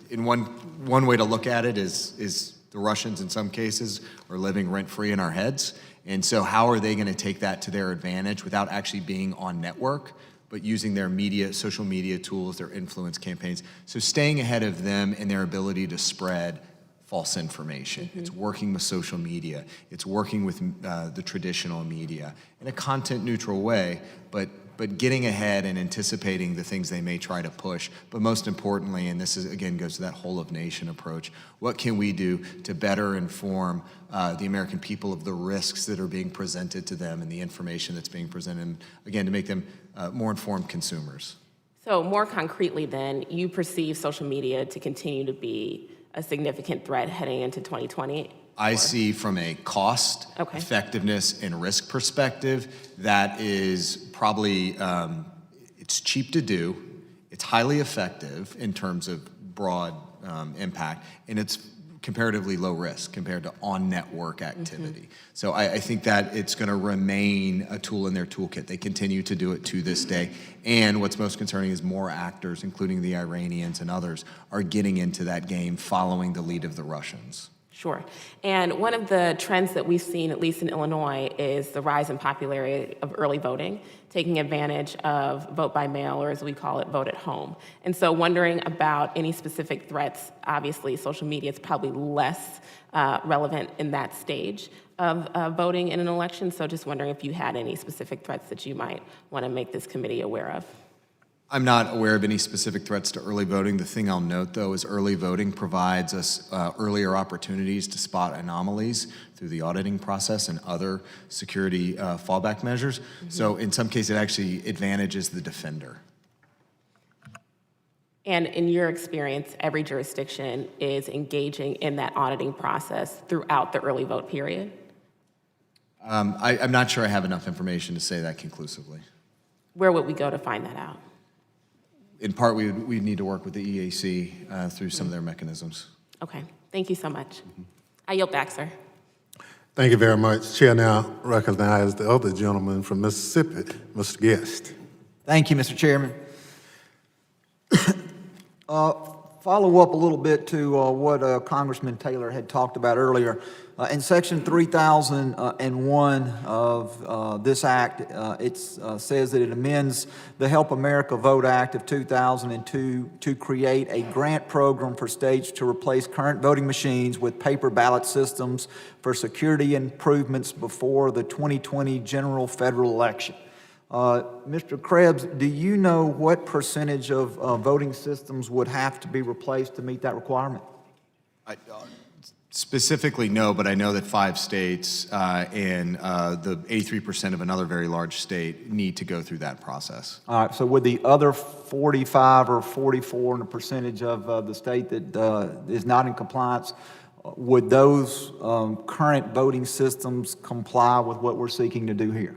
S3: in one way to look at it is the Russians in some cases are living rent-free in our heads. And so how are they going to take that to their advantage without actually being on network, but using their social media tools, their influence campaigns? So staying ahead of them and their ability to spread false information. It's working with social media. It's working with the traditional media in a content-neutral way, but getting ahead and anticipating the things they may try to push. But most importantly, and this is again goes to that whole of nation approach, what can we do to better inform the American people of the risks that are being presented to them and the information that's being presented, and again, to make them more informed consumers?
S21: So more concretely then, you perceive social media to continue to be a significant threat heading into 2020?
S3: I see from a cost, effectiveness, and risk perspective, that is probably, it's cheap to do, it's highly effective in terms of broad impact, and it's comparatively low risk compared to on-network activity. So I think that it's going to remain a tool in their toolkit. They continue to do it to this day. And what's most concerning is more actors, including the Iranians and others, are getting into that game following the lead of the Russians.
S21: Sure. And one of the trends that we've seen, at least in Illinois, is the rise in popularity of early voting, taking advantage of vote by mail, or as we call it, vote at home. And so wondering about any specific threats. Obviously, social media is probably less relevant in that stage of voting in an election. So just wondering if you had any specific threats that you might want to make this committee aware of.
S3: I'm not aware of any specific threats to early voting. The thing I'll note, though, is early voting provides us earlier opportunities to spot anomalies through the auditing process and other security fallback measures. So in some cases, it actually advantages the defender.
S21: And in your experience, every jurisdiction is engaging in that auditing process throughout the early vote period?
S3: I'm not sure I have enough information to say that conclusively.
S21: Where would we go to find that out?
S3: In part, we'd need to work with the EAC through some of their mechanisms.
S21: Okay, thank you so much. I yield back, sir.
S1: Thank you very much. Chair now recognizes the other gentleman from Mississippi, Mr. Guest.
S2: Thank you, Mr. Chairman. Follow up a little bit to what Congressman Taylor had talked about earlier. In Section 3001 of this act, it says that it amends the Help America Vote Act of 2002 to create a grant program for states to replace current voting machines with paper ballot systems for security improvements before the 2020 general federal election. Mr. Krebs, do you know what percentage of voting systems would have to be replaced to meet that requirement?
S3: Specifically, no, but I know that 5 states and the 83% of another very large state need to go through that process.
S2: All right, so would the other 45 or 44 and a percentage of the state that is not in compliance, would those current voting systems comply with what we're seeking to do here?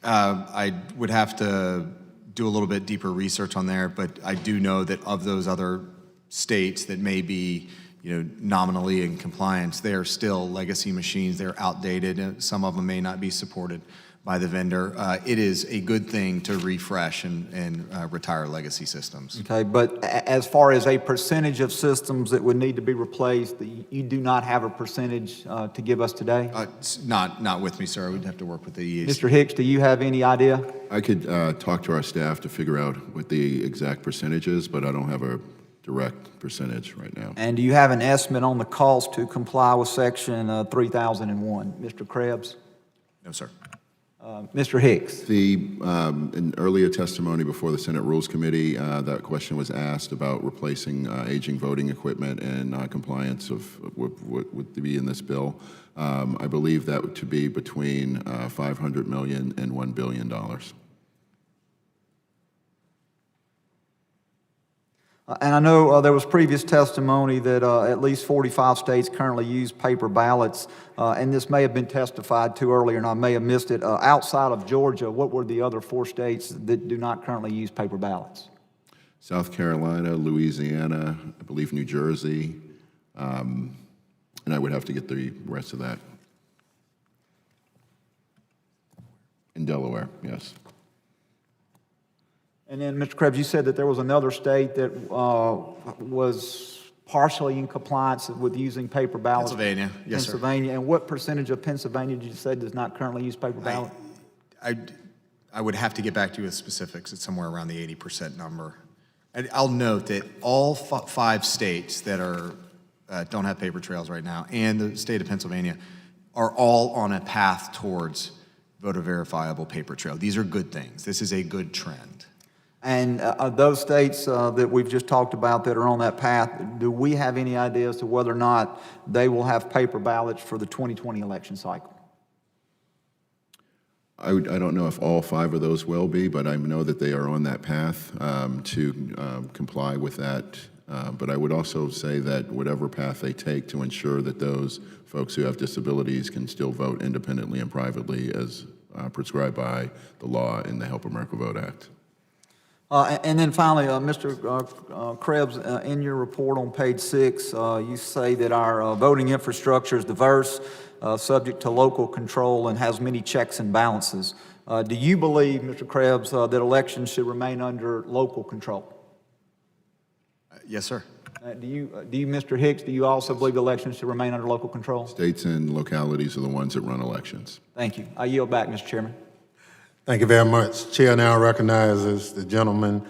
S3: I would have to do a little bit deeper research on there, but I do know that of those other states that may be, nominally in compliance, they are still legacy machines. They're outdated, and some of them may not be supported by the vendor. It is a good thing to refresh and retire legacy systems.
S2: Okay, but as far as a percentage of systems that would need to be replaced, you do not have a percentage to give us today?
S3: It's not with me, sir. We'd have to work with the EAC.
S2: Mr. Hicks, do you have any idea?
S4: I could talk to our staff to figure out what the exact percentage is, but I don't have a direct percentage right now.
S2: And do you have an estimate on the cost to comply with Section 3001? Mr. Krebs?
S3: No, sir.
S2: Mr. Hicks?
S4: In earlier testimony before the Senate Rules Committee, that question was asked about replacing aging voting equipment and compliance of what would be in this bill. I believe that to be between $500 million and $1 billion.
S2: And I know there was previous testimony that at least 45 states currently use paper ballots, and this may have been testified to earlier, and I may have missed it. Outside of Georgia, what were the other 4 states that do not currently use paper ballots?
S4: South Carolina, Louisiana, I believe New Jersey, and I would have to get the rest of that. In Delaware, yes.
S2: And then, Mr. Krebs, you said that there was another state that was partially in compliance with using paper ballots.
S3: Pennsylvania, yes, sir.
S2: Pennsylvania. And what percentage of Pennsylvania did you say does not currently use paper ballot?
S3: I would have to get back to you with specifics. It's somewhere around the 80% number. I'll note that all 5 states that are don't have paper trails right now, and the state of Pennsylvania, are all on a path towards voter verifiable paper trail. These are good things. This is a good trend.
S2: And those states that we've just talked about that are on that path, do we have any idea as to whether or not they will have paper ballots for the 2020 election cycle?
S4: I don't know if all 5 of those will be, but I know that they are on that path to comply with that. But I would also say that whatever path they take to ensure that those folks who have disabilities can still vote independently and privately as prescribed by the law in the Help America Vote Act.
S2: And then finally, Mr. Krebs, in your report on page 6, you say that our voting infrastructure is diverse, subject to local control, and has many checks and balances. Do you believe, Mr. Krebs, that elections should remain under local control?
S3: Yes, sir.
S2: Do you, Mr. Hicks, do you also believe elections should remain under local control?
S4: States and localities are the ones that run elections.
S2: Thank you. I yield back, Mr. Chairman.
S1: Thank you very much. Chair now recognizes the gentleman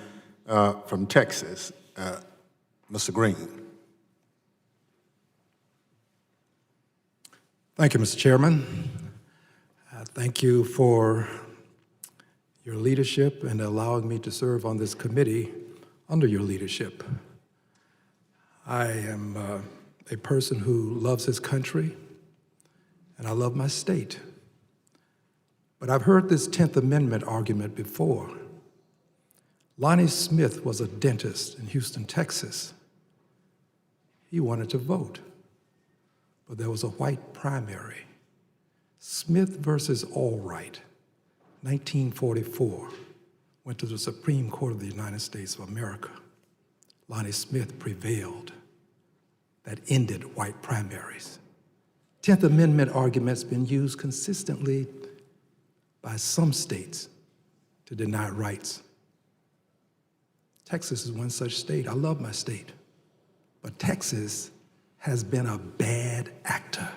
S1: from Texas, Mr. Green.
S22: Thank you, Mr. Chairman. Thank you for your leadership and allowing me to serve on this committee under your leadership. I am a person who loves his country, and I love my state. But I've heard this 10th Amendment argument before. Lonnie Smith was a dentist in Houston, Texas. He wanted to vote, but there was a white primary. Smith versus Allwright, 1944, went to the Supreme Court of the United States of America. Lonnie Smith prevailed. that ended white primaries. 10th Amendment arguments been used consistently by some states to deny rights. Texas is one such state. I love my state. But Texas has been a bad actor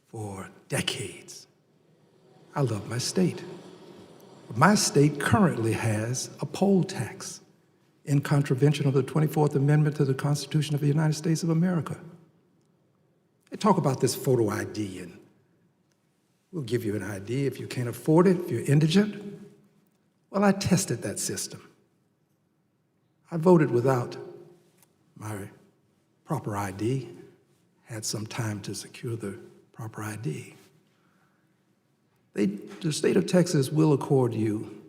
S22: for decades. I love my state. But my state currently has a poll tax in contravention of the 24th Amendment to the Constitution of the United States of America. They talk about this photo ID, and we'll give you an ID if you can't afford it, if you're indigent. Well, I tested that system. I voted without my proper ID, had some time to secure the proper ID. The state of Texas will accord you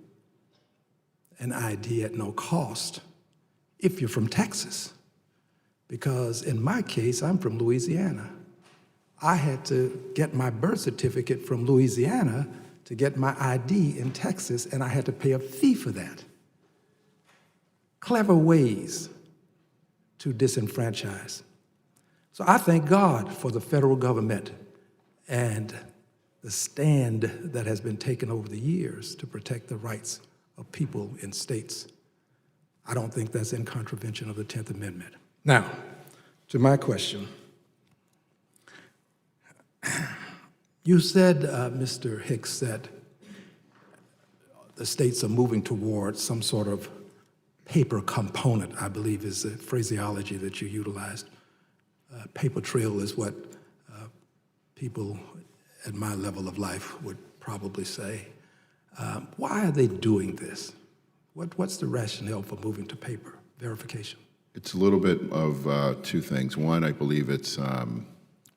S22: an ID at no cost if you're from Texas. Because in my case, I'm from Louisiana. I had to get my birth certificate from Louisiana to get my ID in Texas, and I had to pay a fee for that. Clever ways to disenfranchise. So I thank God for the federal government and the stand that has been taken over the years to protect the rights of people in states. I don't think that's in contravention of the 10th Amendment. Now, to my question. You said, Mr. Hicks, that the states are moving towards some sort of paper component, I believe is the phraseology that you utilized. Paper trail is what people at my level of life would probably say. Why are they doing this? What's the rationale for moving to paper verification?
S4: It's a little bit of two things. One, I believe it's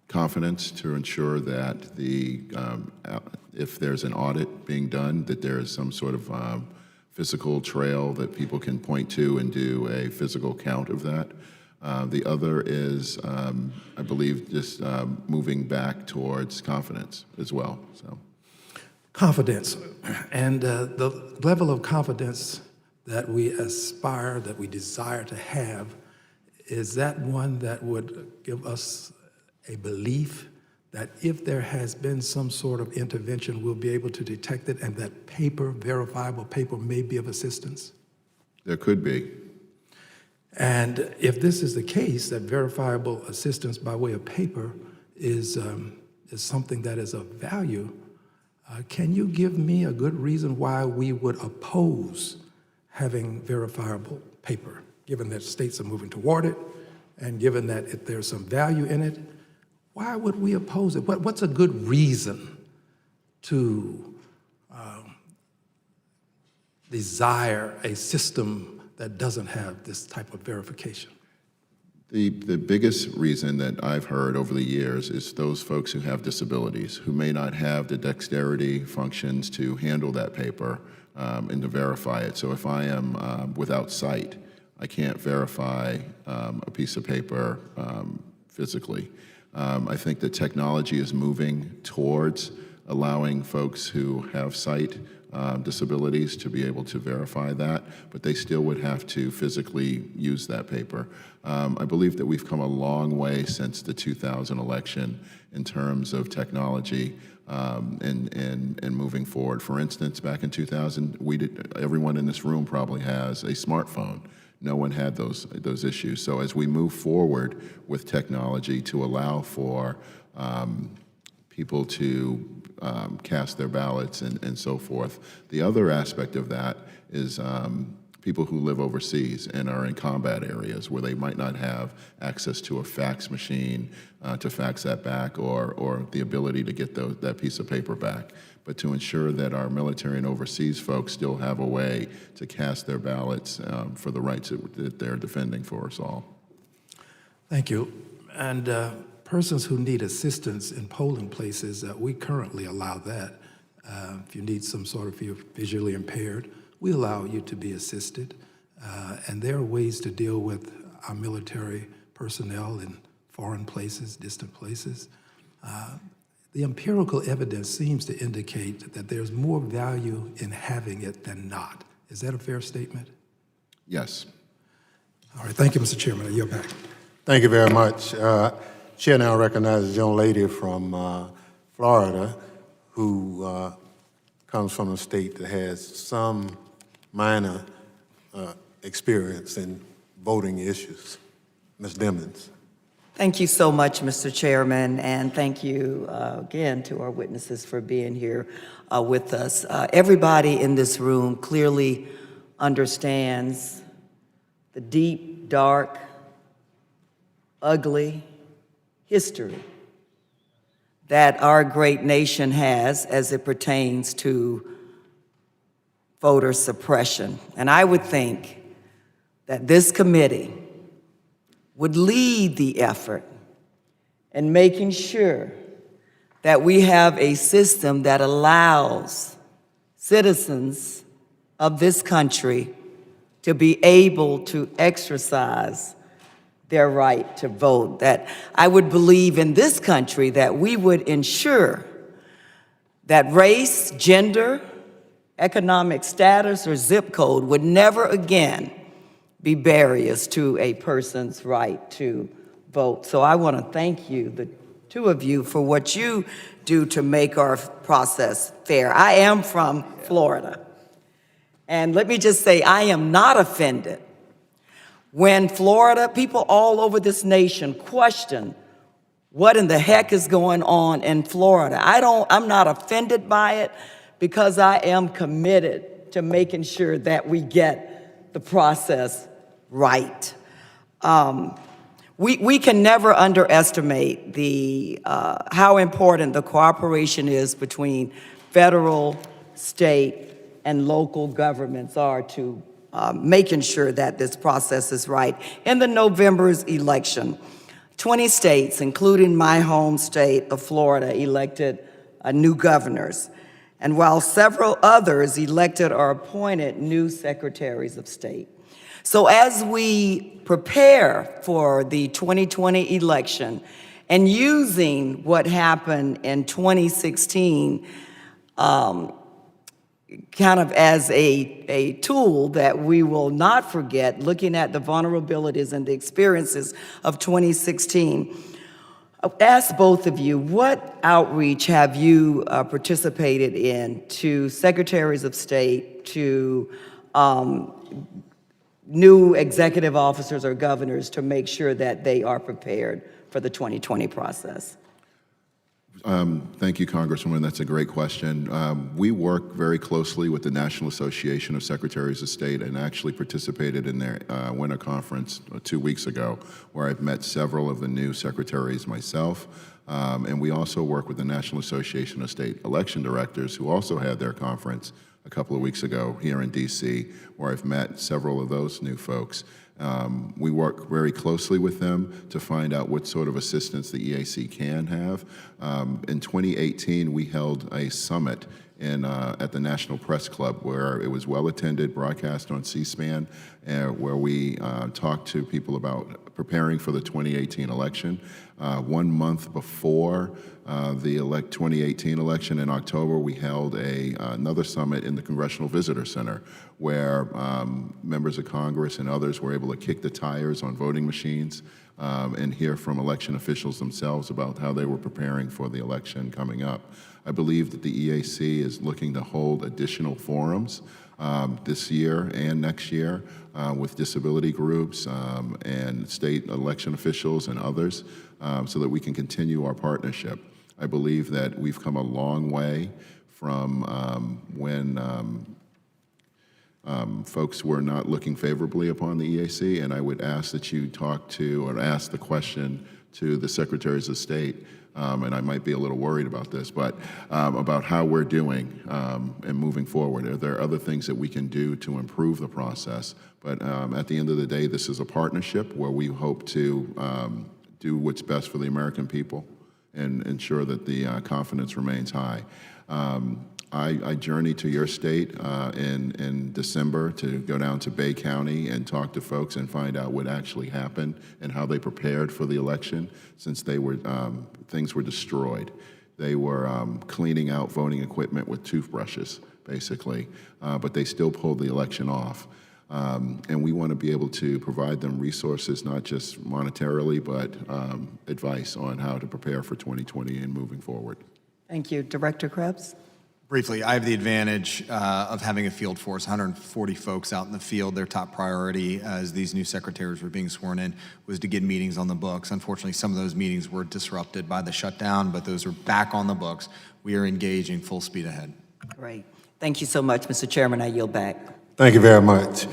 S4: confidence to ensure that if there's an audit being done, that there is some sort of physical trail that people can point to and do a physical count of that. The other is, I believe, just moving back towards confidence as well. So,
S22: confidence, and the level of confidence that we aspire, that we desire to have, is that one that would give us a belief that if there has been some sort of intervention, we'll be able to detect it, and that paper, verifiable paper, may be of assistance?
S4: there could be.
S22: And if this is the case, that verifiable assistance by way of paper is something that is of value, can you give me a good reason why we would oppose having verifiable paper, given that states are moving toward it, and given that if there's some value in it? Why would we oppose it? What's a good reason to desire a system that doesn't have this type of verification?
S4: The biggest reason that I've heard over the years is those folks who have disabilities, who may not have the dexterity functions to handle that paper and to verify it. So if I am without sight, I can't verify a piece of paper physically. I think that technology is moving towards allowing folks who have sight disabilities to be able to verify that, but they still would have to physically use that paper. I believe that we've come a long way since the 2000 election in terms of technology and moving forward. For instance, back in 2000, everyone in this room probably has a smartphone. No one had those issues. So as we move forward with technology to allow for people to cast their ballots and so forth. The other aspect of that is people who live overseas and are in combat areas where they might not have access to a fax machine to fax that back or the ability to get that piece of paper back. But to ensure that our military and overseas folks still have a way to cast their ballots for the rights that they're defending for us all.
S22: Thank you. And persons who need assistance in polling places, we currently allow that. If you need some sort of, if you're visually impaired, we allow you to be assisted. And there are ways to deal with our military personnel in foreign places, distant places. The empirical evidence seems to indicate that there's more value in having it than not. Is that a fair statement?
S4: Yes.
S22: All right, thank you, Mr. Chairman. I yield back.
S1: Thank you very much. Chair now recognizes a young lady from Florida who comes from a state that has some minor experience in voting issues. Ms. Dimmons.
S5: Thank you so much, Mr. Chairman, and thank you again to our witnesses for being here with us. Everybody in this room clearly understands the deep, dark, ugly history that our great nation has as it pertains to voter suppression. And I would think that this committee would lead the effort in making sure that we have a system that allows citizens of this country to be able to exercise their right to vote. That I would believe in this country that we would ensure that race, gender, economic status, or zip code would never again be barriers to a person's right to vote. So I want to thank you, the two of you, for what you do to make our process fair. I am from Florida, and let me just say I am not offended when Florida, people all over this nation question what in the heck is going on in Florida. I'm not offended by it because I am committed to making sure that we get the process right. We can never underestimate how important the cooperation is between federal, state, and local governments are to making sure that this process is right. In the November's election, 20 states, including my home state of Florida, elected new governors. And while several others elected or appointed new secretaries of state. So as we prepare for the 2020 election and using what happened in 2016 kind of as a tool that we will not forget, looking at the vulnerabilities and the experiences of 2016, I'll ask both of you, what outreach have you participated in to secretaries of state, to new executive officers or governors to make sure that they are prepared for the 2020 process?
S4: Thank you, Congresswoman. That's a great question. We work very closely with the National Association of Secretaries of State and actually participated in their winter conference 2 weeks ago, where I've met several of the new secretaries myself. And we also work with the National Association of State Election Directors, who also had their conference a couple of weeks ago here in DC, where I've met several of those new folks. We work very closely with them to find out what sort of assistance the EAC can have. In 2018, we held a summit at the National Press Club, where it was well attended, broadcast on C-SPAN, where we talked to people about preparing for the 2018 election. 1 month before the 2018 election in October, we held another summit in the Congressional Visitor Center, where members of Congress and others were able to kick the tires on voting machines and hear from election officials themselves about how they were preparing for the election coming up. I believe that the EAC is looking to hold additional forums this year and next year with disability groups and state election officials and others so that we can continue our partnership. I believe that we've come a long way from when folks were not looking favorably upon the EAC, and I would ask that you talk to or ask the question to the secretaries of state, and I might be a little worried about this, but about how we're doing and moving forward. Are there other things that we can do to improve the process? But at the end of the day, this is a partnership where we hope to do what's best for the American people and ensure that the confidence remains high. I journeyed to your state in December to go down to Bay County and talk to folks and find out what actually happened and how they prepared for the election, since things were destroyed. They were cleaning out voting equipment with toothbrushes, basically, but they still pulled the election off. And we want to be able to provide them resources, not just monetarily, but advice on how to prepare for 2020 and moving forward.
S5: Thank you. Director Krebs?
S3: Briefly, I have the advantage of having a field force, 140 folks out in the field. Their top priority as these new secretaries were being sworn in was to get meetings on the books. Unfortunately, some of those meetings were disrupted by the shutdown, but those are back on the books. We are engaging full speed ahead.
S5: Great. Thank you so much, Mr. Chairman. I yield back.
S1: Thank you very much.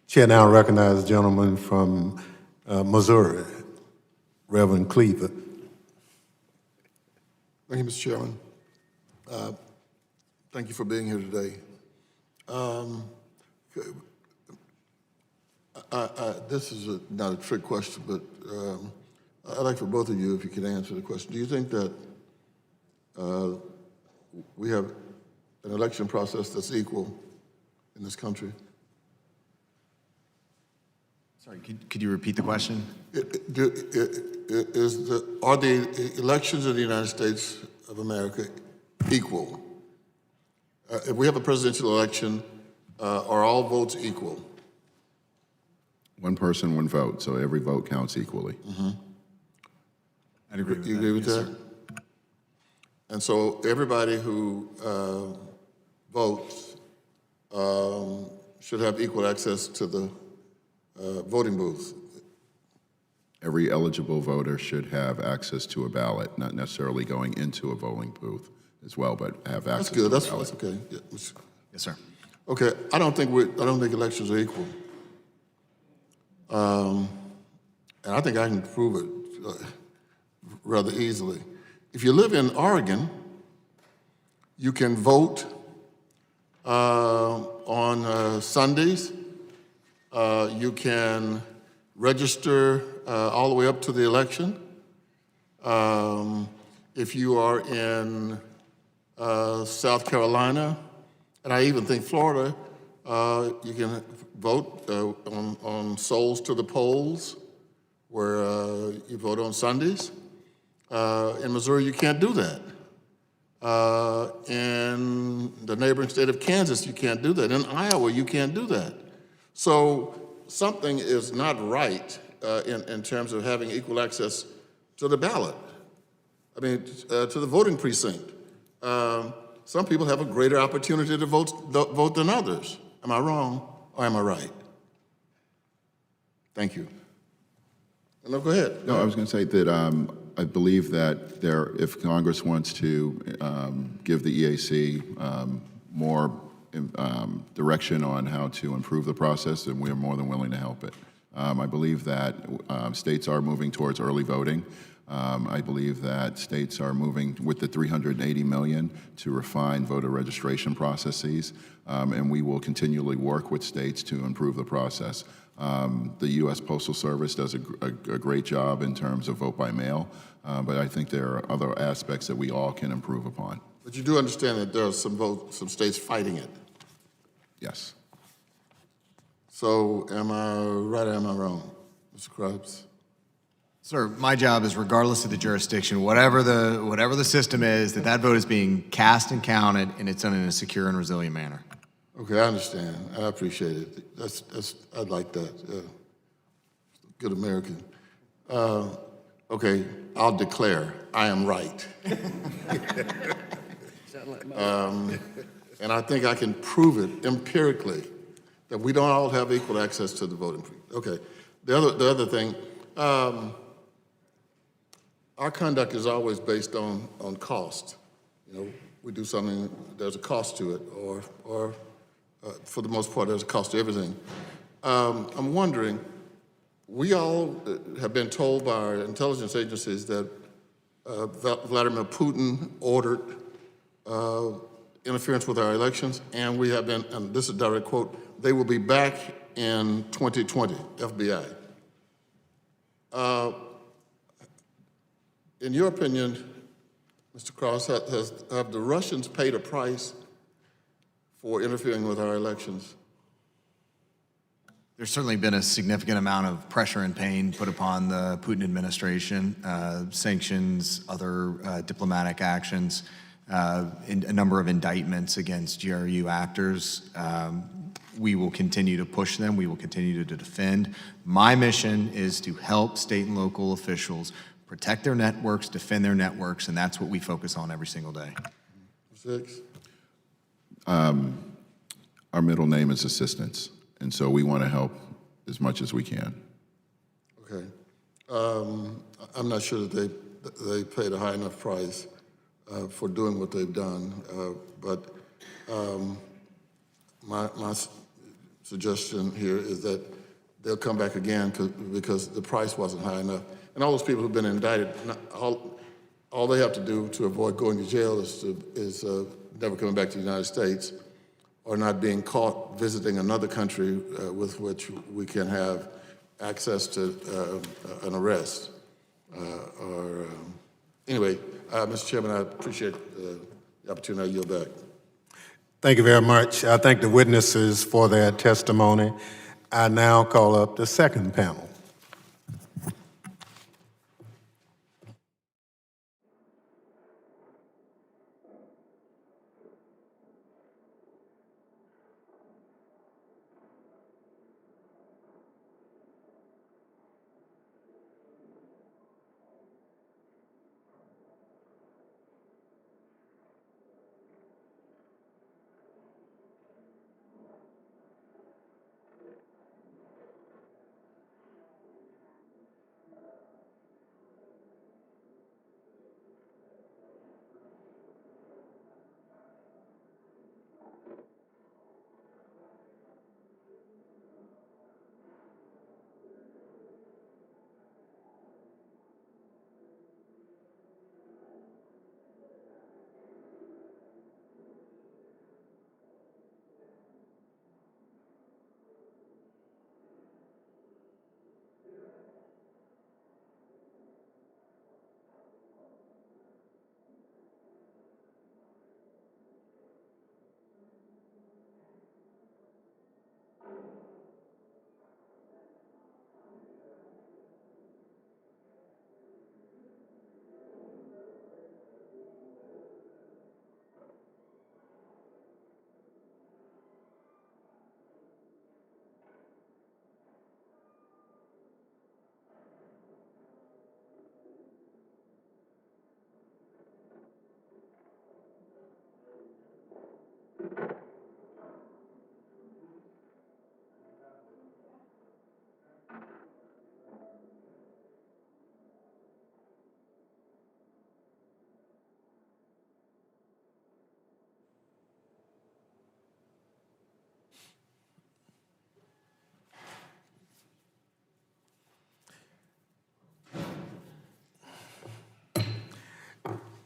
S1: Chair now recognizes the gentleman from Missouri, Reverend Cleaver.
S6: Thank you, Mr. Chairman. Thank you for being here today. This is not a trick question, but I'd like for both of you, if you could answer the question. Do you think that we have an election process that's equal in this country?
S3: Sorry, could you repeat the question?
S6: Are the elections in the United States of America equal? If we have a presidential election, are all votes equal?
S4: One person, one vote, so every vote counts equally.
S6: Mm-hmm.
S3: I'd agree with
S6: you
S3: that.
S6: agree with
S3: Yes,
S6: that?
S3: sir.
S6: And so everybody who votes should have equal access to the voting booth.
S4: Every eligible voter should have access to a ballot, not necessarily going into a voting booth as well, but have access
S6: That's good.
S4: to a
S6: That's
S4: ballot.
S6: okay. Yeah.
S3: Yes, sir.
S6: Okay. I don't think elections are equal. And I think I can prove it rather easily. If you live in Oregon, you can vote on Sundays. You can register all the way up to the election. If you are in South Carolina, and I even think Florida, you can vote on Souls to the Polls, where you vote on Sundays. In Missouri, you can't do that. In the neighboring state of Kansas, you can't do that. In Iowa, you can't do that. So something is not right in terms of having equal access to the ballot. I mean, to the voting precinct. Some people have a greater opportunity to vote than others. Am I wrong or am I right? Thank you. No, go ahead.
S4: No, I was going to say that I believe that if Congress wants to give the EAC more direction on how to improve the process, then we are more than willing to help it. I believe that states are moving towards early voting. I believe that states are moving with the $380 million to refine voter registration processes, and we will continually work with states to improve the process. The U.S. Postal Service does a great job in terms of vote by mail, but I think there are other aspects that we all can improve upon.
S6: But you do understand that there are some states fighting it.
S4: Yes.
S6: So am I right or am I wrong, Mr. Krebs?
S3: Sir, my job is, regardless of the jurisdiction, whatever the system is, that vote is being cast and counted, and it's done in a secure and resilient manner.
S6: Okay, I understand. I appreciate it. I'd like that. Good American. Okay, I'll declare I am right. And I think I can prove it empirically that we don't all have equal access to the voting. Okay. The other thing. Our conduct is always based on cost. You know, we do something, there's a cost to it, or for the most part, there's a cost to everything. I'm wondering, we all have been told by our intelligence agencies that Vladimir Putin ordered interference with our elections, and we have been, and this is a direct quote, they will be back in 2020, FBI. In your opinion, Mr. Cross, have the Russians paid a price for interfering with our elections?
S3: There's certainly been a significant amount of pressure and pain put upon the Putin administration, sanctions, other diplomatic actions, a number of indictments against GRU actors. we will continue to push them. We will continue to defend. My mission is to help state and local officials protect their networks, defend their networks, and that's what we focus on every single day.
S6: 6.
S4: Our middle name is assistance, and so we want to help as much as we can.
S6: Okay. I'm not sure that they paid a high enough price for doing what they've done, but my suggestion here is that they'll come back again because the price wasn't high enough. And all those people who've been indicted, all they have to do to avoid going to jail is never coming back to the United States or not being caught visiting another country with which we can have access to an arrest. Anyway, Mr. Chairman, I appreciate the opportunity. I yield back.
S1: Thank you very much. I thank the witnesses for their testimony. I now call up the second panel.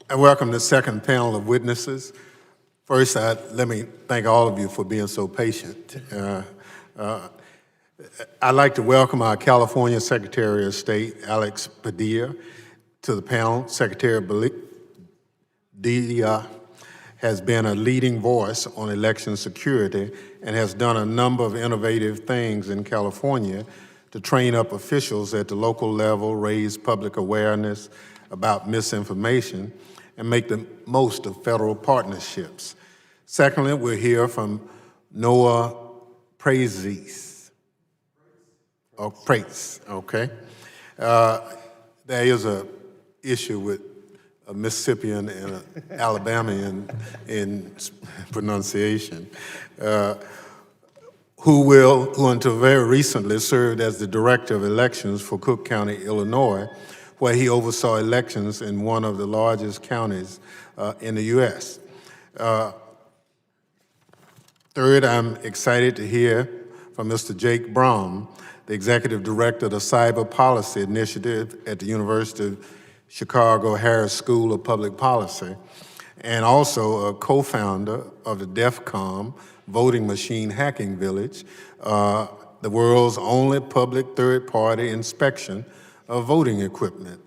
S1: I welcome the second panel of witnesses. First, let me thank all of you for being so patient. I'd like to welcome our California Secretary of State, Alex Padilla, to the panel. Secretary Padilla has been a leading voice on election security and has done a number of innovative things in California to train up officials at the local level, raise public awareness about misinformation, and make the most of federal partnerships. Secondly, we'll hear from Noah Praise, okay? There is an issue with a Mississippian and an Alabamian in pronunciation, who until very recently served as the Director of Elections for Cook County, Illinois, where he oversaw elections in one of the largest counties in the U.S. Third, I'm excited to hear from Mr. Jake Braun, the Executive Director of the Cyber Policy Initiative at the University of Chicago Harris School of Public Policy, and also a co-founder of the DEFCON Voting Machine Hacking Village, the world's only public third-party inspection of voting equipment.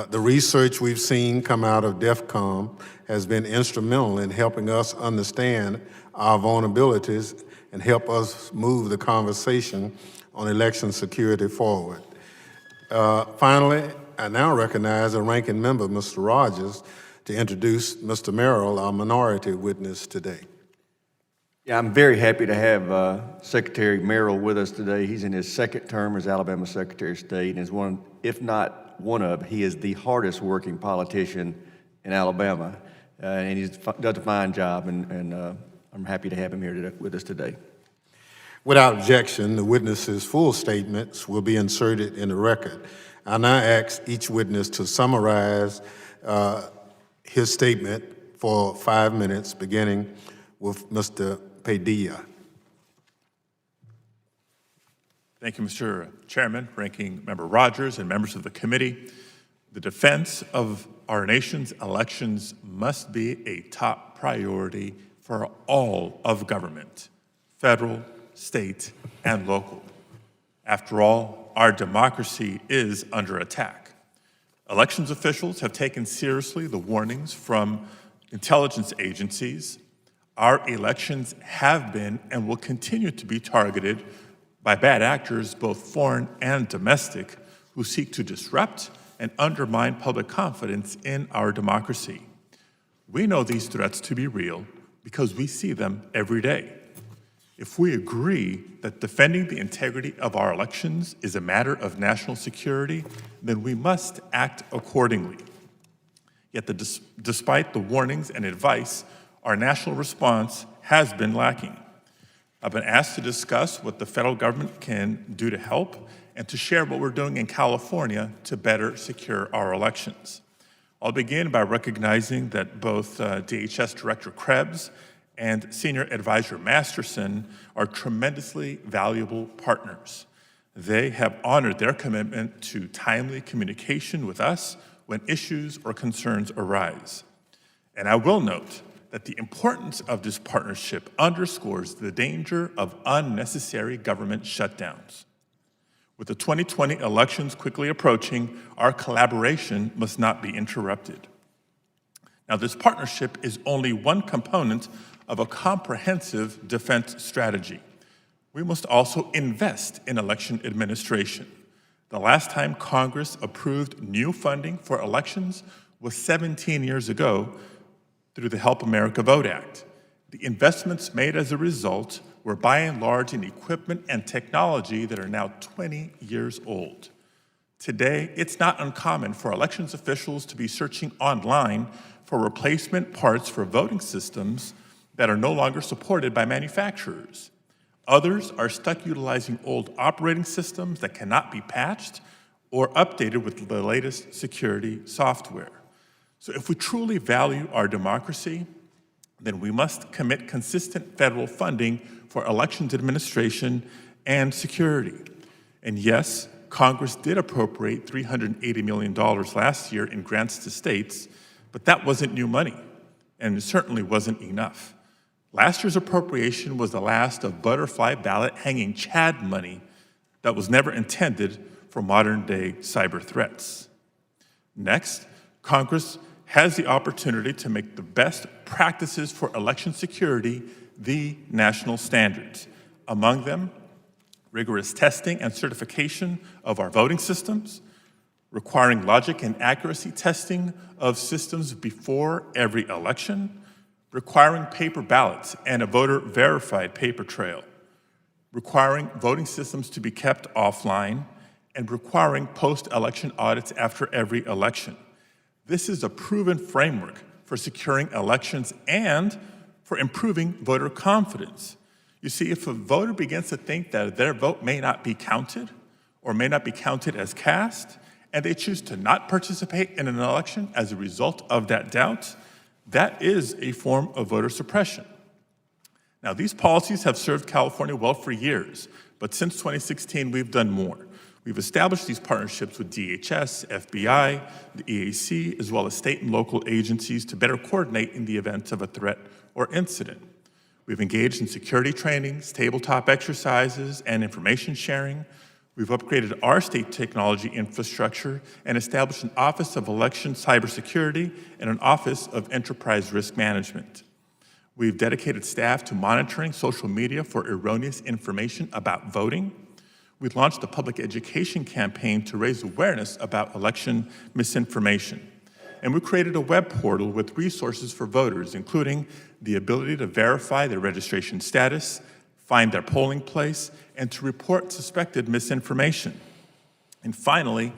S1: The research we've seen come out of DEFCON has been instrumental in helping us understand our vulnerabilities and help us move the conversation on election security forward. Finally, I now recognize the ranking member, Mr. Rogers, to introduce Mr. Merrill, our minority witness today.
S7: Yeah, I'm very happy to have Secretary Merrill with us today. He's in his second term as Alabama Secretary of State and is one, if not one of, he is the hardest working politician in Alabama. And he does a fine job, and I'm happy to have him here today, with us today.
S1: Without objection, the witness's full statements will be inserted in the record. I now ask each witness to summarize his statement for 5 minutes, beginning with Mr. Padilla.
S8: Thank you, Mr. Chairman, Ranking Member Rogers, and members of the committee. The defense of our nation's elections must be a top priority for all of government, federal, state, and local. After all, our democracy is under attack. Elections officials have taken seriously the warnings from intelligence agencies. Our elections have been and will continue to be targeted by bad actors, both foreign and domestic, who seek to disrupt and undermine public confidence in our democracy. We know these threats to be real because we see them every day. If we agree that defending the integrity of our elections is a matter of national security, then we must act accordingly. Yet despite the warnings and advice, our national response has been lacking. I've been asked to discuss what the federal government can do to help and to share what we're doing in California to better secure our elections. I'll begin by recognizing that both DHS Director Krebs and Senior Advisor Masterson are tremendously valuable partners. They have honored their commitment to timely communication with us when issues or concerns arise. And I will note that the importance of this partnership underscores the danger of unnecessary government shutdowns. With the 2020 elections quickly approaching, our collaboration must not be interrupted. Now, this partnership is only one component of a comprehensive defense strategy. We must also invest in election administration. The last time Congress approved new funding for elections was 17 years ago through the Help America Vote Act. The investments made as a result were by and large in equipment and technology that are now 20 years old. Today, it's not uncommon for elections officials to be searching online for replacement parts for voting systems that are no longer supported by manufacturers. Others are stuck utilizing old operating systems that cannot be patched or updated with the latest security software. So if we truly value our democracy, then we must commit consistent federal funding for elections administration and security. And yes, Congress did appropriate $380 million last year in grants to states, but that wasn't new money, and it certainly wasn't enough. Last year's appropriation was the last of butterfly ballot hanging Chad money that was never intended for modern-day cyber threats. Next, Congress has the opportunity to make the best practices for election security the national standards. Among them, rigorous testing and certification of our voting systems, requiring logic and accuracy testing of systems before every election, requiring paper ballots and a voter-verified paper trail, requiring voting systems to be kept offline, and requiring post-election audits after every election. This is a proven framework for securing elections and for improving voter confidence. You see, if a voter begins to think that their vote may not be counted or may not be counted as cast, and they choose to not participate in an election as a result of that doubt, that is a form of voter suppression. Now, these policies have served California well for years, but since 2016, we've done more. We've established these partnerships with DHS, FBI, the EAC, as well as state and local agencies to better coordinate in the event of a threat or incident. We've engaged in security trainings, tabletop exercises, and information sharing. We've upgraded our state technology infrastructure and established an Office of Election Cybersecurity and an Office of Enterprise Risk Management. We've dedicated staff to monitoring social media for erroneous information about voting. We've launched a public education campaign to raise awareness about election misinformation. And we created a web portal with resources for voters, including the ability to verify their registration status, find their polling place, and to report suspected misinformation. And finally,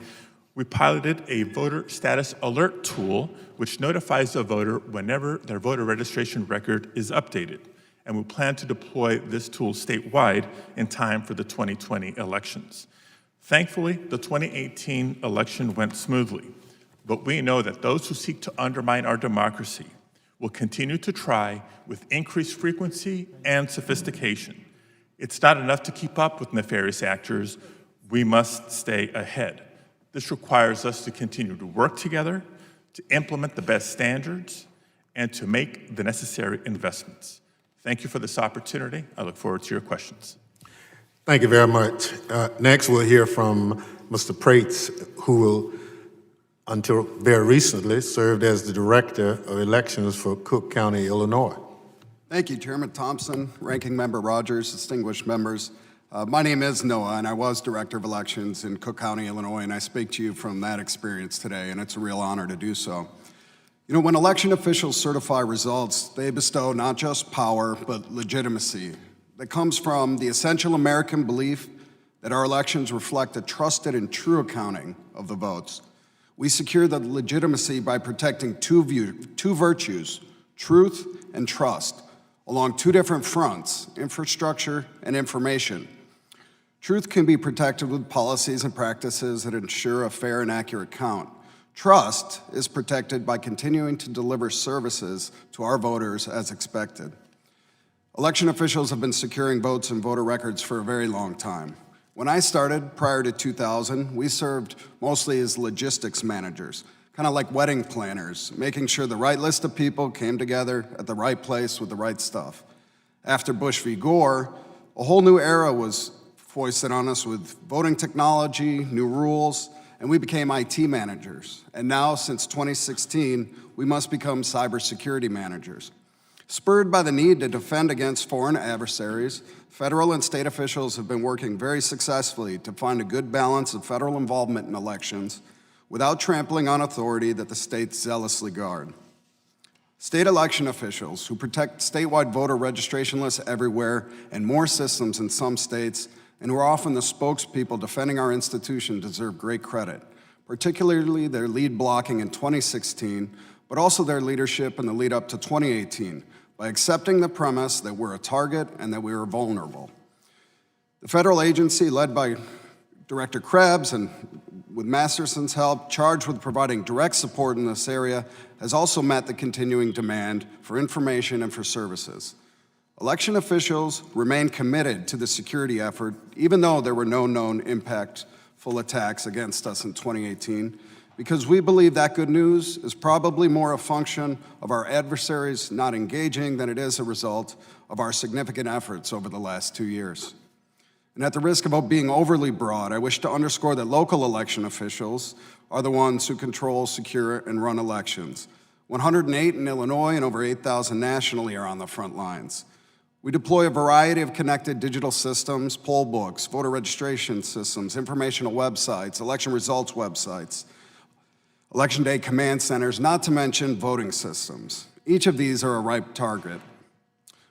S8: we piloted a voter status alert tool which notifies a voter whenever their voter registration record is updated. And we plan to deploy this tool statewide in time for the 2020 elections. Thankfully, the 2018 election went smoothly, but we know that those who seek to undermine our democracy will continue to try with increased frequency and sophistication. It's not enough to keep up with nefarious actors. We must stay ahead. This requires us to continue to work together, to implement the best standards, and to make the necessary investments. Thank you for this opportunity. I look forward to your questions.
S1: Thank you very much. Next, we'll hear from Mr. Prates, who will, until very recently, served as the Director of Elections for Cook County, Illinois.
S9: Thank you, Chairman Thompson, Ranking Member Rogers, distinguished members. My name is Noah, and I was Director of Elections in Cook County, Illinois, and I speak to you from that experience today, and it's a real honor to do so. You know, when election officials certify results, they bestow not just power, but legitimacy that comes from the essential American belief that our elections reflect a trusted and true accounting of the votes. We secure the legitimacy by protecting two virtues, truth and trust, along two different fronts, infrastructure and information. Truth can be protected with policies and practices that ensure a fair and accurate count. Trust is protected by continuing to deliver services to our voters as expected. Election officials have been securing votes and voter records for a very long time. When I started, prior to 2000, we served mostly as logistics managers, kind of like wedding planners, making sure the right list of people came together at the right place with the right stuff. After Bush v. Gore, a whole new era was foisted on us with voting technology, new rules, and we became IT managers. And now, since 2016, we must become cybersecurity managers. Spurred by the need to defend against foreign adversaries, federal and state officials have been working very successfully to find a good balance of federal involvement in elections without trampling on authority that the states zealously guard. State election officials who protect statewide voter registration lists everywhere and more systems in some states, and who are often the spokespeople defending our institution, deserve great credit, particularly their lead blocking in 2016, but also their leadership in the lead up to 2018, by accepting the premise that we're a target and that we are vulnerable. The federal agency, led by Director Krebs and with Masterson's help, charged with providing direct support in this area, has also met the continuing demand for information and for services. Election officials remain committed to the security effort, even though there were no known impactful attacks against us in 2018, because we believe that good news is probably more a function of our adversaries not engaging than it is a result of our significant efforts over the last 2 years. And at the risk of being overly broad, I wish to underscore that local election officials are the ones who control, secure, and run elections. 108 in Illinois and over 8,000 nationally are on the front lines. We deploy a variety of connected digital systems, poll books, voter registration systems, informational websites, election results websites, Election Day command centers, not to mention voting systems. Each of these are a ripe target.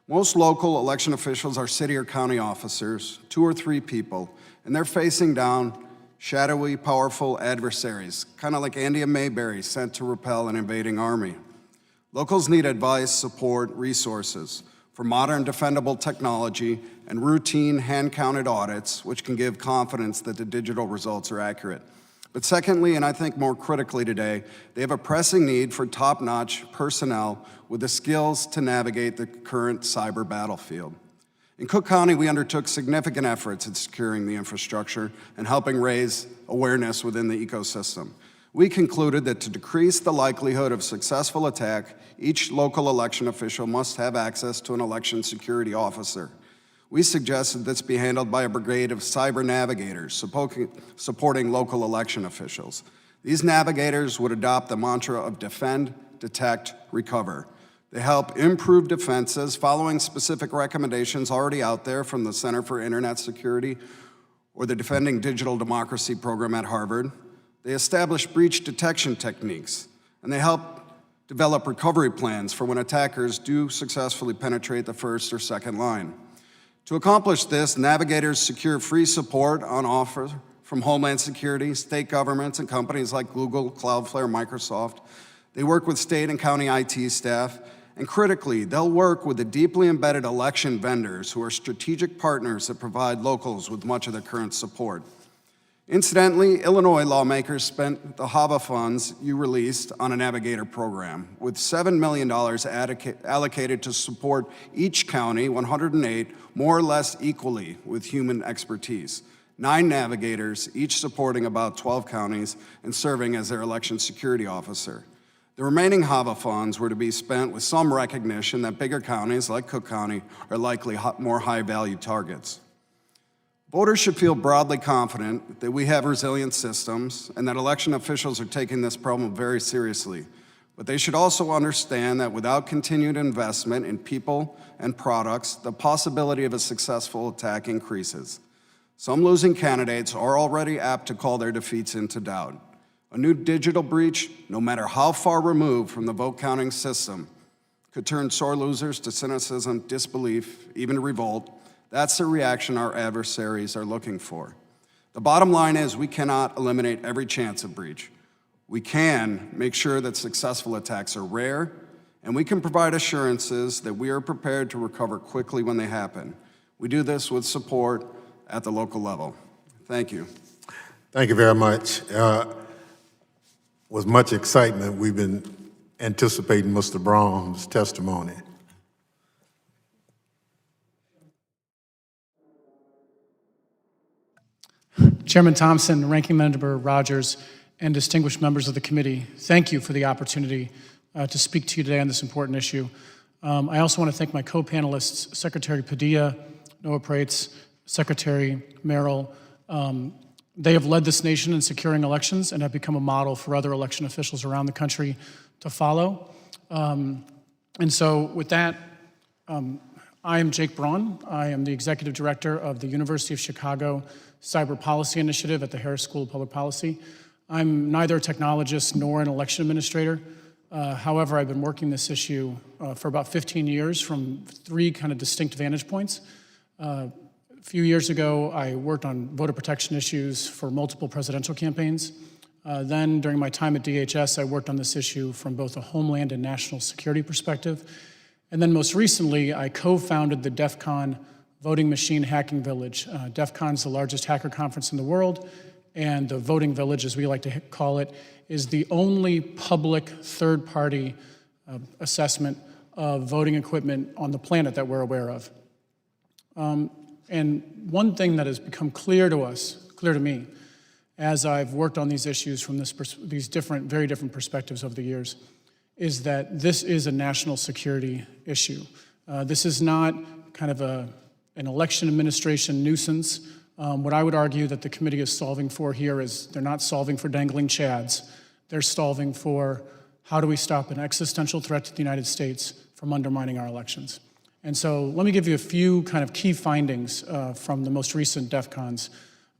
S9: Most local election officials are city or county officers, 2 or 3 people, and they're facing down shadowy, powerful adversaries, kind of like Andy and Mayberry sent to repel an invading army. Locals need advice, support, resources for modern defendable technology and routine hand-counted audits, which can give confidence that the digital results are accurate. But secondly, and I think more critically today, they have a pressing need for top-notch personnel with the skills to navigate the current cyber battlefield. In Cook County, we undertook significant efforts at securing the infrastructure and helping raise awareness within the ecosystem. We concluded that to decrease the likelihood of successful attack, each local election official must have access to an election security officer. We suggested this be handled by a brigade of cyber navigators supporting local election officials. These navigators would adopt the mantra of defend, detect, recover. They help improve defenses following specific recommendations already out there from the Center for Internet Security or the Defending Digital Democracy program at Harvard. They establish breach detection techniques, and they help develop recovery plans for when attackers do successfully penetrate the first or second line. To accomplish this, navigators secure free support on offer from Homeland Security, state governments, and companies like Google, Cloudflare, Microsoft. They work with state and county IT staff, and critically, they'll work with the deeply embedded election vendors who are strategic partners that provide locals with much of their current support. Incidentally, Illinois lawmakers spent the HAVA funds you released on a Navigator program, with $7 million allocated to support each county, 108, more or less equally with human expertise. 9 navigators, each supporting about 12 counties and serving as their election security officer. The remaining HAVA funds were to be spent with some recognition that bigger counties like Cook County are likely more high-value targets. Voters should feel broadly confident that we have resilient systems and that election officials are taking this problem very seriously. But they should also understand that without continued investment in people and products, the possibility of a successful attack increases. Some losing candidates are already apt to call their defeats into doubt. A new digital breach, no matter how far removed from the vote counting system, could turn sore losers to cynicism, disbelief, even revolt. That's the reaction our adversaries are looking for. The bottom line is we cannot eliminate every chance of breach. We can make sure that successful attacks are rare, and we can provide assurances that we are prepared to recover quickly when they happen. We do this with support at the local level. Thank you.
S1: Thank you very much. With much excitement, we've been anticipating Mr. Braun's testimony.
S10: Chairman Thompson, Ranking Member Rogers, and distinguished members of the committee, thank you for the opportunity to speak to you today on this important issue. I also want to thank my co-panelists, Secretary Padilla, Noah Prates, Secretary Merrill. They have led this nation in securing elections and have become a model for other election officials around the country to follow. And so with that, I am Jake Braun. I am the Executive Director of the University of Chicago Cyber Policy Initiative at the Harris School of Public Policy. I'm neither a technologist nor an election administrator. However, I've been working this issue for about 15 years from 3 kind of distinct vantage points. A few years ago, I worked on voter protection issues for multiple presidential campaigns. Then, during my time at DHS, I worked on this issue from both a Homeland and national security perspective. And then most recently, I co-founded the DEF CON Voting Machine Hacking Village. DEF CON is the largest hacker conference in the world, and the Voting Village, as we like to call it, is the only public third-party assessment of voting equipment on the planet that we're aware of. And one thing that has become clear to us, clear to me, as I've worked on these issues from these different, very different perspectives over the years, is that this is a national security issue. This is not kind of an election administration nuisance. What I would argue that the committee is solving for here is they're not solving for dangling chads. They're solving for how do we stop an existential threat to the United States from undermining our elections. And so let me give you a few kind of key findings from the most recent DEF CONs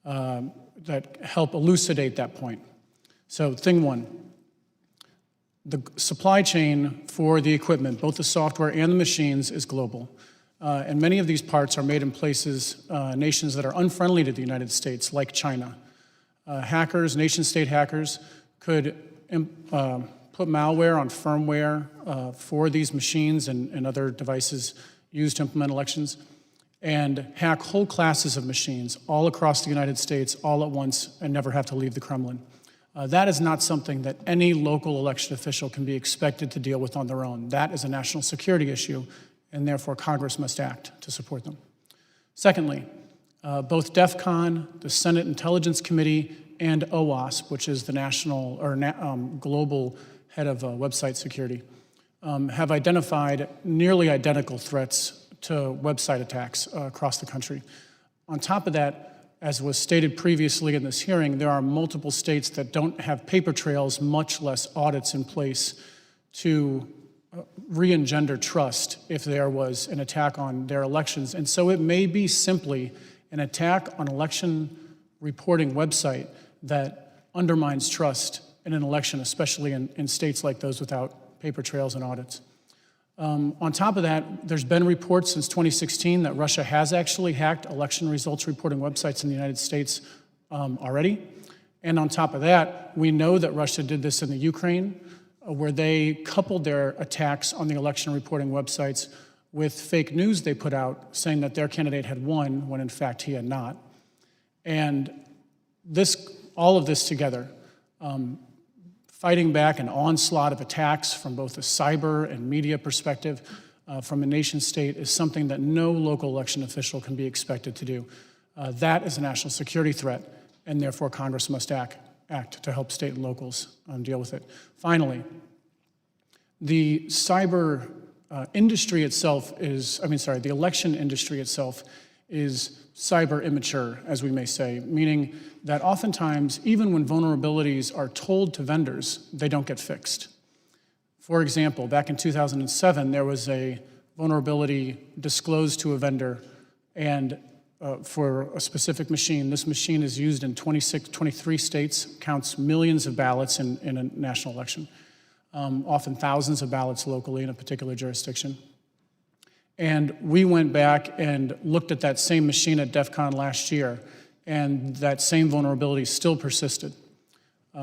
S10: that help elucidate that point. So thing one, the supply chain for the equipment, both the software and the machines, is global. And many of these parts are made in places, nations that are unfriendly to the United States, like China. Hackers, nation-state hackers, could put malware on firmware for these machines and other devices used to implement elections, and hack whole classes of machines all across the United States all at once and never have to leave the Kremlin. That is not something that any local election official can be expected to deal with on their own. That is a national security issue, and therefore Congress must act to support them. Secondly, both DEF CON, the Senate Intelligence Committee, and OWASP, which is the national or global head of website security, have identified nearly identical threats to website attacks across the country. On top of that, as was stated previously in this hearing, there are multiple states that don't have paper trails, much less audits in place to re-engender trust if there was an attack on their elections. And so it may be simply an attack on election reporting website that undermines trust in an election, especially in states like those without paper trails and audits. On top of that, there's been reports since 2016 that Russia has actually hacked election results reporting websites in the United States already. And on top of that, we know that Russia did this in the Ukraine, where they coupled their attacks on the election reporting websites with fake news they put out saying that their candidate had won when in fact he had not. And all of this together, fighting back an onslaught of attacks from both a cyber and media perspective from a nation state is something that no local election official can be expected to do. That is a national security threat, and therefore Congress must act to help state and locals deal with it. Finally, the cyber industry itself the election industry itself is cyber immature, as we may say, meaning that oftentimes, even when vulnerabilities are told to vendors, they don't get fixed. For example, back in 2007, there was a vulnerability disclosed to a vendor and for a specific machine. This machine is used in 23 states, counts millions of ballots in a national election, often thousands of ballots locally in a particular jurisdiction. And we went back and looked at that same machine at DEF CON last year, and that same vulnerability still persisted.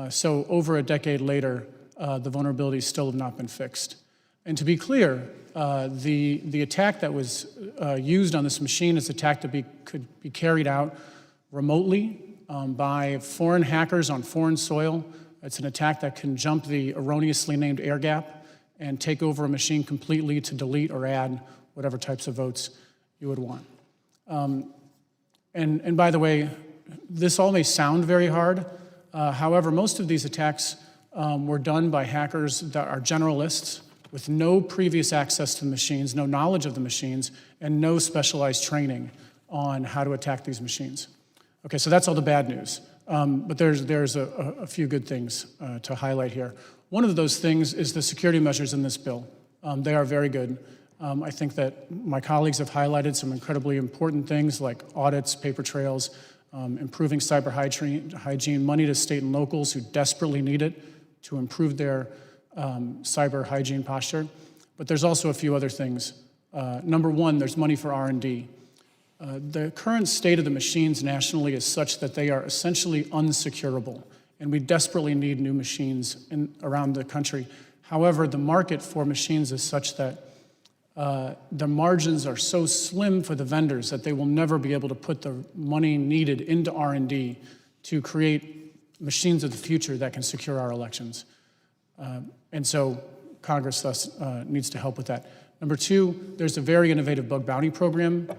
S10: So over a decade later, the vulnerabilities still have not been fixed. And to be clear, the attack that was used on this machine is an attack that could be carried out remotely by foreign hackers on foreign soil. It's an attack that can jump the erroneously named air gap and take over a machine completely to delete or add whatever types of votes you would want. And by the way, this all may sound very hard. However, most of these attacks were done by hackers that are generalists with no previous access to the machines, no knowledge of the machines, and no specialized training on how to attack these machines. Okay, so that's all the bad news. But there's a few good things to highlight here. One of those things is the security measures in this bill. They are very good. I think that my colleagues have highlighted some incredibly important things like audits, paper trails, improving cyber hygiene, money to state and locals who desperately need it to improve their cyber hygiene posture. But there's also a few other things. Number one, there's money for R&D. The current state of the machines nationally is such that they are essentially unsecurable, and we desperately need new machines around the country. However, the market for machines is such that the margins are so slim for the vendors that they will never be able to put the money needed into R&D to create machines of the future that can secure our elections. And so Congress thus needs to help with that. Number two, there's a very innovative bug bounty program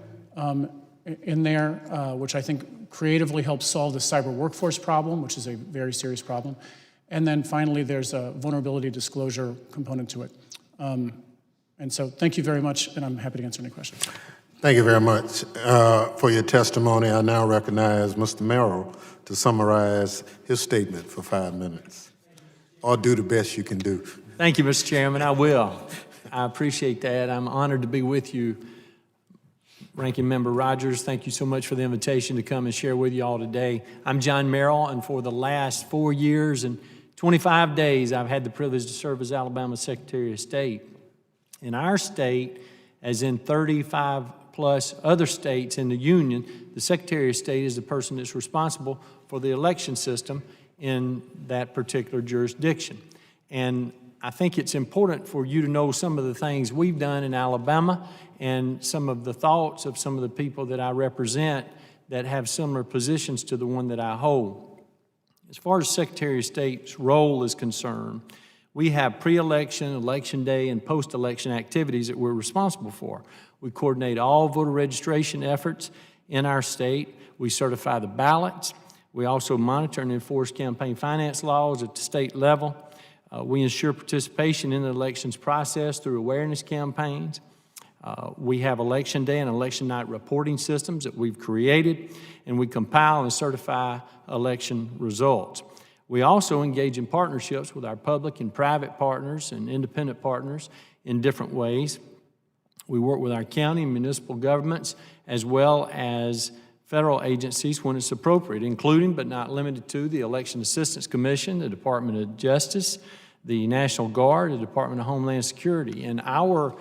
S10: in there, which I think creatively helps solve the cyber workforce problem, which is a very serious problem. And then finally, there's a vulnerability disclosure component to it. And so thank you very much, and I'm happy to answer any questions.
S1: Thank you very much for your testimony. I now recognize Mr. Merrill to summarize his statement for 5 minutes, or do the best you can do.
S11: Thank you, Mr. Chairman. I will. I appreciate that. I'm honored to be with you. Ranking Member Rogers, thank you so much for the invitation to come and share with you all today. I'm John Merrill, and for the last 4 years and 25 days, I've had the privilege to serve as Alabama Secretary of State. In our state, as in 35 plus other states in the Union, the Secretary of State is the person that's responsible for the election system in that particular jurisdiction. And I think it's important for you to know some of the things we've done in Alabama and some of the thoughts of some of the people that I represent that have similar positions to the one that I hold. As far as Secretary of State's role is concerned, we have pre-election, election day, and post-election activities that we're responsible for. We coordinate all voter registration efforts in our state. We certify the ballots. We also monitor and enforce campaign finance laws at the state level. We ensure participation in the elections process through awareness campaigns. We have election day and election night reporting systems that we've created, and we compile and certify election results. We also engage in partnerships with our public and private partners and independent partners in different ways. We work with our county and municipal governments as well as federal agencies when it's appropriate, including but not limited to the Election Assistance Commission, the Department of Justice, the National Guard, the Department of Homeland Security. And our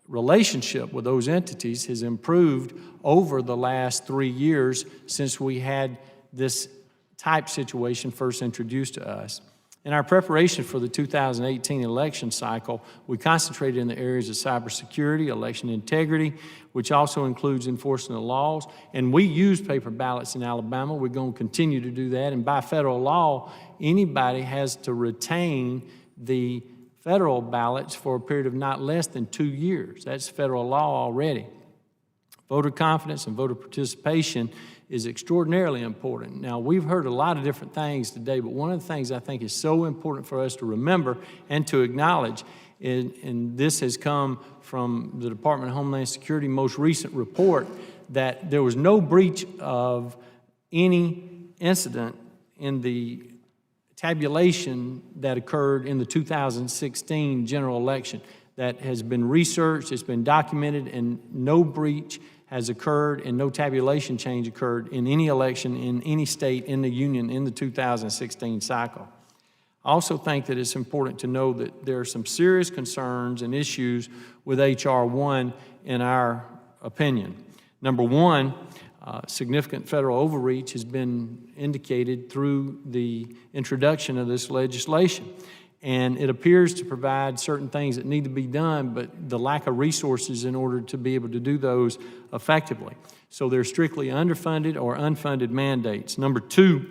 S11: relationship with those entities has improved over the last 3 years since we had this type situation first introduced to us. In our preparation for the 2018 election cycle, we concentrated in the areas of cybersecurity, election integrity, which also includes enforcing the laws. And we use paper ballots in Alabama. We're going to continue to do that. And by federal law, anybody has to retain the federal ballots for a period of not less than 2 years. That's federal law already. Voter confidence and voter participation is extraordinarily important. Now, we've heard a lot of different things today, but one of the things I think is so important for us to remember and to acknowledge, and this has come from the Department of Homeland Security most recent report, that there was no breach of any incident in the tabulation that occurred in the 2016 general election. That has been researched, it's been documented, and no breach has occurred and no tabulation change occurred in any election in any state in the union in the 2016 cycle. I also think that it's important to know that there are some serious concerns and issues with H.R. 1 in our opinion. Number one, significant federal overreach has been indicated through the introduction of this legislation. And it appears to provide certain things that need to be done, but the lack of resources in order to be able to do those effectively. So they're strictly underfunded or unfunded mandates. Number two,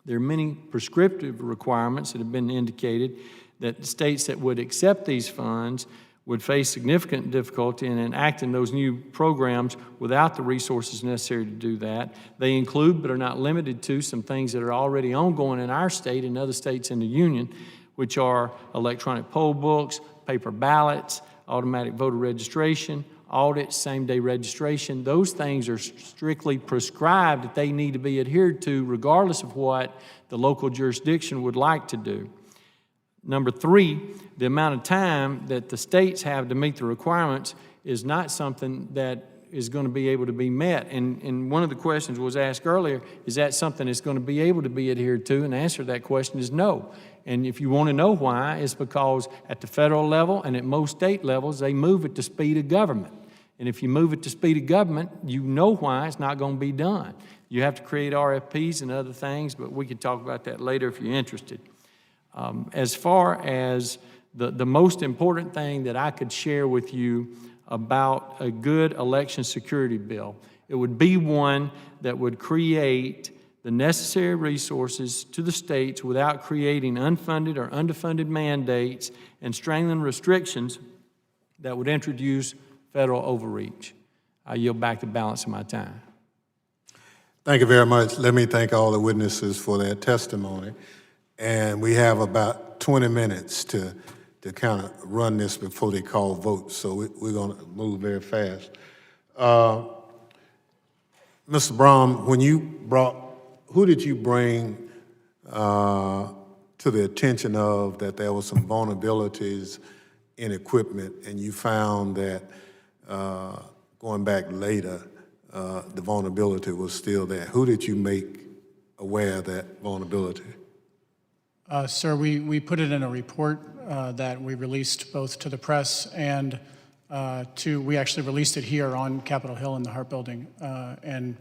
S11: there are many prescriptive requirements that have been indicated that states that would accept these funds would face significant difficulty in enacting those new programs without the resources necessary to do that. They include, but are not limited to, some things that are already ongoing in our state and other states in the union, which are electronic poll books, paper ballots, automatic voter registration, audits, same-day registration. Those things are strictly prescribed that they need to be adhered to regardless of what the local jurisdiction would like to do. Number three, the amount of time that the states have to meet the requirements is not something that is going to be able to be met. And one of the questions was asked earlier, is that something that's going to be able to be adhered to? And the answer to that question is no. And if you want to know why, it's because at the federal level and at most state levels, they move at the speed of government. And if you move at the speed of government, you know why it's not going to be done. You have to create RFPs and other things, but we could talk about that later if you're interested. As far as the most important thing that I could share with you about a good election security bill, it would be one that would create the necessary resources to the states without creating unfunded or underfunded mandates and strangling restrictions that would introduce federal overreach. I yield back the balance of my time.
S1: Thank you very much. Let me thank all the witnesses for their testimony. And we have about 20 minutes to kind of run this before they call votes, so we're going to move very fast. Mr. Braun, when you who did you bring to the attention of that there were some vulnerabilities in equipment, and you found that going back later, the vulnerability was still there? Who did you make aware of that vulnerability?
S10: Sir, we put it in a report that we released both to the press and we actually released it here on Capitol Hill in the Hart Building and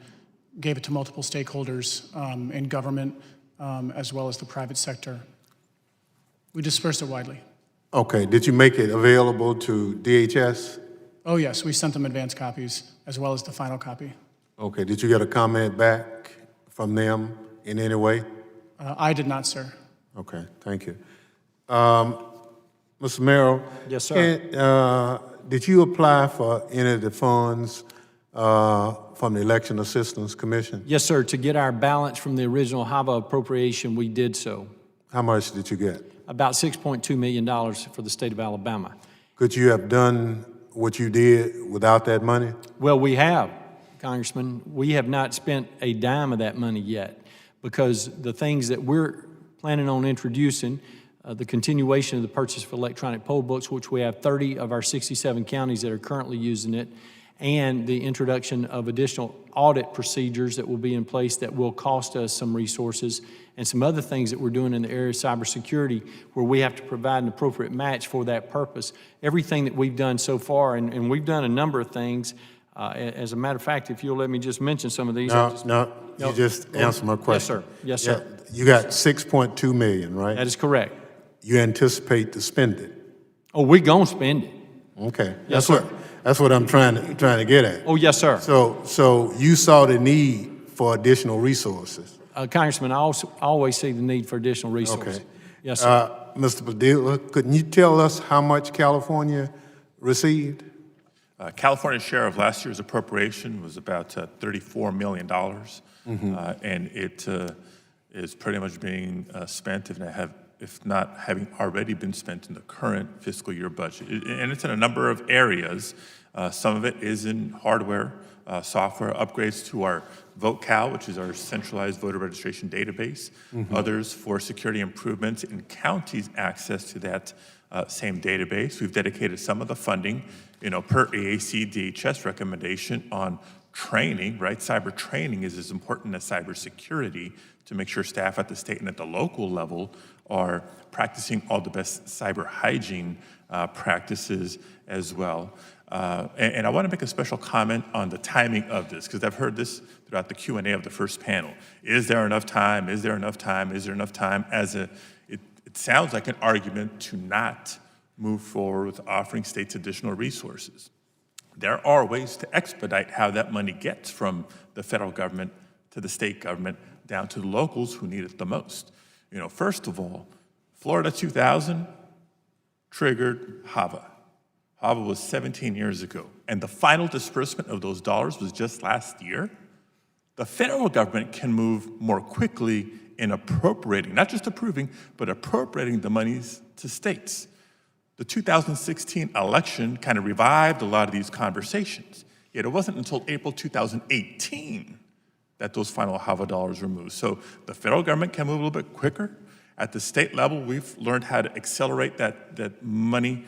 S10: gave it to multiple stakeholders in government as well as the private sector. We dispersed it widely.
S1: Okay, did you make it available to DHS?
S10: Oh yes, we sent them advance copies as well as the final copy.
S1: Okay, did you get a comment back from them in any way?
S10: I did not, sir.
S1: Okay, thank you. Mr. Merrill?
S11: Yes, sir.
S1: Did you apply for any of the funds from the Election Assistance Commission?
S11: Yes, sir. To get our balance from the original HAVA appropriation, we did so.
S1: How much did you get?
S11: About $6.2 million for the state of Alabama.
S1: Could you have done what you did without that money?
S11: Well, we have, Congressman. We have not spent a dime of that money yet because the things that we're planning on introducing, the continuation of the purchase of electronic poll books, which we have 30 of our 67 counties that are currently using it, and the introduction of additional audit procedures that will be in place that will cost us some resources, and some other things that we're doing in the area of cybersecurity where we have to provide an appropriate match for that purpose. Everything that we've done so far, and we've done a number of things. As a matter of fact, if you'll let me just mention some of these.
S1: You just answered my question.
S11: Yes, sir.
S1: You got $6.2 million, right?
S11: That is correct.
S1: You anticipate to spend it?
S11: Oh, we're going to spend it.
S1: Okay.
S11: Yes, sir.
S1: That's what I'm trying to get at.
S11: Oh, yes, sir.
S1: So you saw the need for additional resources?
S11: Congressman, I always see the need for additional resources.
S1: Okay.
S11: Yes, sir.
S1: Mr. Padilla, couldn't you tell us how much California received?
S8: California's share of last year's appropriation was about $34 million, and it is pretty much being spent, if not having already been spent in the current fiscal year budget. And it's in a number of areas. Some of it is in hardware, software upgrades to our VoteCal, which is our centralized voter registration database. Others for security improvements in counties' access to that same database. We've dedicated some of the funding, per AACD CHEST recommendation on training, right? Cyber training is as important as cybersecurity to make sure staff at the state and at the local level are practicing all the best cyber hygiene practices as well. And I want to make a special comment on the timing of this, because I've heard this throughout the Q&A of the first panel. Is there enough time? Is there enough time? Is there enough time? It sounds like an argument to not move forward with offering states additional resources. There are ways to expedite how that money gets from the federal government to the state government down to the locals who need it the most. First of all, Florida 2000 triggered HAVA. HAVA was 17 years ago, and the final disbursement of those dollars was just last year. The federal government can move more quickly in appropriating, not just approving, but appropriating the monies to states. The 2016 election kind of revived a lot of these conversations, yet it wasn't until April 2018 that those final HAVA dollars were moved. So the federal government can move a little bit quicker. At the state level, we've learned how to accelerate that money,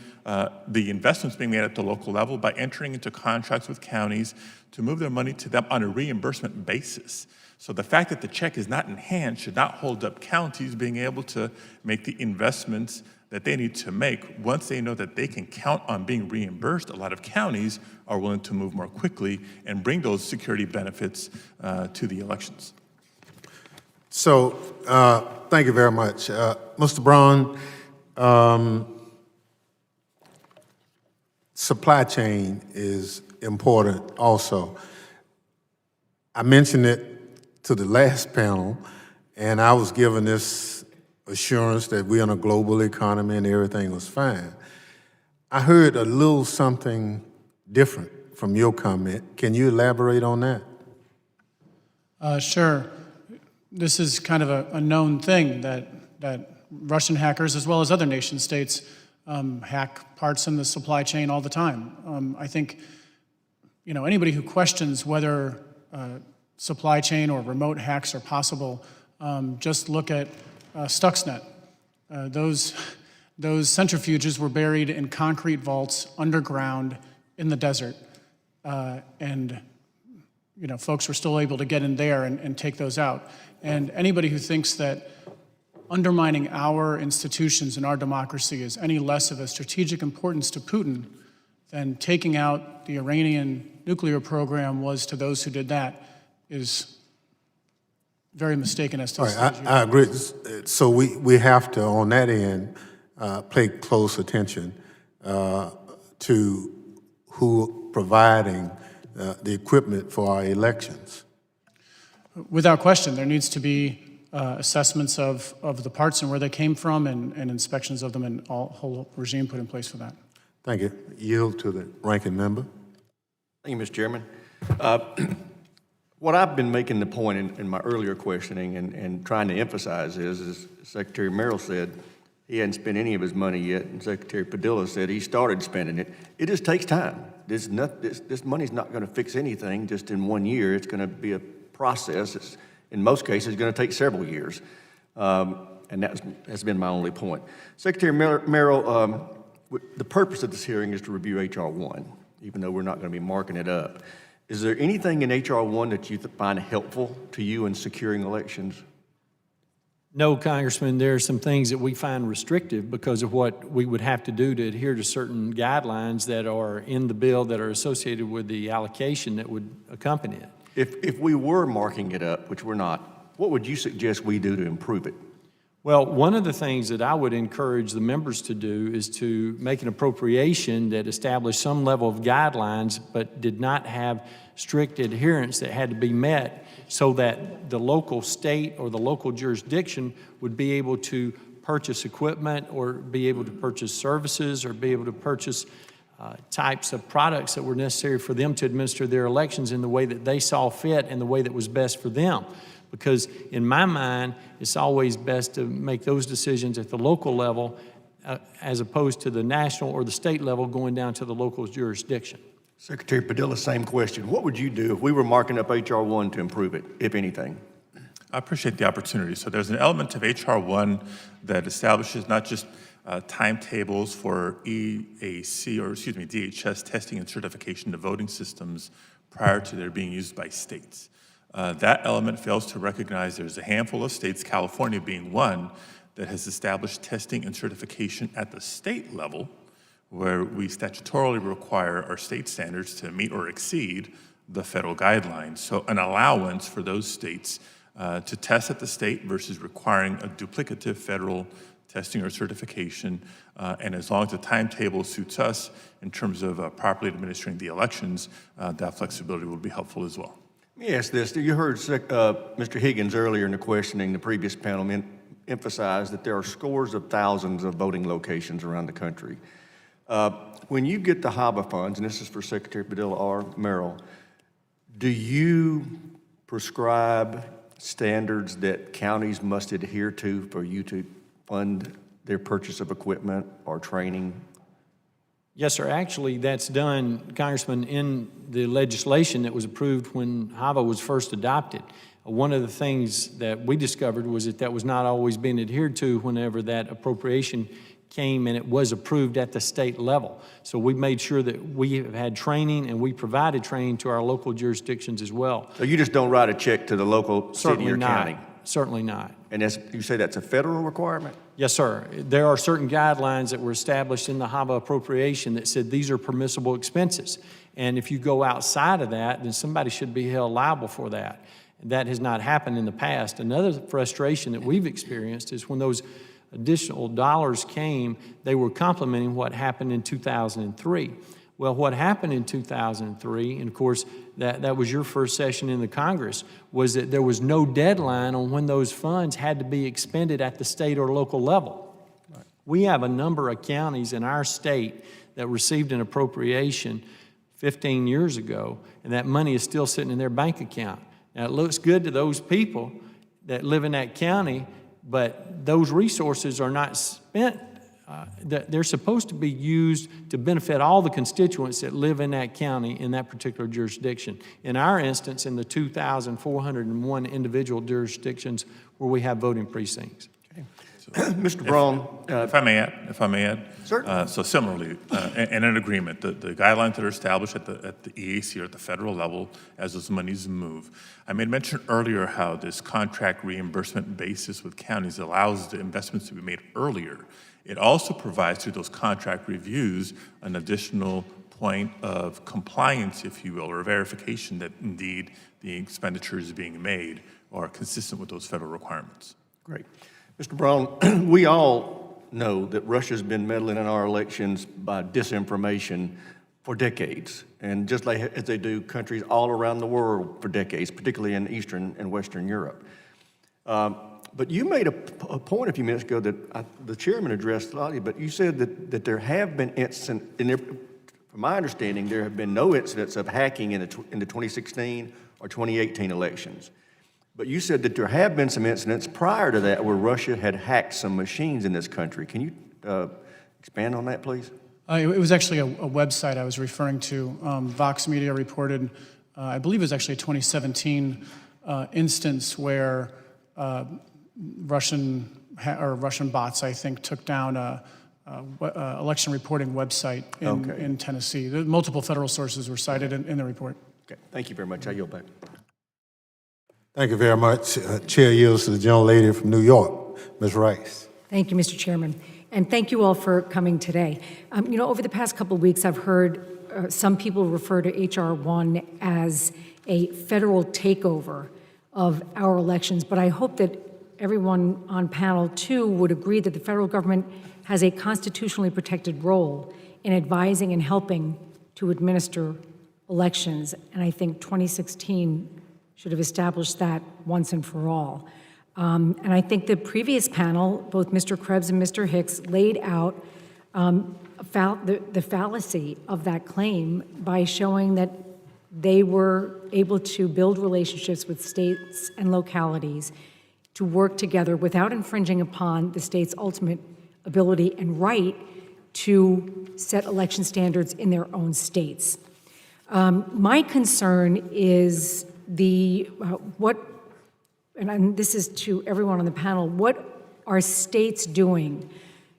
S8: the investments being made at the local level by entering into contracts with counties to move their money to them on a reimbursement basis. So the fact that the check is not in hand should not hold up counties being able to make the investments that they need to make. Once they know that they can count on being reimbursed, a lot of counties are willing to move more quickly and bring those security benefits to the elections.
S1: So, thank you very much. Mr. Braun, supply chain is important also. I mentioned it to the last panel, and I was given this assurance that we're in a global economy and everything was fine. I heard a little something different from your comment. Can you elaborate on that?
S10: Sure. This is kind of a known thing that Russian hackers, as well as other nation states, hack parts in the supply chain all the time. I think, anybody who questions whether supply chain or remote hacks are possible, just look at Stuxnet. Those centrifuges were buried in concrete vaults underground in the desert, and folks were still able to get in there and take those out. And anybody who thinks that undermining our institutions and our democracy is any less of a strategic importance to Putin than taking out the Iranian nuclear program was to those who did that is very mistaken as to the stage.
S1: I agree. So we have to, on that end, pay close attention to who providing the equipment for our elections.
S10: Without question, there needs to be assessments of the parts and where they came from and inspections of them and a whole regime put in place for that.
S1: Thank you. Yield to the ranking member.
S7: Thank you, Mr. Chairman. What I've been making the point in my earlier questioning and trying to emphasize is Secretary Merrill said he hadn't spent any of his money yet, and Secretary Padilla said he started spending it. It just takes time. This money's not going to fix anything just in 1 year. It's going to be a process. It's, in most cases, going to take several years. And that has been my only point. Secretary Merrill, the purpose of this hearing is to review H.R. 1. even though we're not going to be marking it up. Is there anything in H.R. 1 that you find helpful to you in securing elections?
S11: No, Congressman, there are some things that we find restrictive because of what we would have to do to adhere to certain guidelines that are in the bill that are associated with the allocation that would accompany it.
S7: If we were marking it up, which we're not, what would you suggest we do to improve it?
S11: Well, one of the things that I would encourage the members to do is to make an appropriation that established some level of guidelines but did not have strict adherence that had to be met so that the local state or the local jurisdiction would be able to purchase equipment or be able to purchase services or be able to purchase types of products that were necessary for them to administer their elections in the way that they saw fit and the way that was best for them. Because in my mind, it's always best to make those decisions at the local level as opposed to the national or the state level going down to the local jurisdiction.
S7: Secretary Padilla, same question. What would you do if we were marking up H.R. 1 to improve it, if anything?
S8: I appreciate the opportunity. So there's an element of H.R. 1 that establishes not just timetables for DHS testing and certification of voting systems prior to their being used by states. That element fails to recognize there's a handful of states, California being one, that has established testing and certification at the state level, where we statutorily require our state standards to meet or exceed the federal guidelines. So an allowance for those states to test at the state versus requiring a duplicative federal testing or certification, and as long as the timetable suits us in terms of properly administering the elections, that flexibility will be helpful as well.
S7: Let me ask this. You heard Mr. Higgins earlier in the questioning, the previous panel emphasized that there are scores of thousands of voting locations around the country. When you get the HABA funds, and this is for Secretary Padilla or Merrill, do you prescribe standards that counties must adhere to for you to fund their purchase of equipment or training?
S11: Yes, sir. Actually, that's done, Congressman, in the legislation that was approved when HAVA was first adopted. One of the things that we discovered was that that was not always being adhered to whenever that appropriation came and it was approved at the state level. So we made sure that we have had training and we provided training to our local jurisdictions as well.
S7: So you just don't write a check to the local city or county?
S11: Certainly not.
S7: And you say that's a federal requirement?
S11: Yes, sir. There are certain guidelines that were established in the HAVA appropriation that said these are permissible expenses. And if you go outside of that, then somebody should be held liable for that. That has not happened in the past. Another frustration that we've experienced is when those additional dollars came, they were complementing what happened in 2003. Well, what happened in 2003, and of course, that was your first session in the Congress, was that there was no deadline on when those funds had to be expended at the state or local level. Right. We have a number of counties in our state that received an appropriation 15 years ago, and that money is still sitting in their bank account. Now, it looks good to those people that live in that county, but those resources are not spent. They're supposed to be used to benefit all the constituents that live in that county in that particular jurisdiction. In our instance, in the 2,401 individual jurisdictions where we have voting precincts.
S7: Okay. So, Mr. Braun.
S8: If I may add.
S7: Certainly.
S8: So similarly, in an agreement, the guidelines that are established at the EAC or at the federal level as those monies move. I made mention earlier how this contract reimbursement basis with counties allows the investments to be made earlier. It also provides through those contract reviews an additional point of compliance, if you will, or verification that indeed the expenditures being made are consistent with those federal requirements.
S7: Great. Mr. Braun, we all know that Russia's been meddling in our elections by disinformation for decades, and just like as they do countries all around the world for decades, particularly in Eastern and Western Europe. But you made a point a few minutes ago that the chairman addressed slightly, but you said that there have been incidents, from my understanding, there have been no incidents of hacking in the 2016 or 2018 elections. But you said that there have been some incidents prior to that where Russia had hacked some machines in this country. Can you expand on that, please?
S10: It was actually a website I was referring to. Vox Media reported, I believe it was actually a 2017 instance where Russian bots, I think, took down a election reporting website in Tennessee. Multiple federal sources were cited in the report.
S7: Okay, thank you very much. I yield back.
S1: Thank you very much. Chair yields to the gentlelady from New York, Ms. Rice.
S12: Thank you, Mr. Chairman. And thank you all for coming today. Over the past couple of weeks, I've heard some people refer to H.R. 1 as a federal takeover of our elections, but I hope that everyone on panel 2 would agree that the federal government has a constitutionally protected role in advising and helping to administer elections. And I think 2016 should have established that once and for all. And I think the previous panel, both Mr. Krebs and Mr. Hicks, laid out the fallacy of that claim by showing that they were able to build relationships with states and localities to work together without infringing upon the state's ultimate ability and right to set election standards in their own states. My concern is and this is to everyone on the panel, what are states doing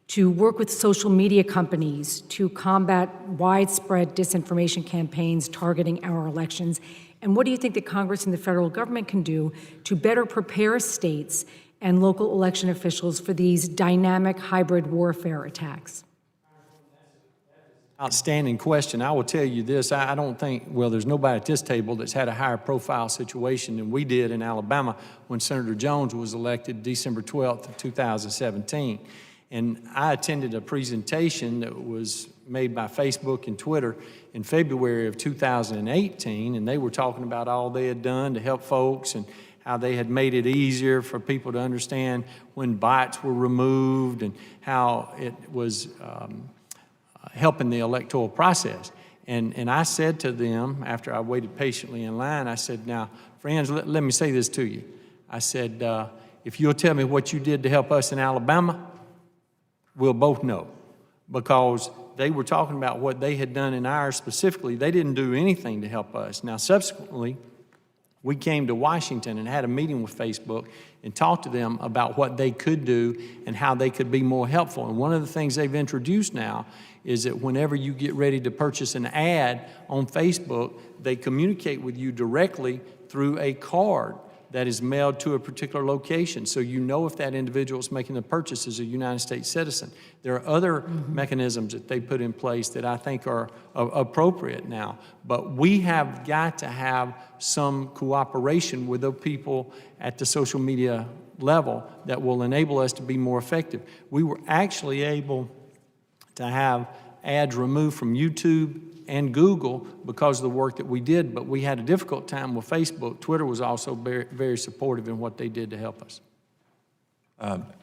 S12: to work with social media companies to combat widespread disinformation campaigns targeting our elections? And what do you think that Congress and the federal government can do to better prepare states and local election officials for these dynamic hybrid warfare attacks?
S11: Outstanding question. I will tell you this, I don't think, well, there's nobody at this table that's had a higher profile situation than we did in Alabama when Senator Jones was elected December 12th of 2017. And I attended a presentation that was made by Facebook and Twitter in February of 2018, and they were talking about all they had done to help folks and how they had made it easier for people to understand when bots were removed and how it was helping the electoral process. And I said to them, after I waited patiently in line, I said, now, friends, let me say this to you. I said, if you'll tell me what you did to help us in Alabama, we'll both know. Because they were talking about what they had done in ours specifically. They didn't do anything to help us. Now, subsequently, we came to Washington and had a meeting with Facebook and talked to them about what they could do and how they could be more helpful. And one of the things they've introduced now is that whenever you get ready to purchase an ad on Facebook, they communicate with you directly through a card that is mailed to a particular location, so you know if that individual is making the purchase is a United States citizen. There are other mechanisms that they put in place that I think are appropriate now, but we have got to have some cooperation with the people at the social media level that will enable us to be more effective. We were actually able to have ads removed from YouTube and Google because of the work that we did, but we had a difficult time with Facebook. Twitter was also very, very supportive in what they did to help us.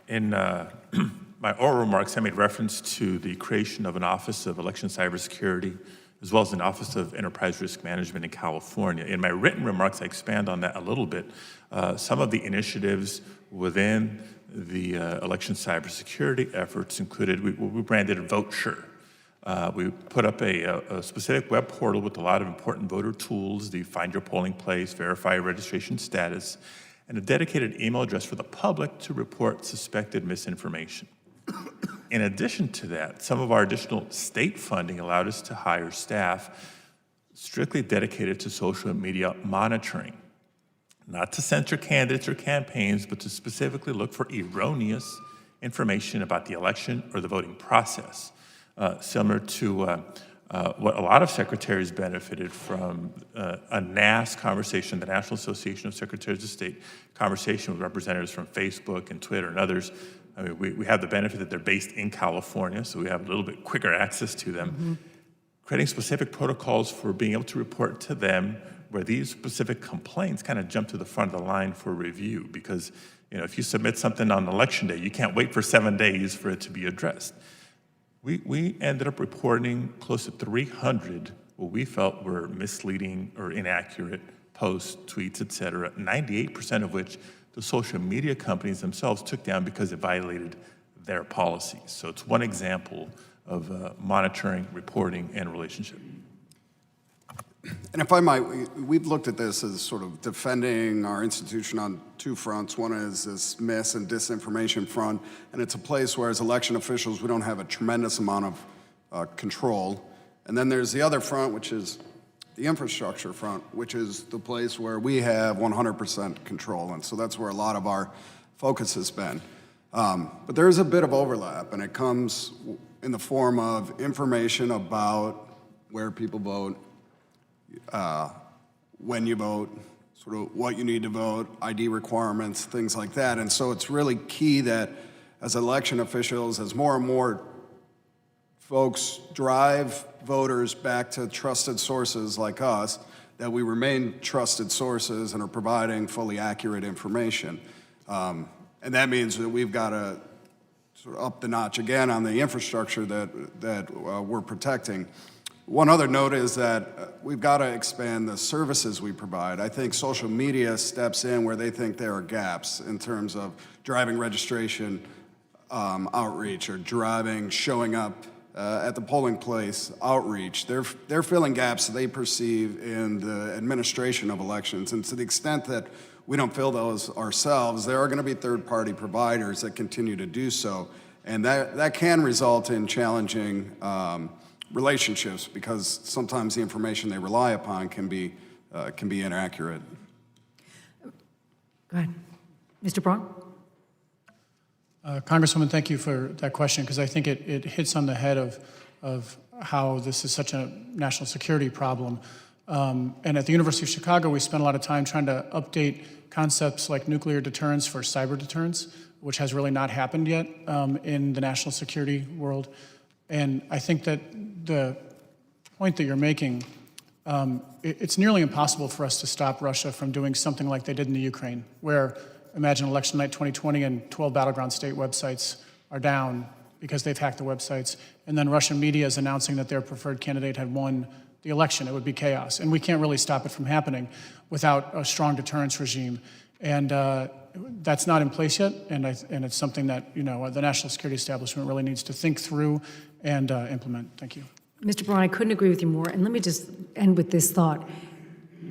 S8: In my oral remarks, I made reference to the creation of an Office of Election Cybersecurity, as well as an Office of Enterprise Risk Management in California. In my written remarks, I expand on that a little bit. Some of the initiatives within the election cybersecurity efforts included, we branded Vote Sure. We put up a specific web portal with a lot of important voter tools, the Find Your Polling Place, Verify Your Registration Status, and a dedicated email address for the public to report suspected misinformation. In addition to that, some of our additional state funding allowed us to hire staff strictly dedicated to social media monitoring, not to censor candidates or campaigns, but to specifically look for erroneous information about the election or the voting process. Similar to what a lot of secretaries benefited from, a NAS conversation, the National Association of Secretaries of State conversation with representatives from Facebook and Twitter and others. I mean, we have the benefit that they're based in California, so we have a little bit quicker access to them. Creating specific protocols for being able to report to them where these specific complaints kind of jump to the front of the line for review, because if you submit something on election day, you can't wait for 7 days for it to be addressed. We ended up reporting close to 300 what we felt were misleading or inaccurate posts, tweets, et cetera, 98% of which the social media companies themselves took down because it violated their policies. So it's one example of monitoring, reporting, and relationship.
S9: And if I might, we've looked at this as sort of defending our institution on two fronts. One is this mis and disinformation front, and it's a place where as election officials we don't have a tremendous amount of control. And then there's the other front, which is the infrastructure front, which is the place where we have 100% control. And so that's where a lot of our focus has been. But there's a bit of overlap, and it comes in the form of information about where people vote, when you vote, sort of what you need to vote, ID requirements, things like that. And so it's really key that as election officials, as more and more folks drive voters back to trusted sources like us, that we remain trusted sources and are providing fully accurate information. And that means that we've got to sort of up the notch again on the infrastructure that we're protecting. One other note is that we've got to expand the services we provide. I think social media steps in where they think there are gaps in terms of driving registration outreach or showing up at the polling place outreach. They're filling gaps they perceive in the administration of elections. And to the extent that we don't fill those ourselves, there are going to be third-party providers that continue to do so. And that can result in challenging relationships because sometimes the information they rely upon can be inaccurate.
S12: Go ahead. Mr. Braun?
S10: Congresswoman, thank you for that question because I think it hits on the head of how this is such a national security problem. And at the University of Chicago, we spent a lot of time trying to update concepts like nuclear deterrence for cyber deterrence, which has really not happened yet in the national security world. And I think that the point that you're making, it's nearly impossible for us to stop Russia from doing something like they did in the Ukraine, where imagine election night 2020 and 12 battleground state websites are down because they've hacked the websites. And then Russian media is announcing that their preferred candidate had won the election. It would be chaos. And we can't really stop it from happening without a strong deterrence regime. And that's not in place yet. And it's something that, the national security establishment really needs to think through and implement. Thank you.
S12: Mr. Braun, I couldn't agree with you more. And let me just end with this thought.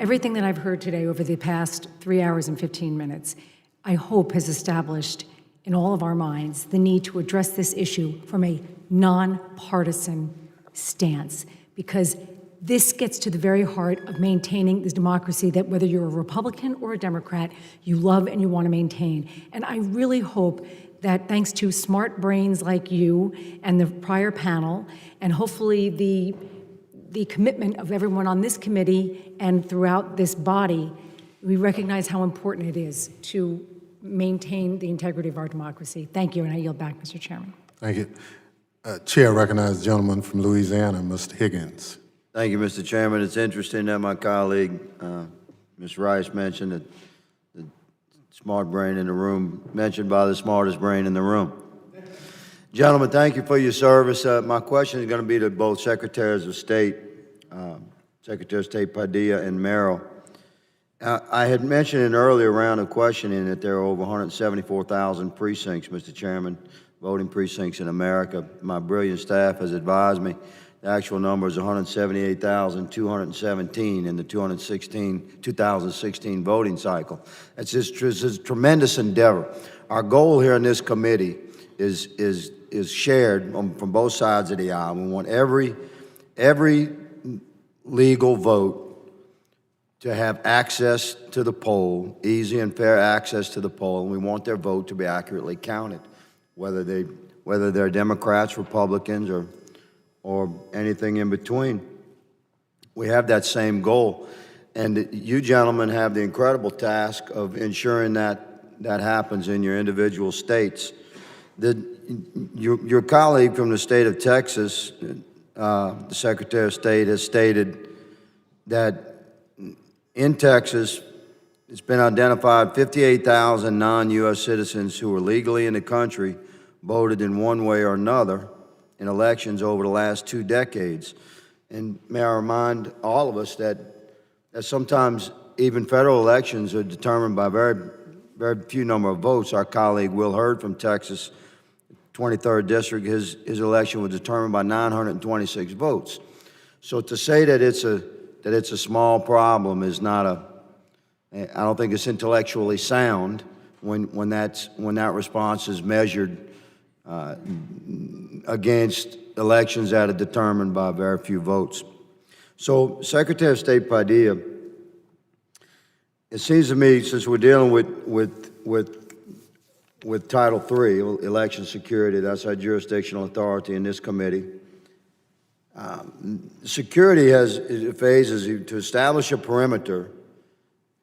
S12: Everything that I've heard today over the past 3 hours and 15 minutes, I hope has established in all of our minds the need to address this issue from a nonpartisan stance, because this gets to the very heart of maintaining this democracy that whether you're a Republican or a Democrat, you love and you want to maintain. And I really hope that thanks to smart brains like you and the prior panel, and hopefully the commitment of everyone on this committee and throughout this body, we recognize how important it is to maintain the integrity of our democracy. Thank you, and I yield back, Mr. Chairman.
S1: Thank you. Chair recognizes the gentleman from Louisiana, Mr. Higgins.
S13: Thank you, Mr. Chairman. It's interesting that my colleague, Ms. Rice, mentioned that the smart brain in the room, mentioned by the smartest brain in the room. Gentlemen, thank you for your service. My question is going to be to both Secretaries of State, Secretary of State Padilla and Merrill. I had mentioned in an earlier round of questioning that there are over 174,000 precincts, Mr. Chairman, voting precincts in America. My brilliant staff has advised me the actual number is 178,217 in the 2016 voting cycle. It's a tremendous endeavor. Our goal here in this committee is shared from both sides of the aisle. We want every legal vote to have access to the poll, easy and fair access to the poll, and we want their vote to be accurately counted, whether they're Democrats, Republicans, or anything in between. We have that same goal, and you gentlemen have the incredible task of ensuring that happens in your individual states. Your colleague from the state of Texas, the Secretary of State, has stated that in Texas, it's been identified 58,000 non-U.S. citizens who are legally in the country voted in one way or another in elections over the last 2 decades. And may I remind all of us that sometimes even federal elections are determined by very few number of votes. Our colleague Will Hurd from Texas, 23rd District, his election was determined by 926 votes. So to say that that it's a small problem is not I don't think it's intellectually sound when that response is measured against elections that are determined by very few votes. So, Secretary of State Padilla, it seems to me, since we're dealing with Title III, election security, that's our jurisdictional authority in this committee. Security has phases to establish a perimeter,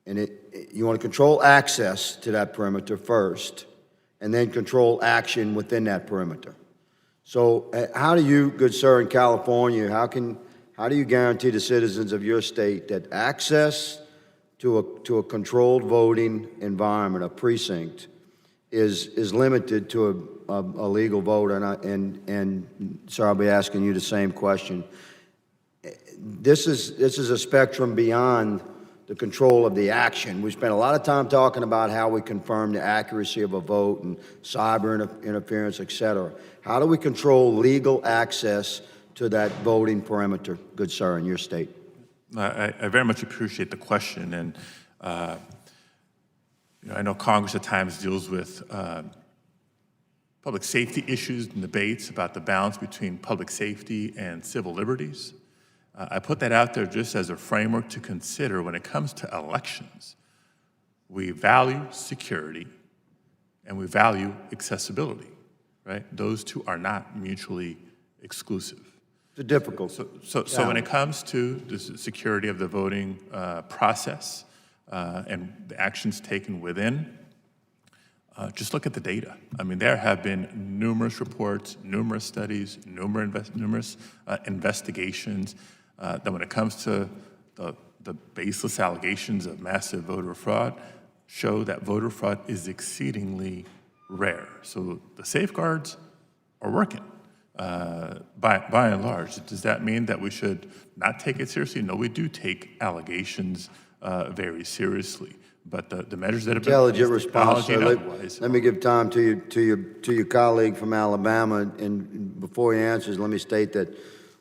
S13: and you want to control access to that perimeter first, and then control action within that perimeter. So, how do you, good sir, in California, how do you guarantee the citizens of your state that access to a controlled voting environment, a precinct, is limited to a legal vote? And sir, I'll be asking you the same question. This is a spectrum beyond the control of the action. We spent a lot of time talking about how we confirm the accuracy of a vote and cyber interference, et cetera. How do we control legal access to that voting perimeter, good sir, in your state?
S8: I very much appreciate the question, and I know Congress at times deals with public safety issues and debates about the balance between public safety and civil liberties. I put that out there just as a framework to consider when it comes to elections. We value security and we value accessibility, right? Those two are not mutually exclusive.
S13: It's difficult.
S8: So when it comes to the security of the voting process and the actions taken within, just look at the data. I mean, there have been numerous reports, numerous studies, numerous investigations that when it comes to the baseless allegations of massive voter fraud, show that voter fraud is exceedingly rare. So the safeguards are working. By and large. Does that mean that we should not take it seriously? No, we do take allegations very seriously. But the measures that have been
S13: intelligent response. Let me give time to your colleague from Alabama, and before he answers, let me state that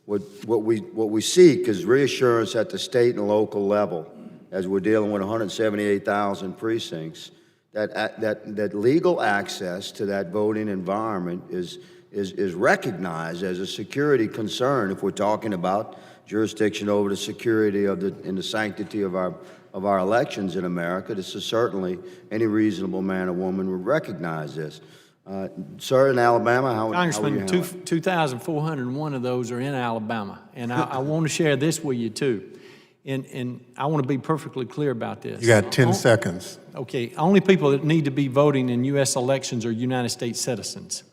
S13: what we seek is reassurance at the state and local level, as we're dealing with 178,000 precincts, that legal access to that voting environment is recognized as a security concern if we're talking about jurisdiction over the security and the sanctity of our elections in America. This is certainly any reasonable man or woman would recognize this. Sir, in Alabama, how
S11: Congressman,
S13: would you handle it?
S11: 2,401 of those are in Alabama, and I want to share this with you too. And I want to be perfectly clear about this.
S1: You got 10 seconds.
S11: Okay, only people that need to be voting in U.S. elections are United States citizens.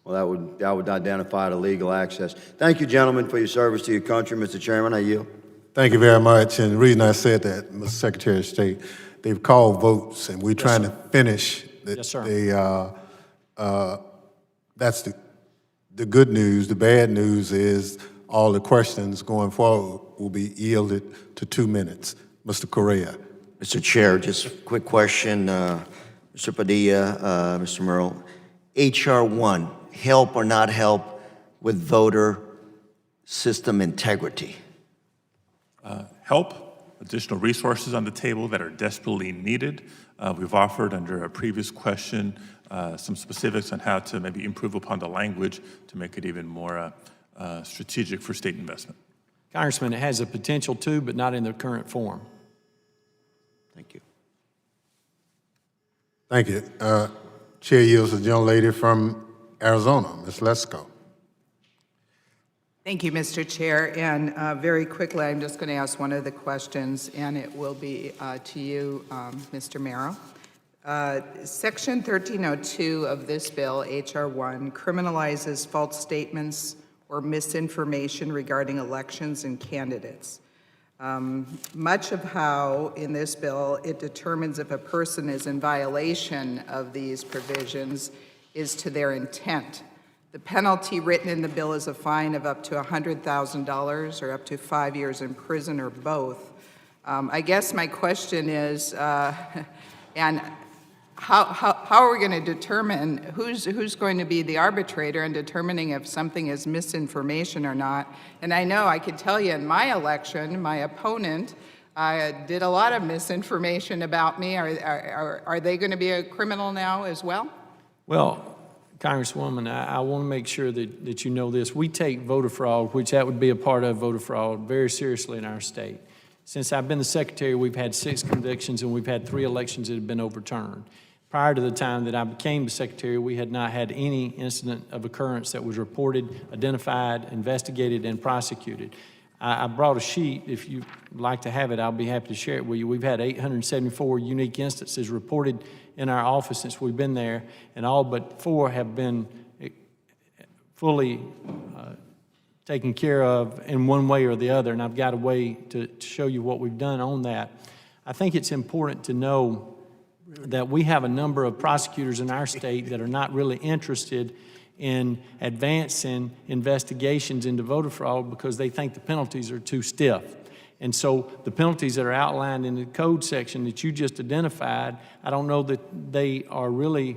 S13: Well, that would identify the legal access. Thank you, gentlemen, for your service to your country. Mr. Chairman, I yield.
S1: Thank you very much. And the reason I said that, Mr. Secretary of State, they've called votes, and we're trying to finish.
S11: Yes, sir.
S1: That's the good news. The bad news is all the questions going forward will be yielded to 2 minutes. Mr. Correa.
S14: Mr. Chair, just a quick question, Mr. Padilla, Mr. Merle. H.R. 1, help or not help with voter system integrity?
S8: Help, additional resources on the table that are desperately needed. We've offered under a previous question some specifics on how to maybe improve upon the language to make it even more strategic for state investment.
S11: Congressman, it has the potential to, but not in the current form.
S14: Thank you.
S1: Thank you. Chair yields to the young lady from Arizona, Ms. Lesko.
S15: Thank you, Mr. Chair. And very quickly, I'm just going to ask one of the questions, and it will be to you, Mr. Merrill. Section 1302 of this bill, H.R. 1, criminalizes false statements or misinformation regarding elections and candidates. Much of how, in this bill, it determines if a person is in violation of these provisions is to their intent. The penalty written in the bill is a fine of up to $100,000 or up to 5 years in prison or both. I guess my question is, and how are we going to determine who's going to be the arbitrator in determining if something is misinformation or not? And I know I could tell you in my election, my opponent did a lot of misinformation about me. Are they going to be a criminal now as well?
S11: Well, Congresswoman, I want to make sure that you know this. We take voter fraud, which that would be a part of voter fraud, very seriously in our state. Since I've been the secretary, we've had 6 convictions and we've had 3 elections that have been overturned. Prior to the time that I became the secretary, we had not had any incident of occurrence that was reported, identified, investigated, and prosecuted. I brought a sheet. If you'd like to have it, I'll be happy to share it with you. We've had 874 unique instances reported in our office since we've been there, and all but 4 have been fully taken care of in one way or the other, and I've got a way to show you what we've done on that. I think it's important to know that we have a number of prosecutors in our state that are not really interested in advancing investigations into voter fraud because they think the penalties are too stiff. And so the penalties that are outlined in the code section that you just identified, I don't know that they are really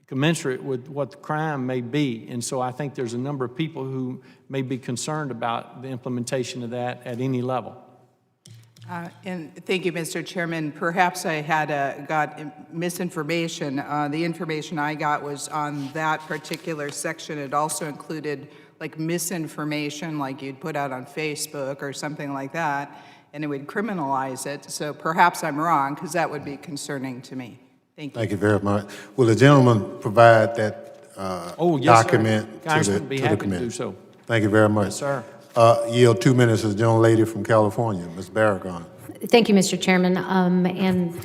S11: commensurate with what the crime may be. And so I think there's a number of people who may be concerned about the implementation of that at any level.
S15: And thank you, Mr. Chairman. Perhaps I had got misinformation. The information I got was on that particular section. It also included like misinformation, like you'd put out on Facebook or something like that, and it would criminalize it. So perhaps I'm wrong, because that would be concerning to me. Thank you.
S1: Thank you very much. Will the gentleman provide that document to the committee?
S11: Do so.
S1: Thank you very much.
S11: Yes, sir.
S1: Yield 2 minutes to the gentlelady from California, Ms. Barragon.
S16: Thank you, Mr. Chairman. And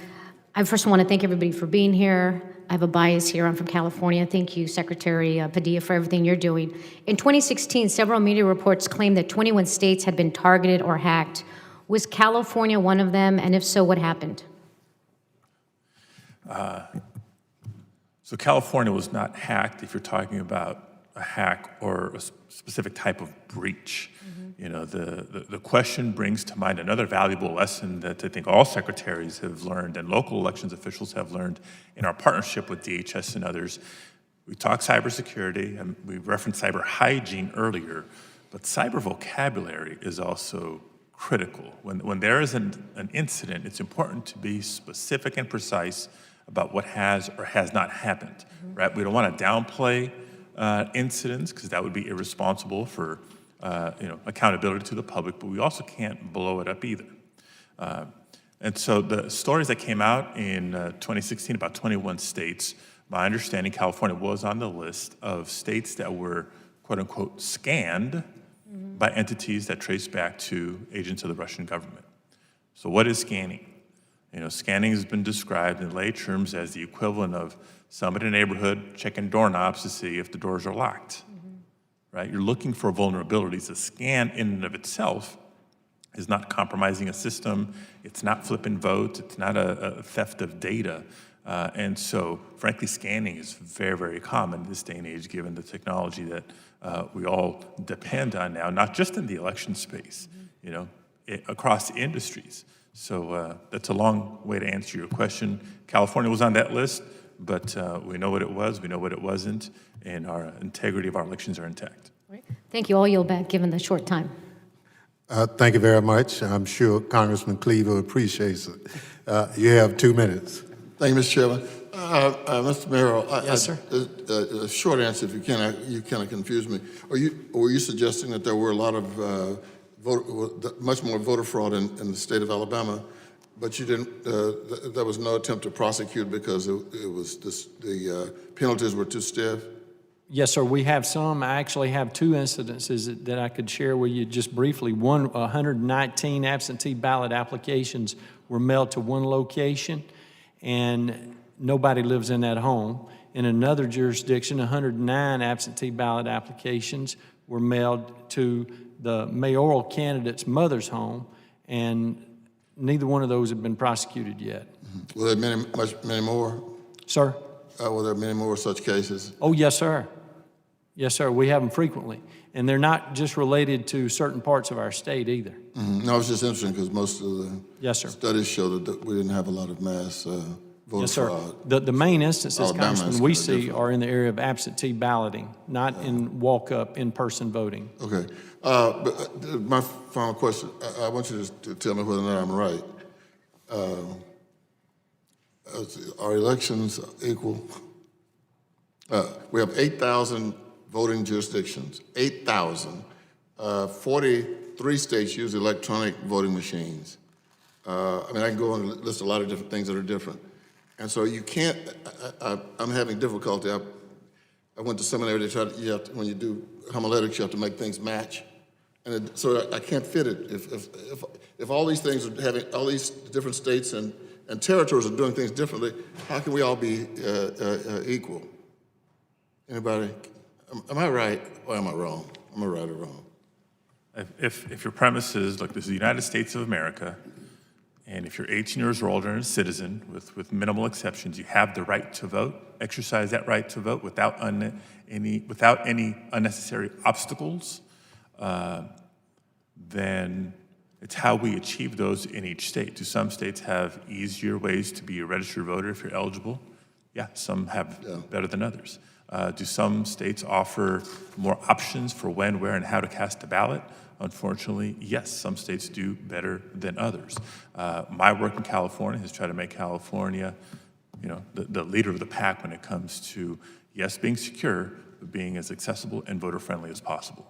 S16: I first want to thank everybody for being here. I have a bias here. I'm from California. Thank you, Secretary Padilla, for everything you're doing. In 2016, several media reports claimed that 21 states had been targeted or hacked. Was California one of them? And if so, what happened?
S8: So California was not hacked if you're talking about a hack or a specific type of breach. You know, the question brings to mind another valuable lesson that I think all secretaries have learned and local elections officials have learned in our partnership with DHS and others. We talked cybersecurity, and we referenced cyber hygiene earlier, but cyber vocabulary is also critical. When there is an incident, it's important to be specific and precise about what has or has not happened, right? We don't want to downplay incidents because that would be irresponsible for accountability to the public, but we also can't blow it up either. And so the stories that came out in 2016 about 21 states, my understanding California was on the list of states that were quote unquote scanned by entities that trace back to agents of the Russian government. So what is scanning? You know, scanning has been described in lay terms as the equivalent of somebody in a neighborhood checking doorknobs to see if the doors are locked, right? You're looking for vulnerabilities. A scan in and of itself is not compromising a system. It's not flipping votes. It's not a theft of data. And so, frankly, scanning is very, very common in this day and age, given the technology that we all depend on now, not just in the election space, across industries. So that's a long way to answer your question. California was on that list, but we know what it was, we know what it wasn't, and our integrity of our elections are intact.
S16: Thank you. I'll yield back, given the short time.
S1: Thank you very much. I'm sure Congressman Cleaver appreciates it. You have 2 minutes.
S6: Thank you, Mr. Chairman. Mr. Merrill,
S11: yes, sir.
S6: A short answer, if you can, you kind of confused me. Were you suggesting that there were a lot of much more voter fraud in the state of Alabama, but you didn't? There was no attempt to prosecute because the penalties were too stiff.
S11: Yes, sir. We have some. I actually have 2 incidences that I could share with you just briefly. 119 absentee ballot applications were mailed to one location, and nobody lives in that home. In another jurisdiction, 109 absentee ballot applications were mailed to the mayoral candidate's mother's home, and neither one of those have been prosecuted yet.
S6: Were there many more?
S11: Sir?
S6: Were there many more such cases?
S11: Oh, yes, sir. Yes, sir. We have them frequently. And they're not just related to certain parts of our state either.
S6: No, it's just interesting because most of the
S11: yes, sir.
S6: studies show that we didn't have a lot of mass voter
S11: Yes, sir.
S6: fraud.
S11: The main instances,
S6: Alabama is
S11: Congressman, we
S6: kinda
S11: see
S6: different.
S11: are in the area of absentee balloting, not in walk-up, in-person voting.
S6: Okay. My final question, I want you to tell me whether or not I'm right. Are elections equal? We have 8,000 voting jurisdictions, 8,000. 43 states use electronic voting machines. I mean, I can go and list a lot of different things that are different. And so you can't, I'm having difficulty. I went to seminary, they try to, when you do homiletics, you have to make things match. And so I can't fit it. If all these things are having, all these different states and territories are doing things differently, how can we all be equal? Anybody? Am I right or am I wrong? Am I right or wrong?
S8: If your premise is, look, this is the United States of America, and if you're 18 years or older and a citizen, with minimal exceptions, you have the right to vote, exercise that right to vote without any unnecessary obstacles, then it's how we achieve those in each state. Do some states have easier ways to be a registered voter if you're eligible? Yeah, some have better than others. Do some states offer more options for when, where, and how to cast a ballot? Unfortunately, yes, some states do better than others. My work in California has tried to make California, the leader of the pack when it comes to, yes, being secure, but being as accessible and voter-friendly as possible.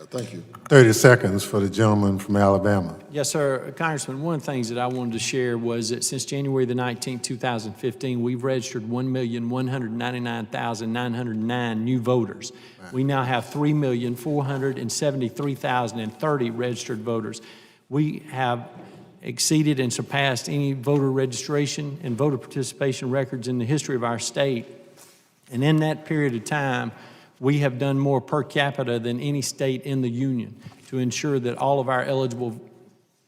S6: Thank you.
S1: 30 seconds for the gentleman from Alabama.
S11: Yes, sir. Congressman, one of the things that I wanted to share was that since January the 19th, 2015, we've registered 1,199,909 new voters. We now have 3,473,030 registered voters. We have exceeded and surpassed any voter registration and voter participation records in the history of our state. And in that period of time, we have done more per capita than any state in the union to ensure that all of our eligible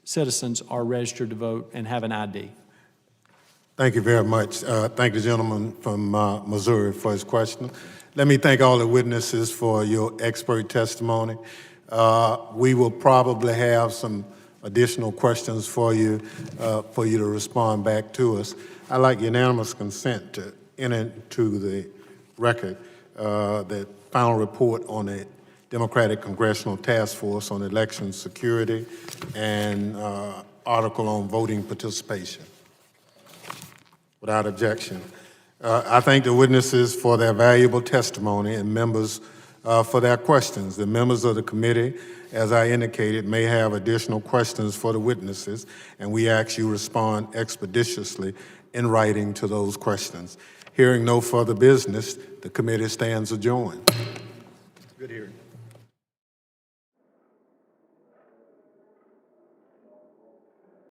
S11: citizens are registered to vote and have an ID.
S1: Thank you very much. Thank the gentleman from Missouri for his question. Let me thank all the witnesses for your expert testimony. We will probably have some additional questions for you to respond back to us. I'd like unanimous consent to enter into the record the final report on the Democratic Congressional Task Force on Election Security and article on voting participation. Without objection. I thank the witnesses for their valuable testimony and members for their questions. The members of the committee, as I indicated, may have additional questions for the witnesses, and we ask you respond expeditiously in writing to those questions. Hearing no further business, the committee stands adjourned.
S7: Good hearing.